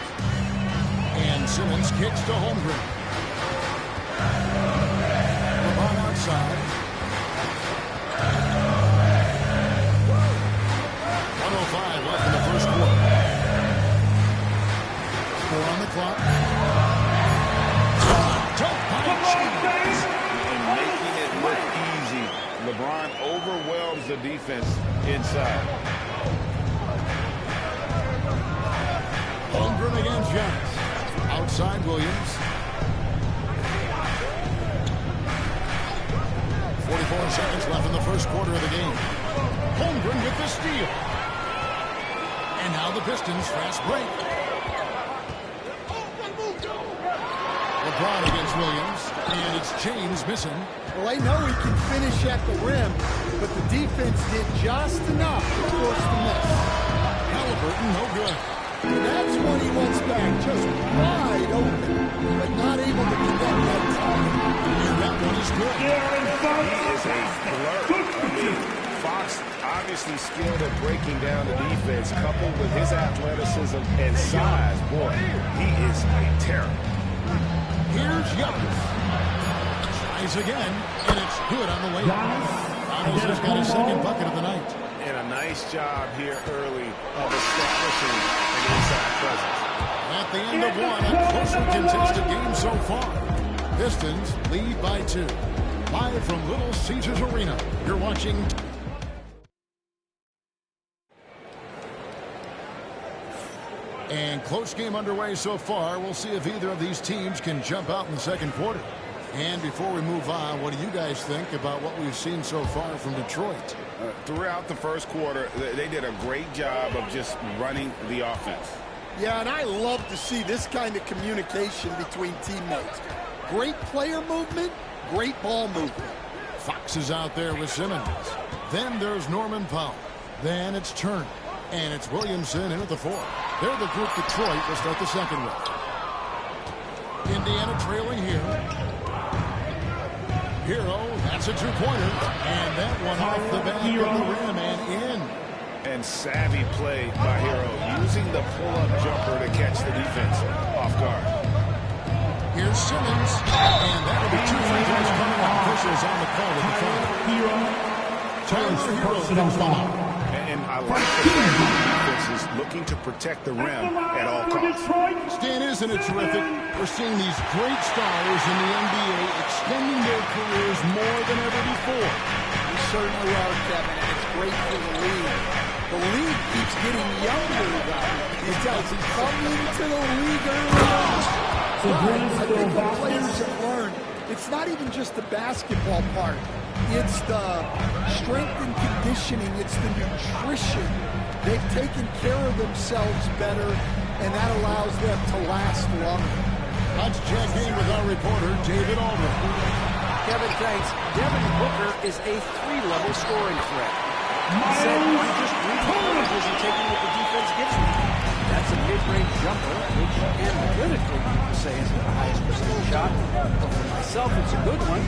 Speaker 1: And Simmons kicks to Holmgren.
Speaker 2: forces the defense inside.
Speaker 1: Holmgren against Giannis. Outside Williams. 44 seconds left in the first quarter of the game. Holmgren with the steal. And now the Pistons fast break. LeBron against Williams. And it's James missing.
Speaker 16: Well, I know he can finish at the rim, but the defense did just enough to force the miss.
Speaker 1: Halliburton, no good.
Speaker 16: And that's what he wants back, just wide open, but not able to connect that time.
Speaker 1: And that one is good.
Speaker 2: He is a blur. I mean, Fox obviously skilled at breaking down the defense, coupled with his athleticism and size. Boy, he is a terror.
Speaker 1: Here's Giannis. Tries again, and it's good on the way. Giannis has got his second bucket of the night.
Speaker 2: And a nice job here early of establishing an inside presence.
Speaker 1: At the end of one, a closely contested game so far. Pistons lead by 2. Live from Little Caesars Arena, you're watching. And close game underway so far. We'll see if either of these teams can jump out in the second quarter. And before we move on, what do you guys think about what we've seen so far from Detroit?
Speaker 2: Throughout the first quarter, they did a great job of just running the offense.
Speaker 16: Yeah, and I love to see this kind of communication between teammates. Great player movement, great ball movement.
Speaker 1: Fox is out there with Simmons. Then there's Norman Powell. Then it's Turner. And it's Williamson in at the 4. They're the group Detroit will start the second with. Indiana trailing here. Hero, that's a two-pointer. And that one off the back of the rim and in.
Speaker 2: And savvy play by Hero, using the pull-up jumper to catch the defense off guard.
Speaker 1: Here's Simmons. And that'll be 2 free throws coming up. Officials on the call with the foul. Tyler Hero comes down.
Speaker 2: And I like the fact that the defense is looking to protect the rim at all costs.
Speaker 1: Stan, isn't it terrific? We're seeing these great stars in the NBA extending their careers more than ever before.
Speaker 16: We certainly are, Kevin, and it's great for the league. The league keeps getting younger, though. It does. He's coming into the league early on. I think the players have learned it's not even just the basketball part. It's the strength and conditioning. It's the nutrition. They've taken care of themselves better, and that allows them to last longer.
Speaker 1: Let's check in with our reporter, David Aldridge.
Speaker 4: Kevin, thanks. Devin Booker is a 3-level scoring threat. He said, I'm just reading coverages and taking what the defense gives me. That's a mid-range jumper, which analytically people say is the highest percentage shot. But for myself, it's a good one.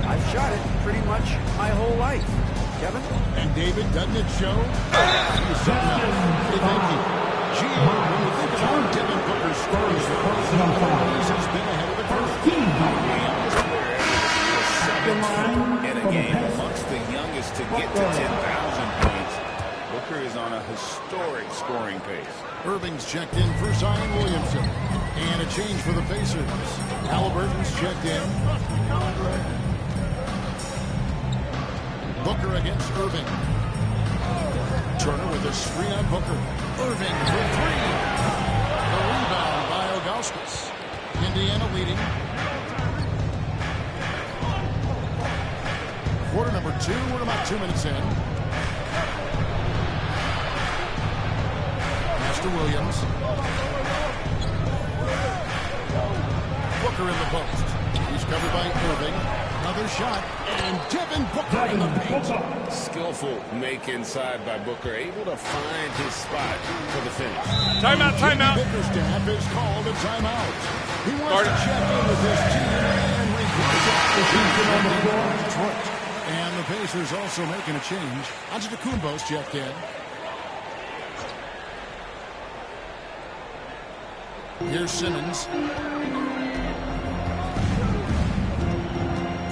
Speaker 4: I've shot it pretty much my whole life. Kevin?
Speaker 1: And David, doesn't it show? Hey, thank you. Gee, when you think about Devin Booker's scoring, he's has been ahead of the curve.
Speaker 2: In a game amongst the youngest to get to 10,000 points, Booker is on a historic scoring pace.
Speaker 1: Irving's checked in for Zion Williamson. And a change for the Pacers. Halliburton's checked in. Booker against Irving. Turner with a screen on Booker. Irving for 3. The rebound by Ilgauskas. Indiana leading. Quarter number 2. We're about 2 minutes in. Pass to Williams. Booker in the post. He's covered by Irving. Another shot, and Devin Booker in the paint.
Speaker 2: Skillful make inside by Booker, able to find his spot for the finish.
Speaker 6: Timeout, timeout.
Speaker 1: Bickerstaff is called a timeout. He wants to check in with his team and report on the floor. Detroit. And the Pacers also making a change. Antetokounmpo's checked in. Here's Simmons.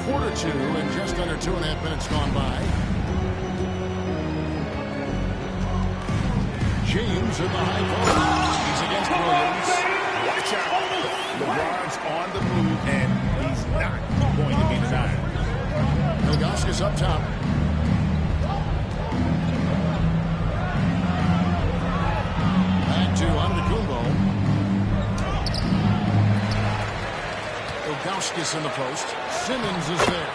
Speaker 1: Quarter 2 and just under 2.5 minutes gone by. James in the high post. He's against Williams.
Speaker 2: Watch out. LeBron's on the move, and he's not going to be denied.
Speaker 1: Ilgauskas up top. Ilgauskas in the post. Simmons is there.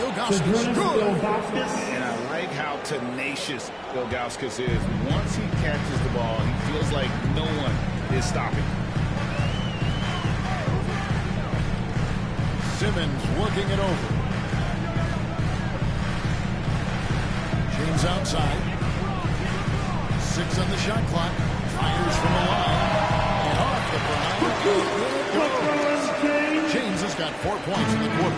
Speaker 1: Ilgauskas, good.
Speaker 2: And I like how tenacious Ilgauskas is. Once he catches the ball, he feels like no one is stopping.
Speaker 1: Simmons working it over. James outside. 6 on the shot clock. Fires from the line. And off the ground. James has got 4 points in the quarter.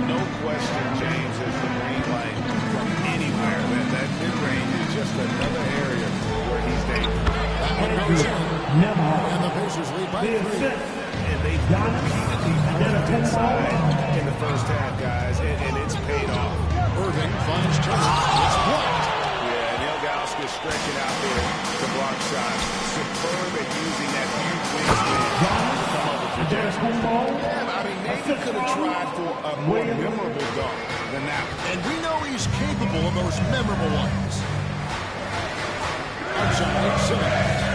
Speaker 2: No question, James is the green light from anywhere. That mid-range is just another area where he's dangerous.
Speaker 1: That one goes in. And the Pacers lead by 3.
Speaker 2: And they repeatedly worked inside in the first half, guys, and it's paid off.
Speaker 1: Irving finds Turner. It's blocked.
Speaker 2: Yeah, and Ilgauskas stretching out there to block shots. Superb at using that huge wingspan to come up with projection. Yeah, I mean, maybe could have tried for a more memorable dunk than that.
Speaker 1: And we know he's capable of those memorable ones. Outside, Simmons.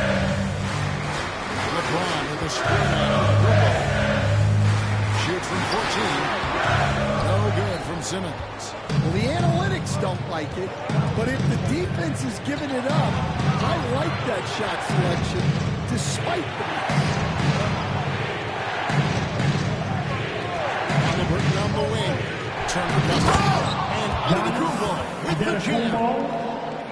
Speaker 1: LeBron with a screen on the ball. Shoots from 14. No good from Simmons.
Speaker 16: Well, the analytics don't like it, but if the defense is giving it up, I like that shot selection despite the
Speaker 1: Halliburton on the wing. Turner and Antetokounmpo with the jam.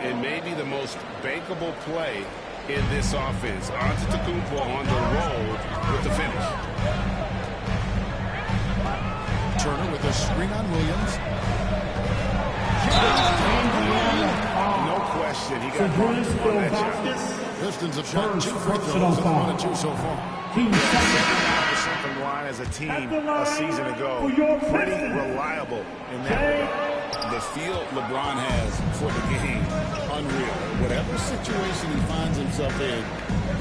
Speaker 2: And maybe the most bankable play in this offense. Antetokounmpo on the roll with the finish.
Speaker 1: Turner with a screen on Williams.
Speaker 2: No question, he got bumped on that shot.
Speaker 1: Pistons have shot 2 free throws and 1 and 2 so far.
Speaker 2: From the line as a team a season ago. Pretty reliable in that way. The feel LeBron has for the game, unreal. Whatever situation he finds himself in,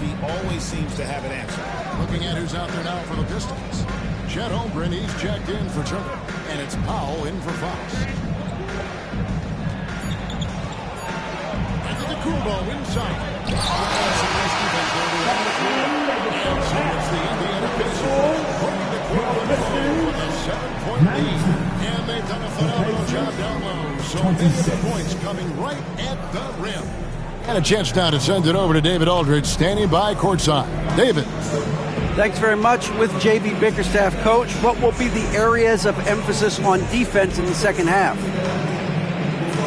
Speaker 2: he always seems to have an answer.
Speaker 1: Looking at who's out there now for the Pistons. Chet Holmgren, he's checked in for Turner. And it's Powell in for Fox. Antetokounmpo inside. And so it's the Indiana Pacers putting the quarter with a 7-point lead. And they've done a phenomenal job down low. So the points coming right at the rim. And a chance now to send it over to David Aldridge, standing by courtside. David.
Speaker 4: Thanks very much. With J.B. Bickerstaff, coach, what will be the areas of emphasis on defense in the second half?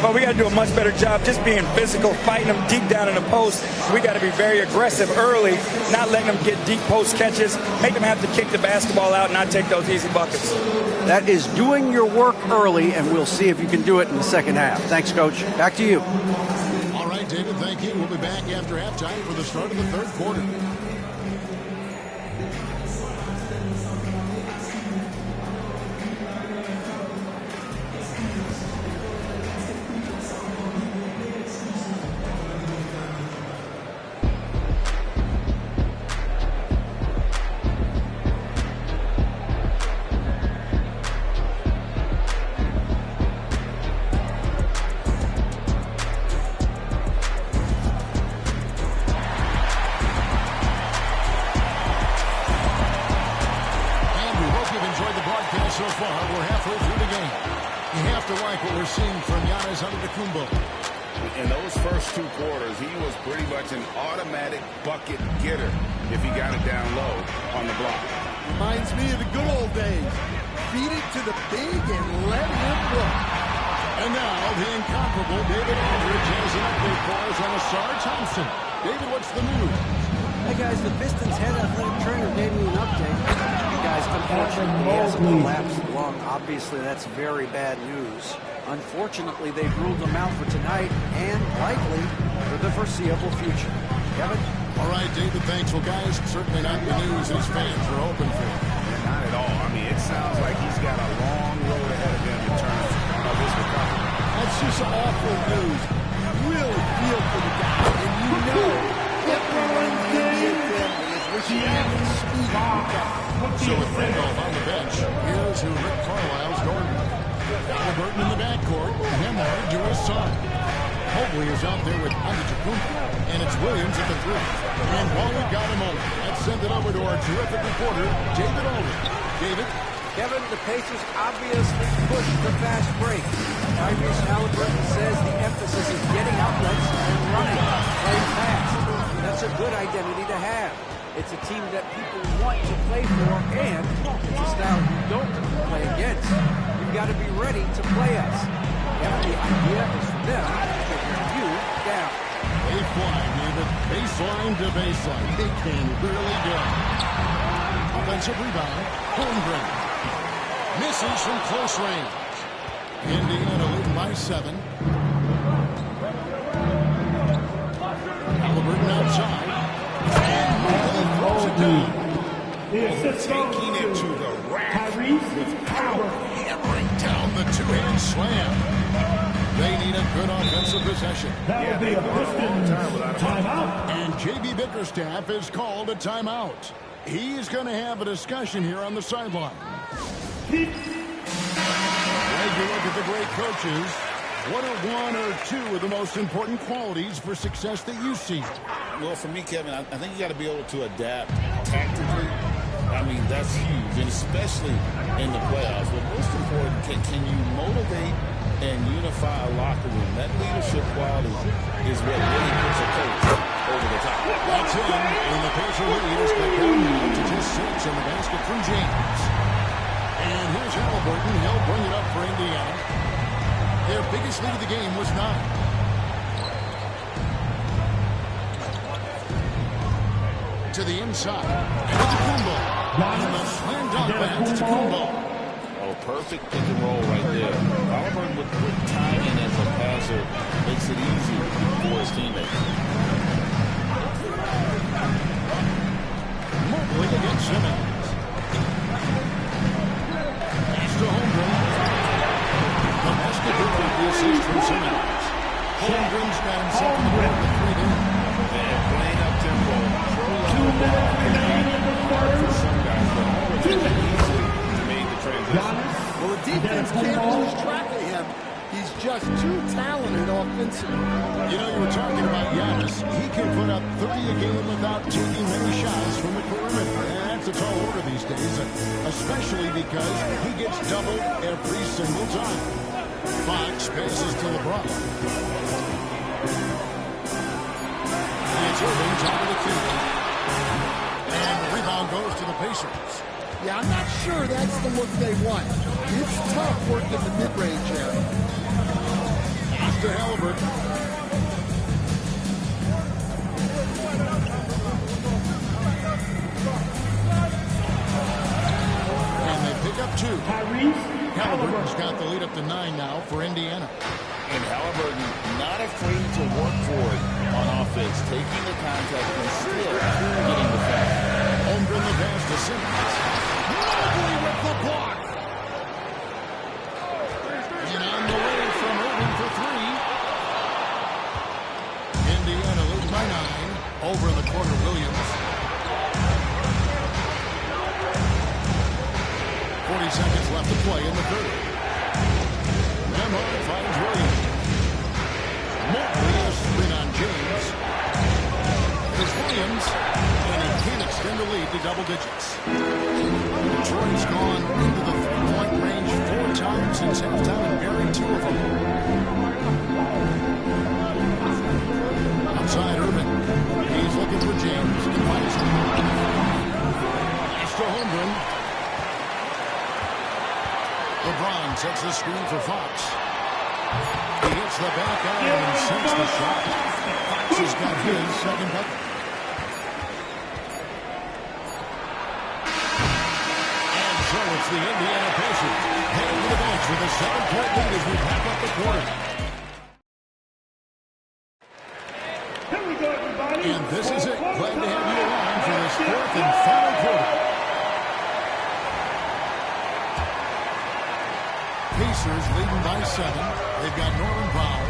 Speaker 17: Well, we got to do a much better job just being physical, fighting them deep down in the post. We got to be very aggressive early, not letting them get deep post catches, make them have to kick the basketball out and not take those easy buckets.
Speaker 4: That is doing your work early, and we'll see if you can do it in the second half. Thanks, Coach. Back to you.
Speaker 1: All right, David, thank you. We'll be back after halftime for the start of the third quarter. So far, we're halfway through the game. You have to like what we're seeing from Giannis Antetokounmpo.
Speaker 2: In those first 2 quarters, he was pretty much an automatic bucket getter if he got it down low on the block.
Speaker 16: Reminds me of the good old days. Feed it to the big and let him work.
Speaker 1: And now, the incomparable David Aldridge has an update for us on Asar Thompson. David, what's the news?
Speaker 4: Hey, guys, the Pistons head athletic trainer gave me an update. Guys, unfortunately, he has a collapsed lung. Obviously, that's very bad news. Unfortunately, they've ruled him out for tonight and likely for the foreseeable future. Kevin?
Speaker 1: All right, David, thanks. Well, guys, certainly not the news his fans are hoping for.
Speaker 2: Not at all. I mean, it sounds like he's got a long road ahead of him in terms of his recovery.
Speaker 16: That's just awful news. Really feel for the guy. And you know, everyone in the family is wishing him a speedy recovery.
Speaker 1: So with Randolph on the bench, here's who Rick Carlisle's guarding. Halliburton in the backcourt, Hemard to his side. Mobley is out there with Antetokounmpo, and it's Williams at the 3. And while we've got a moment, let's send it over to our terrific reporter, David Aldridge. David?
Speaker 4: Kevin, the Pacers obviously pushed the fast break. Tyrese Halliburton says the emphasis is getting outlets and running, playing fast. That's a good identity to have. It's a team that people want to play for, and it's a style you don't play against. You've got to be ready to play us. Kevin, the idea is for them to wear you down.
Speaker 1: They fly, David. Baseline to baseline. They can really do it. Offensive rebound. Holmgren. Misses from close range. Indiana leading by 7. Halliburton outside. And he throws it down.
Speaker 2: Taking it to the rack with power.
Speaker 1: Hammering down the two-hand slam. They need a good offensive possession.
Speaker 2: Yeah, they've gone a long time without a timeout.
Speaker 1: And J.B. Bickerstaff has called a timeout. He's going to have a discussion here on the sideline. As you look at the great coaches, what are one or two of the most important qualities for success that you see?
Speaker 2: Well, for me, Kevin, I think you got to be able to adapt tactically. I mean, that's huge, and especially in the playoffs. But most important, can you motivate and unify a locker room? That leadership quality is what really puts a coach over the top.
Speaker 1: That's him, and the Pacer lead is cut down now to just 6 in the basket from James. And here's Halliburton. He'll bring it up for Indiana. Their biggest lead of the game was 9. To the inside. And to Kumbo. And the slam dunk back to Kumbo.
Speaker 2: Oh, perfect pick and roll right there. Halliburton with timing as a passer makes it easy for his teammates.
Speaker 1: Mobley against Simmons. Pass to Holmgren. The basket with the assist from Simmons. Holmgren's got himself in the red with 3 in.
Speaker 2: And playing up tempo. For some guys, but Halliburton easily made the transition.
Speaker 16: Well, the defense can't lose track of him. He's just too talented offensively.
Speaker 1: You know, you were talking about Giannis. He can put up 30 a game without taking many shots from the perimeter. And that's a tall order these days, especially because he gets doubled every single time. Fox passes to LeBron. It's Irving, top of the key. And the rebound goes to the Pacers.
Speaker 16: Yeah, I'm not sure that's the look they want. It's tough working the mid-range area.
Speaker 1: Pass to Halliburton. And they pick up 2. Halliburton's got the lead up to 9 now for Indiana.
Speaker 2: And Halliburton not afraid to work for it on offense, taking the contact and still getting the foul.
Speaker 1: Holmgren the pass to Simmons. Mobley with the block. And on the way from Irving for 3. Indiana leads by 9. Over in the corner, Williams. 40 seconds left to play in the third. Nembhard finds Williams. Mobley has screen on James. It's Williams, and he can't extend the lead to double digits. Detroit's gone into the 3-point range 4 times since halftime and buried 2 of them. Outside Irving. He's looking for James. He finds him. Pass to Holmgren. LeBron sets the screen for Fox. He hits the back iron and sinks the shot. Fox has got his second bucket. And so it's the Indiana Pacers heading to the bench with a 7-point lead as we wrap up the quarter. And this is it. Glad to have you along for this 4th and final quarter. Pacers leading by 7. They've got Norman Powell.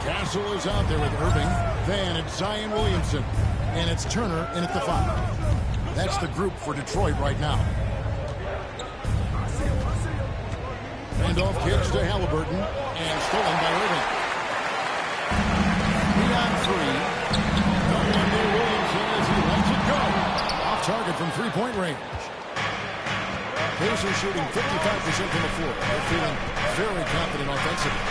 Speaker 1: Castle is out there with Irving. Then it's Zion Williamson. And it's Turner in at the 5. That's the group for Detroit right now. Randolph kicks to Halliburton. And stolen by Irving. Beyond 3. No one near Williamson as he lets it go. Off target from 3-point range. Pacers shooting 55% from the floor. They're feeling very confident offensively.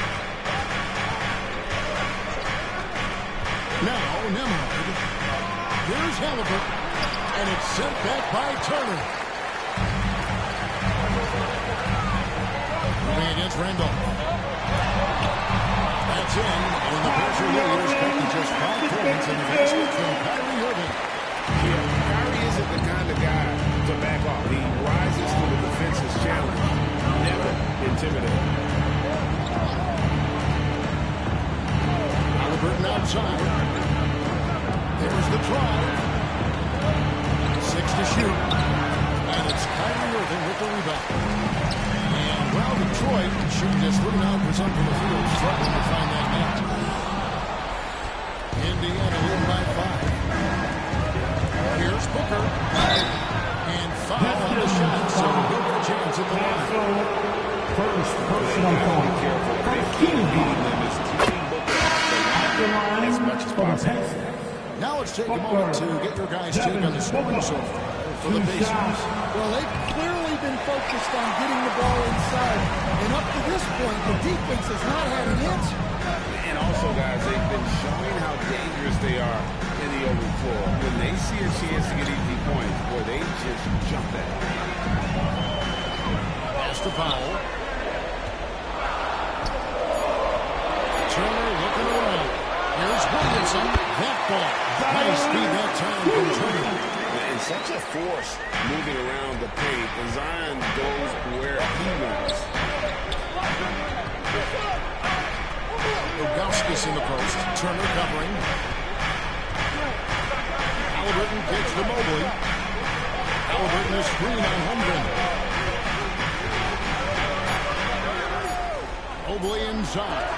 Speaker 1: Now, Nembhard. Here's Halliburton. And it's sent back by Turner. Moving against Randolph. That's in. And the Pacers Warriors making just 5 points in the basket from Kyrie Irving.
Speaker 2: Yeah, Kyrie isn't the kind of guy to back off. He rises to the defense's challenge. Never intimidated.
Speaker 1: Halliburton outside. There's the drive. 6 to shoot. And it's Kyrie Irving with the rebound. And well, Detroit shooting just 39% from the field, struggling to find that net. Indiana leading by 5. Here's Booker. And foul on the shot, so he'll get a chance at the line.
Speaker 15: First personal foul.
Speaker 2: Careful. Beating them is keeping Booker off the line as much as possible.
Speaker 1: Now let's take a moment to get your guys' take on the scoring so far for the Pacers.
Speaker 16: Well, they've clearly been focused on getting the ball inside. And up to this point, the defense has not had an answer.
Speaker 2: And also, guys, they've been showing how dangerous they are in the open floor. When they see a chance to get easy points, boy, they just jump at it.
Speaker 1: Pass to Powell. Turner looking around. Here's Williamson. That ball. Nice speed that time from Turner.
Speaker 2: And such a force moving around the paint. Zion goes where he wants.
Speaker 1: Ilgauskas in the post. Turner covering. Halliburton kicks to Mobley. Halliburton is screen on Holmgren. Mobley inside.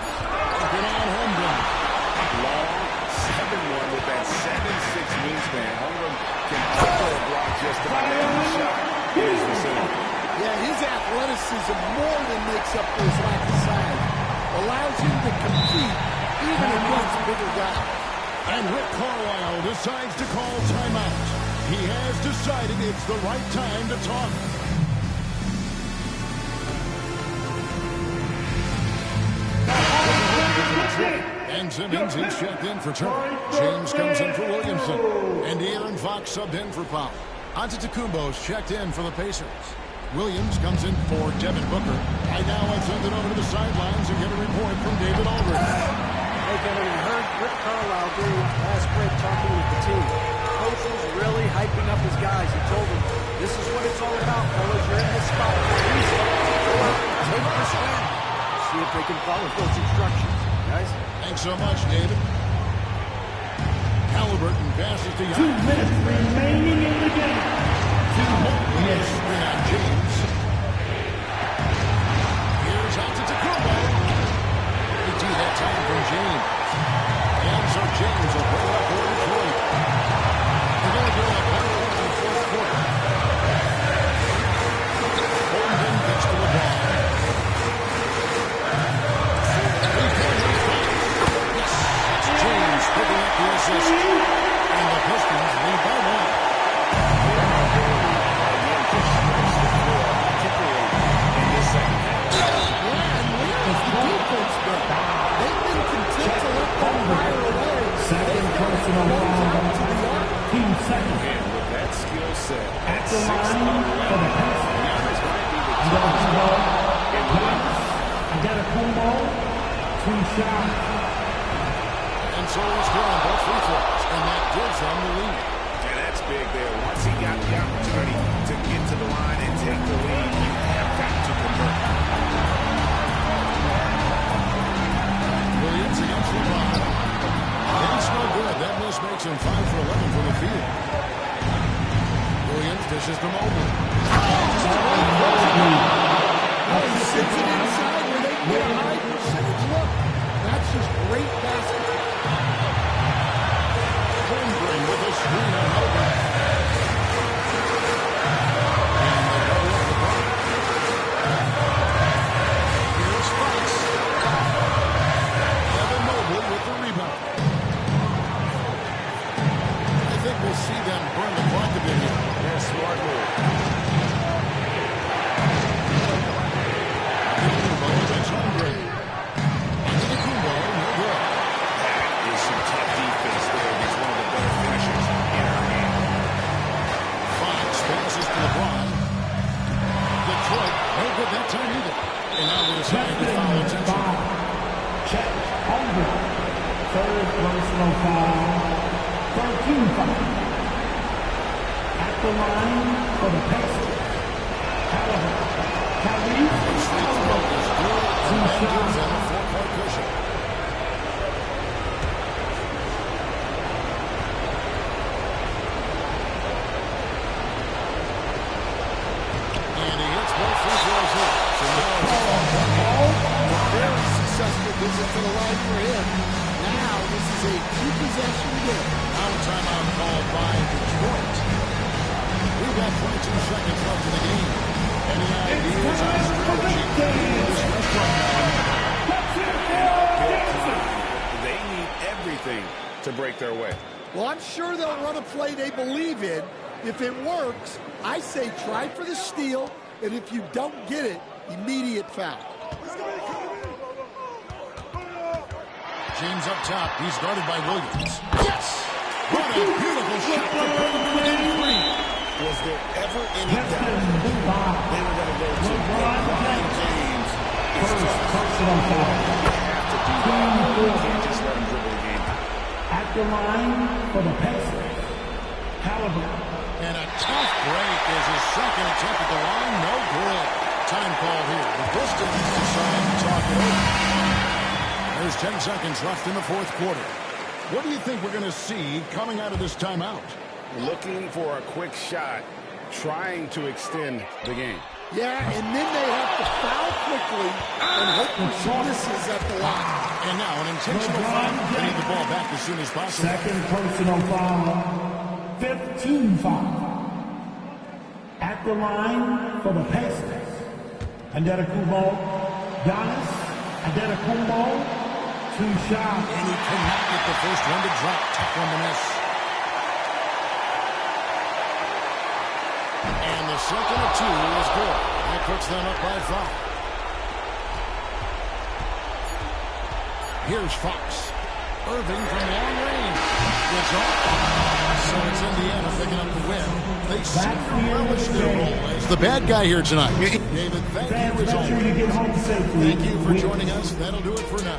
Speaker 1: Open on Holmgren.
Speaker 2: Long 7-1 with that 7'6" wingspan. Holmgren can also block just about every shot in his vicinity.
Speaker 16: Yeah, his athleticism more than makes up for his lack of size. Allows him to compete even against bigger guys.
Speaker 1: And Rick Carlisle decides to call timeout. He has decided it's the right time to talk. And Simmons is checked in for Turner. James comes in for Williamson. And Aaron Fox subbed in for Powell. Antetokounmpo's checked in for the Pacers. Williams comes in for Devin Booker. I now want to send it over to the sidelines and get a report from David Aldridge.
Speaker 4: Hey, Kevin, I heard Rick Carlisle during last break talking with the team. Coach was really hyping up his guys. He told them, this is what it's all about, fellas. You're in this spot for a reason. Go out and take the swing. See if they can follow those instructions, guys.
Speaker 1: Thanks so much, David. Halliburton passes to Young.
Speaker 15: 2 minutes remaining in the game. 2 minutes.
Speaker 1: Screen on James. Here's Antetokounmpo. They do that time from James. And so James will bring it up for Detroit. They're going to do a better work in the fourth quarter. Holmgren gets to the ball. Yes, it's James picking up the assist. And the Pistons lead by 1.
Speaker 15: Second personal foul. 2 seconds.
Speaker 2: And with that skill set,
Speaker 15: At the line for the Pacers. Antetokounmpo. 2 shots.
Speaker 1: And so he's throwing both free throws, and that gives them the lead.
Speaker 2: and that's big there. Once he got the opportunity to get to the line and take the lead, you have got to convert.
Speaker 1: Williams against LeBron. He's no good. That miss makes him 5 for 11 from the field. Williams dishes to Mobley.
Speaker 16: He sits it inside where they get a high percentage look. That's just great basketball.
Speaker 1: Holmgren with a screen on Mobley. Here's Fox. Evan Mobley with the rebound. I think we'll see them burn the clock a bit here.
Speaker 2: Yeah, smart move.
Speaker 15: personal foul. 13 foul. At the line for the Pacers. However, Tyrese two shots.
Speaker 1: And a four-point cushion. And he hits both free throws here. So now
Speaker 16: a very successful visit to the line for him. Now this is a two-possession game.
Speaker 1: now a timeout called by Detroit. We've got 22 seconds left in the game. Any ideas on strategy in this restaurant?
Speaker 2: They need everything to break their way.
Speaker 16: Well, I'm sure they'll run a play they believe in. If it works, I say try for the steal, and if you don't get it, immediate foul.
Speaker 1: James up top. He's guarded by Williams. Yes! What a beautiful shot to put him within three.
Speaker 2: Was there ever any doubt they were going to go to LeBron James? It's tough.
Speaker 15: Personal foul.
Speaker 2: You have to do that. You can't just let him dribble the game.
Speaker 15: At the line for the Pacers. Halliburton.
Speaker 1: And a tough break is his second attempt at the line. No good. Time called here. The Pistons decide to talk it over. There's 10 seconds left in the fourth quarter. What do you think we're going to see coming out of this timeout?
Speaker 2: Looking for a quick shot, trying to extend the game.
Speaker 16: Yeah, and then they have to foul quickly and hope for some misses at the line.
Speaker 1: And now an intentional foul. They need the ball back as soon as possible.
Speaker 15: Second personal foul. 15 foul. At the line for the Pacers. Antetokounmpo. Giannis Antetokounmpo. Two shots.
Speaker 1: And he cannot get the first one to drop. Tough one to miss. And the second of two is good. That puts them up by 5. Here's Fox. Irving from long range. It's off. So it's Indiana picking up the win. They seem to relish their role as the bad guy here tonight. David, thank you as always. Thank you for joining us. That'll do it for now.